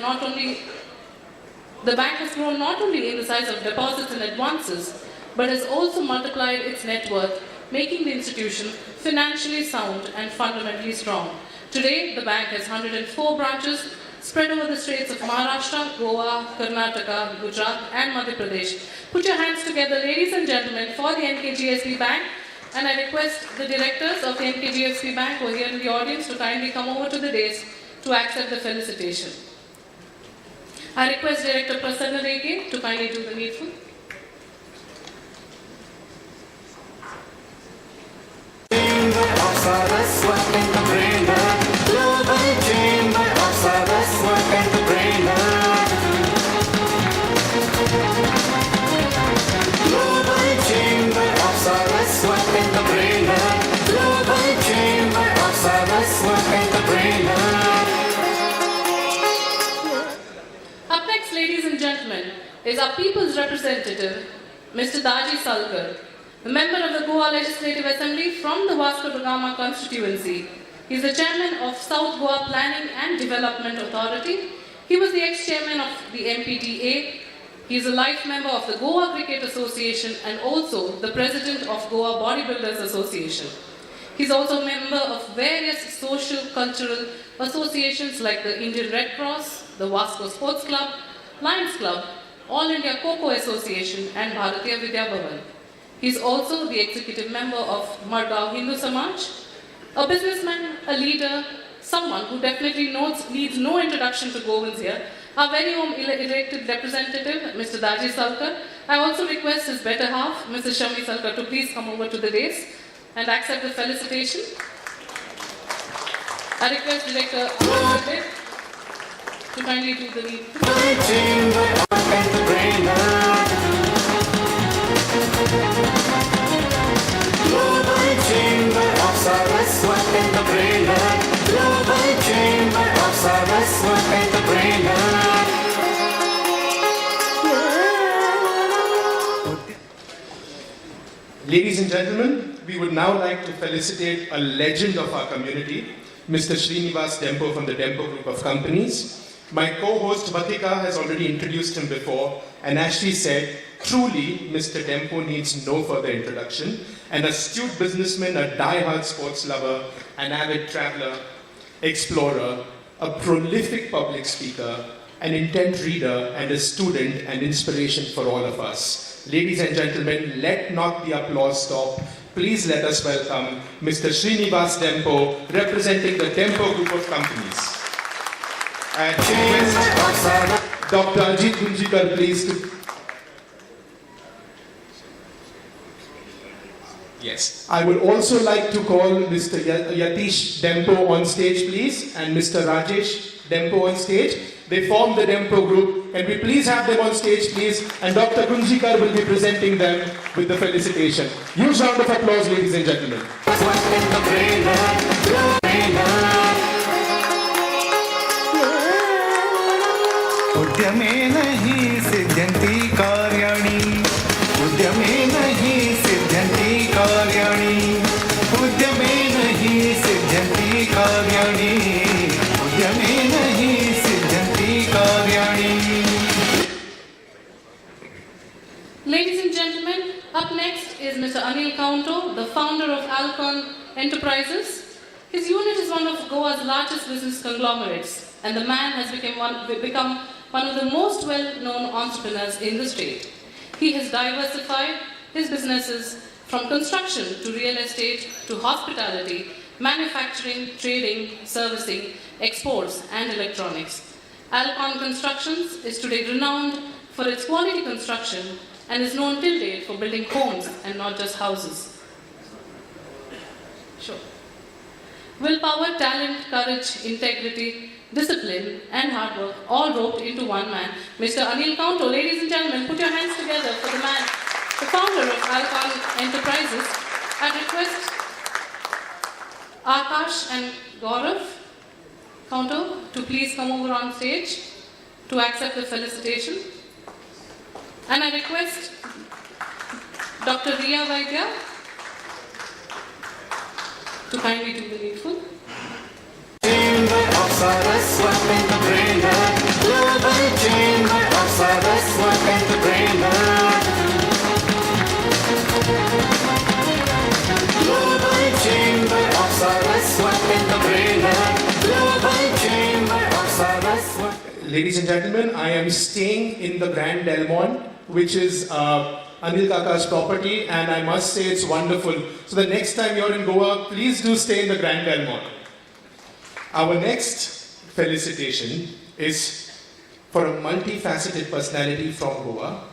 grown not only in the size of deposits and advances, but has also multiplied its net worth, making the institution financially sound and fundamentally strong. Today, the bank has 104 branches spread over the states of Maharashtra, Goa, Karnataka, Gujarat, and Madhya Pradesh. Put your hands together, ladies and gentlemen, for the NKGSB Bank. And I request the directors of the NKGSB Bank who are here in the audience to kindly come over to the dais to accept the felicitation. I request Director Prasanna Rege to kindly do the needful. Chamber of Saraswat Entrepreneurial, Global Chamber of Saraswat Entrepreneurial, Global Chamber of Saraswat Entrepreneurial, Global Chamber of Saraswat Entrepreneurial. Up next, ladies and gentlemen, is our People's Representative, Mr. Daji Salkar, a member of the Goa Legislative Assembly from the Vasco da Gama constituency. He is the chairman of South Goa Planning and Development Authority. He was the ex-chairman of the MPDA. He is a life member of the Goa Cricket Association and also the president of Goa Bodybuilders Association. He is also a member of various social, cultural associations like the Indian Red Cross, the Vasco Sports Club, Lions Club, All India Kho-Kho Association, and Bharatiya Vidya Bhavan. He is also the executive member of Madgaon Hindu Samaj, a businessman, a leader, someone who definitely needs no introduction to Govins here. our very own elected representative, Mr. Daji Salkar. I also request his better half, Mrs. Shami Salkar, to please come over to the dais and accept the felicitation. I request Director Amit to kindly do the needful. Global Chamber of Saraswat Entrepreneurial. Global Chamber of Saraswat Entrepreneurial. Ladies and gentlemen, we would now like to felicitate a legend of our community, Mr. Srinivas Dempo from the Dempo Group of Companies. My co-host Vatika has already introduced him before, and as she said, truly Mr. Dempo needs no further introduction. An astute businessman, a die-hard sports lover, an avid traveler, explorer, a prolific public speaker, an intent reader, and a student and inspiration for all of us. Ladies and gentlemen, let not the applause stop. Please let us welcome Mr. Srinivas Dempo, representing the Dempo Group of Companies. And request Dr. Ajit Gunjikar, please. Yes. I would also like to call Mr. Yatish Dempo on stage, please, and Mr. Rajesh Dempo on stage. They form the Dempo Group. Can we please have them on stage, please? And Dr. Gunjikar will be presenting them with the felicitation. Huge round of applause, ladies and gentlemen. उद्यमे नहीं सिद्ध्यन्ति कार्याणि उद्यमे नहीं सिद्ध्यन्ति कार्याणि उद्यमे नहीं सिद्ध्यन्ति कार्याणि उद्यमे नहीं सिद्ध्यन्ति कार्याणि. Ladies and gentlemen, up next is Mr. Anil Kaunto, the founder of Alcon Enterprises. His unit is one of Goa's largest business conglomerates, and the man has become one of the most well-known entrepreneurs in the state. He has diversified his businesses from construction to real estate to hospitality, manufacturing, trading, servicing, exports, and electronics. Alcon Constructions is today renowned for its quality construction and is known till date for building homes and not just houses. Sure. Willpower, talent, courage, integrity, discipline, and hard work, all roped into one man, Mr. Anil Kaunto. Ladies and gentlemen, put your hands together for the man, the founder of Alcon Enterprises. I request Akash and Gaurav Kaunto to please come over on stage to accept the felicitation. And I request Dr. Riya Vaidya to kindly do the needful. Chamber of Saraswat Entrepreneurial. Global Chamber of Saraswat Entrepreneurial. Global Chamber of Saraswat Entrepreneurial. Global Chamber of Saraswat. Ladies and gentlemen, I am staying in the Grand Delmont, which is Anil Kaka's property, and I must say it's wonderful. So the next time you're in Goa, please do stay in the Grand Delmont. Our next felicitation is for a multifaceted personality from Goa.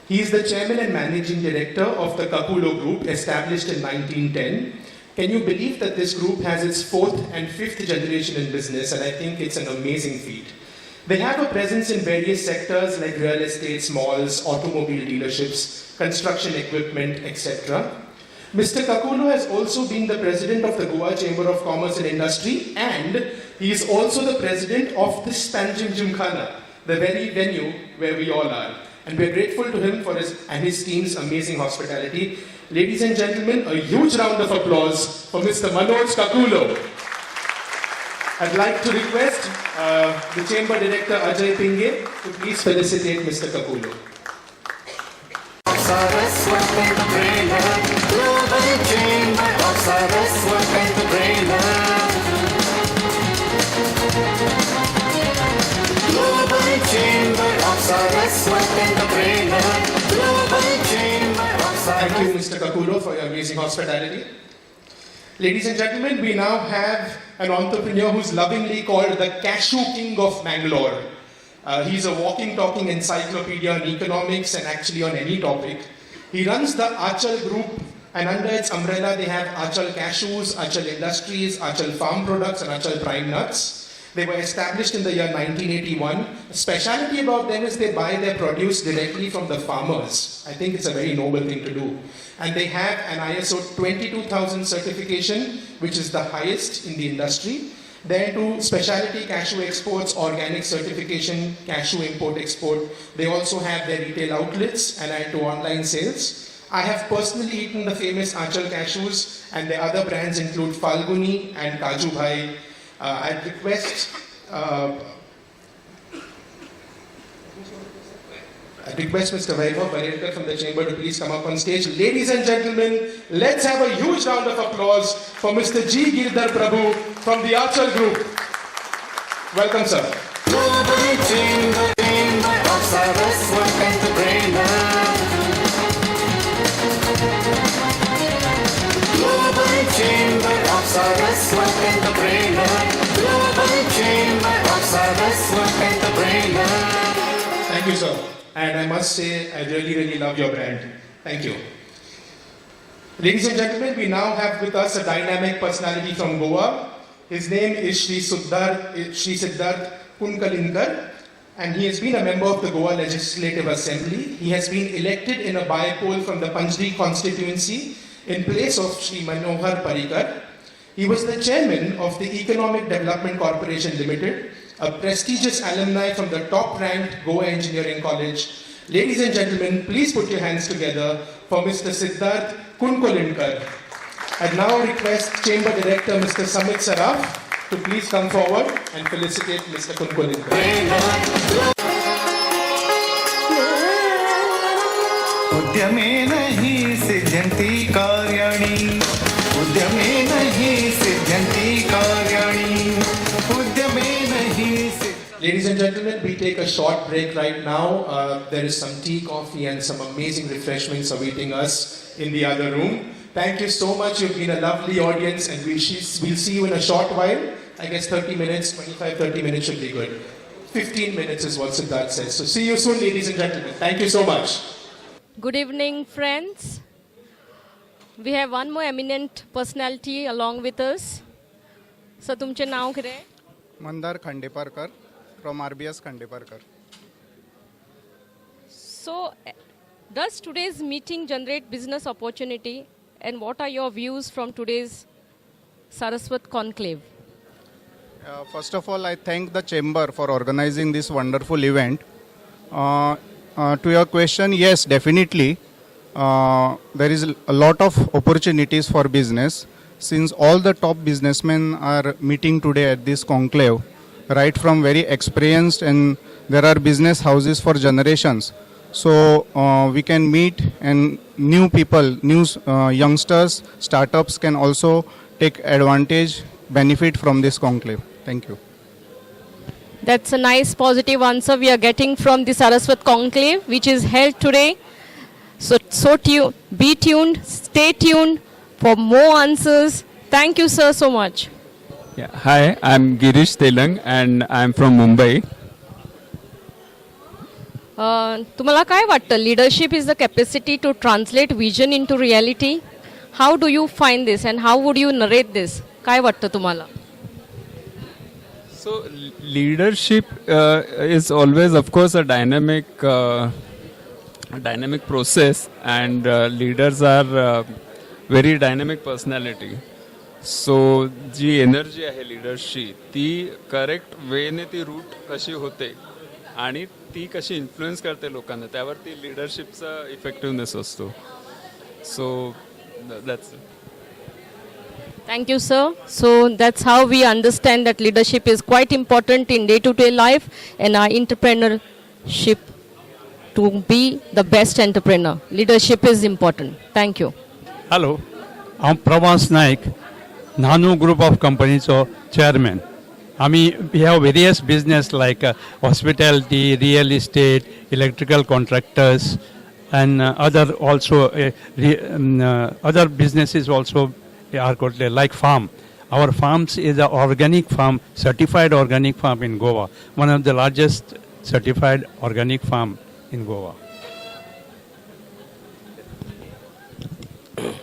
He is the chairman and managing director of the Kapulo Group, established in 1910. Can you believe that this group has its 4th and 5th generation in business, and I think it's an amazing feat. They have a presence in various sectors like real estate, malls, automobile dealerships, construction equipment, etc. Mr. Kakulo has also been the president of the Goa Chamber of Commerce and Industry, and he is also the president of this Panjim Gymkhana, the very venue where we all are. And we're grateful to him for his and his team's amazing hospitality. Ladies and gentlemen, a huge round of applause for Mr. Manoj Kakulo. I'd like to request the Chamber Director Ajay Pinge to please felicitate Mr. Kakulo. Saraswat Entrepreneurial. Global Chamber of Saraswat Entrepreneurial. Global Chamber of Saraswat Entrepreneurial. Global Chamber of Saraswat. Thank you, Mr. Kakulo, for your amazing hospitality. Ladies and gentlemen, we now have an entrepreneur who's lovingly called the Cashew King of Mangalore. He's a walking, talking encyclopedia on economics and actually on any topic. He runs the Achal Group, and under its umbrella they have Achal Cashews, Achal Industries, Achal Farm Products and Achal Prime Nuts. They were established in the year 1981. The speciality about them is they buy their produce directly from the farmers. I think it's a very noble thing to do. And they have an ISO 22000 certification, which is the highest in the industry. Then to specialty cashew exports, organic certification, cashew import-export. They also have their retail outlets and to online sales. I have personally eaten the famous Achal cashews, and their other brands include Falguni and Kaju Bhai. I'd request Mr. Vaibhav Varelkar from the chamber to please come up on stage. Ladies and gentlemen, let's have a huge round of applause for Mr. G. Girdhar Prabhu from the Achal Group. Welcome, sir. Global Chamber of Saraswat Entrepreneurial. Global Chamber of Saraswat Entrepreneurial. Global Chamber of Saraswat Entrepreneurial. Thank you, sir. And I must say, I really, really love your brand. Thank you. Ladies and gentlemen, we now have with us a dynamic personality from Goa. His name is Shri Siddharth Kunkalinkar, and he has been a member of the Goa Legislative Assembly. He has been elected in a by-poll from the Panjri constituency in place of Shri Manohar Parikar. He was the chairman of the Economic Development Corporation Limited, a prestigious alumni from the top-ranked Goa Engineering College. Ladies and gentlemen, please put your hands together for Mr. Siddharth Kunkolinkar. I now request Chamber Director Mr. Samit Saraf to please come forward and felicitate Mr. Kunkolinkar. उद्यमे नहीं सिद्ध्यन्ति कार्याणि उद्यमे नहीं सिद्ध्यन्ति कार्याणि उद्यमे नहीं. Ladies and gentlemen, we take a short break right now. There is some tea, coffee and some amazing refreshments awaiting us in the other room. Thank you so much. You've been a lovely audience, and we'll see you in a short while. I guess 30 minutes, 30 minutes should be good. 15 minutes is what Siddharth says. So see you soon, ladies and gentlemen. Thank you so much. Good evening, friends. We have one more eminent personality along with us. So, तुमचे नाव कितें? Mandar Khandeparkar from RBS Khandeparkar. So, does today's meeting generate business opportunity, and what are your views from today's Saraswat Conclave? First of all, I thank the Chamber for organizing this wonderful event. To your question, yes, definitely. There is a lot of opportunities for business, since all the top businessmen are meeting today at this conclave, right from very experienced, and there are business houses for generations. So we can meet, and new people, youngsters, startups can also take advantage, benefit from this conclave. Thank you. That's a nice positive answer we are getting from the Saraswat Conclave, which is held today. So be tuned, stay tuned for more answers. Thank you, sir, so much. Yeah. Hi, I'm Girish Telang and I'm from Mumbai. तुम्हाला काय वाटतं? Leadership is the capacity to translate vision into reality. How do you find this and how would you narrate this? काय वाटतं तुम्हाला? So leadership is always, of course, a dynamic process, and leaders are very dynamic personality. So ji energy आहे लीडरची ती correct वेने ती root कशी होते आणि ती कशी इन्फ्लुएन्स करते लोकांना, त्यावरती लीडरशिपचा इफेक्टिव्हनेस असतो. So that's it. Thank you, sir. So that's how we understand that leadership is quite important in day-to-day life and our entrepreneurship to be the best entrepreneur. Leadership is important. Thank you. Hello, I'm Pravas Naik, Nanu Group of Companies Chairman. We have various business like hospitality, real estate, electrical contractors, and other businesses also are called like farm. Our farms is an organic farm, certified organic farm in Goa, one of the largest certified organic farm in Goa.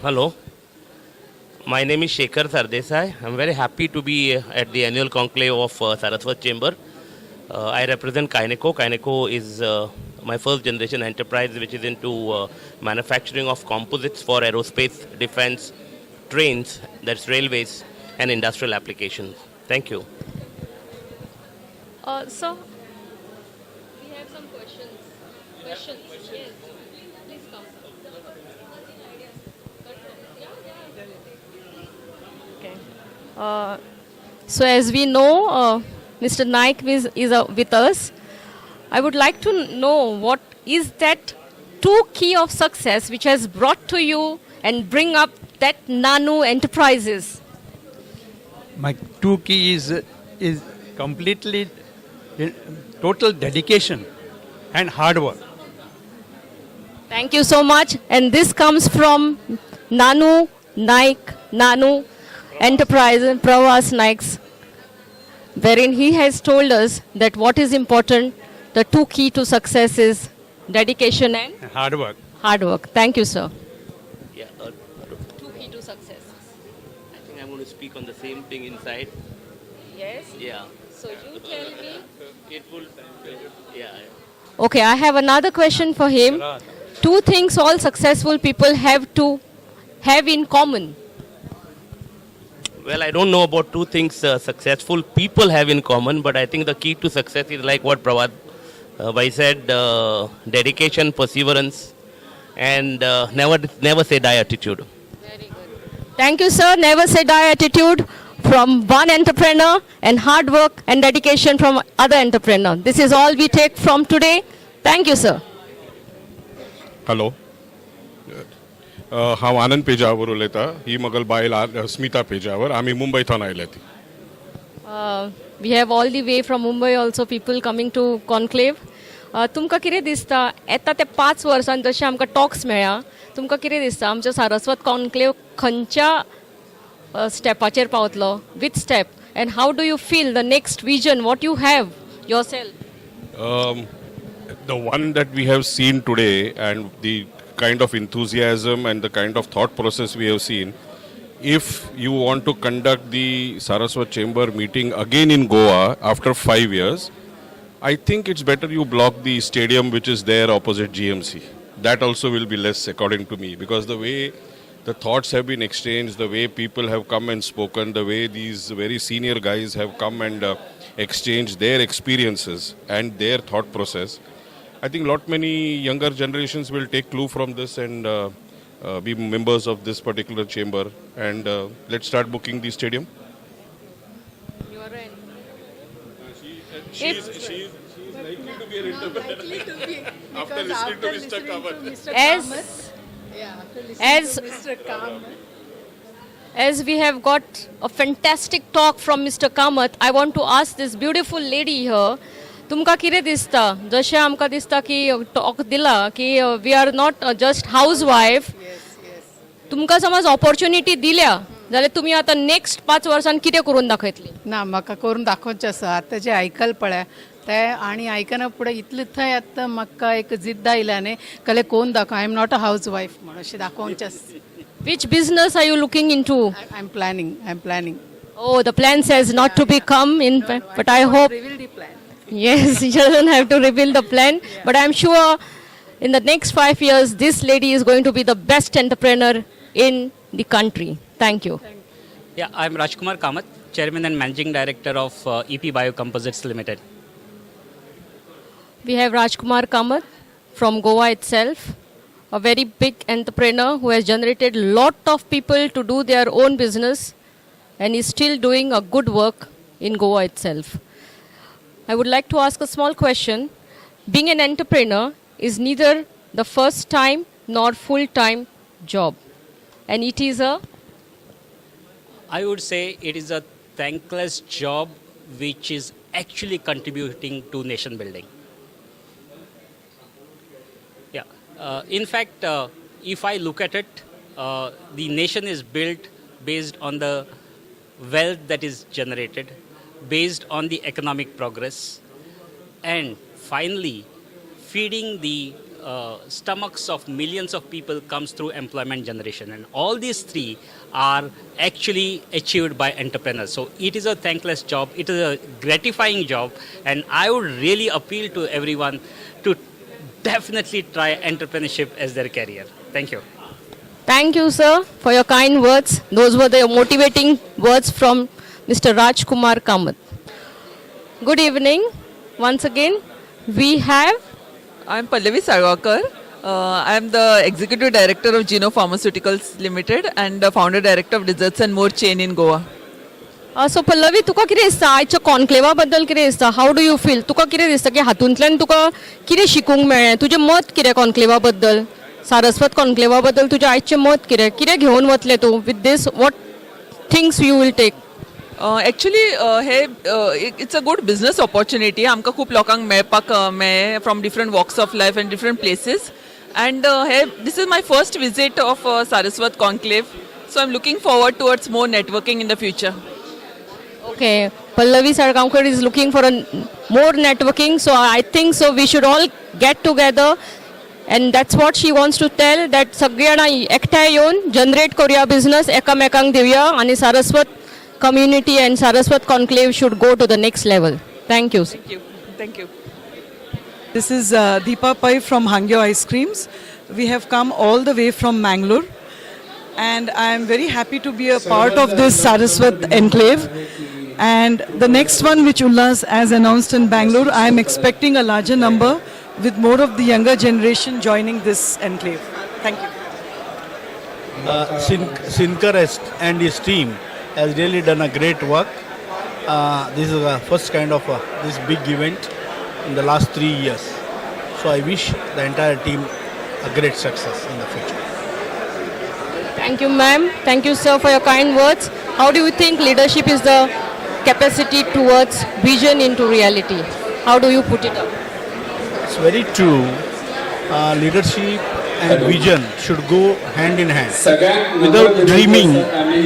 Hello, my name is Shekhar Sardesai. I'm very happy to be at the annual conclave of Saraswat Chamber. I represent Keynote. Keynote is my first generation enterprise which is into manufacturing of composites for aerospace, defense, trains, that's railways, and industrial applications. Thank you. So, we have some questions. Yes, please come. Okay. So as we know, Mr. Naik is with us. I would like to know what is that two key of success which has brought to you and bring up that nano enterprises. My two key is completely total dedication and hard work. Thank you so much. And this comes from Nanu Enterprise, Pravas Naik's, wherein he has told us that what is important, the two key to success is dedication and hard work. Hard work. Thank you, sir. Yeah, Two key to success. I think I'm going to speak on the same thing inside. Yes? Yeah. So you tell me. It will, yeah. Okay, I have another question for him. Two things all successful people have to have in common. Well, I don't know about two things successful people have in common, but I think the key to success is like what Prabhat Bhai said, dedication, perseverance, and never say die attitude. Thank you, sir. Never say die attitude from one entrepreneur and hard work and dedication from other entrepreneur. This is all we take from today. Thank you, sir. Hello हांव आनंद पेजावर उलयतां ही म्हगेल बायल स्मिता पेजावर आमी मुंबयथान आयल्या ती We have all the way from Mumbai also people coming to Conclave. तुमकां कितें दिसता येता ते 5 वर्सांत जशें आमकां टॉक्स मेळ्ळा तुमकां कितें दिसता आमच्या सारस्वत कॉन्क्लेव खंयच्या स्टेपाचेर पावतलो with step and how do you feel the next vision what you have your self the one that we have seen today and the kind of enthusiasm and the kind of thought process we have seen, if you want to conduct the Saraswat Chamber meeting again in Goa after 5 years, I think it's better you block the stadium which is there opposite GMC. That also will be less according to me, because the way the thoughts have been exchanged, the way people have come and spoken, the way these very senior guys have come and exchanged their experiences and their thought process, I think lot many younger generations will take clue from this and be members of this particular chamber, and let's start booking the stadium. You are right. She's likely to be an entrepreneur after listening to Mr. Kamath. As we have got a fantastic talk from Mr. Kamath, I want to ask this beautiful lady here. तुमकां कितें दिसता जशें आमकां दिसता की talk दिला की we are not just housewife तुमकां समज ऑपॉर्च्युनिटी दिल्या जाल्यार तुमी आतां नेक्स्ट 5 वर्सान कितें करून दाखयतली ना म्हाका करून दाखोवचें आसा आतां जें आयकल पळय तें आनी आयकना फुडें इतलें थंय आतां म्हाका एक जिद्द आयल्याने कले कोण दाखोव I am not a housewife म्हणून अशें दाखोवचें आसा Which business are you looking into? I'm planning. Oh, the plan says not to become in, but I hope. Reveal the plan. Yes, you don't have to reveal the plan, but I'm sure in the next 5 years, this lady is going to be the best entrepreneur in the country. Thank you. Yeah, I'm Rajkumar Kamath, Chairman and Managing Director of EP Biocomposites Limited. We have Rajkumar Kamath from Goa itself, a very big entrepreneur who has generated lot of people to do their own business and is still doing a good work in Goa itself. I would like to ask a small question. Being an entrepreneur is neither the first time nor full-time job, and it is a... I would say it is a thankless job which is actually contributing to nation building. Yeah. In fact, if I look at it, the nation is built based on the wealth that is generated, based on the economic progress, and finally feeding the stomachs of millions of people comes through employment generation. And all these three are actually achieved by entrepreneurs. So it is a thankless job, it is a gratifying job, and I would really appeal to everyone to definitely try entrepreneurship as their career. Thank you. Thank you, sir, for your kind words. Those were the motivating words from Mr. Raj Kumar Kamath. Good evening. Once again, we have... I'm Pallavi Sarwakar. I'm the Executive Director of Geno Pharmaceuticals Limited and the Founder Director of Desserts and More chain in Goa. So Pallavi, तुका कितें दिसता आयच्या कॉन्क्लेवा बद्दल कितें दिसता? How do you feel? तुका कितें दिसता की हातूंतल्यान तुका कितें शिकूंक मेळ्ळें? तुजें मत कितें कॉन्क्लेवा बद्दल? सारस्वत कॉन्क्लेवा बद्दल तुजें आयचें मत कितें? कितें घेवन वतले तूं? With this what things you will take? Actually, it's a good business opportunity. आमकां खूब लोकांक मेळपाक मेळ्ळें from different walks of life and different places. And this is my first visit of Saraswat Conclave. So I'm looking forward towards more networking in the future. Okay, Pallavi Sargamkar is looking for more networking, so I think so we should all get together, and that's what she wants to tell, that सगळे जाणां एकठांय येवन generate करूया business, एकामेकांक दिवया, आणि Saraswat community and Saraswat Conclave should go to the next level. Thank you. Thank you. Thank you. This is Deepa Pai from Hangyo Ice Creams. We have come all the way from Mangalore, and I am very happy to be a part of this Saraswat Enclave. And the next one, which Ullas has announced in Bangalore, I am expecting a larger number with more of the younger generation joining this enclave. Thank you. Sinkar and his team has really done a great work. This is the first kind of this big event in the last 3 years. So I wish the entire team a great success in the future. Thank you, ma'am. Thank you, sir, for your kind words. How do you think leadership is the capacity towards vision into reality? How do you put it up? It's very true. Leadership and vision should go hand in hand. Without dreaming,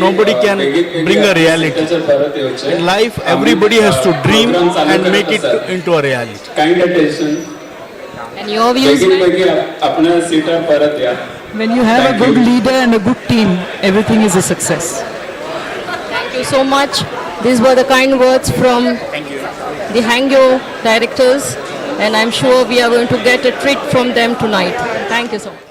nobody can bring a reality. In life, everybody has to dream and make it into a reality. Kind attention. And your views? When you have a good leader and a good team, everything is a success. Thank you so much. These were the kind words from the Hangyo directors, and I'm sure we are going to get a treat from them tonight. Thank you so much.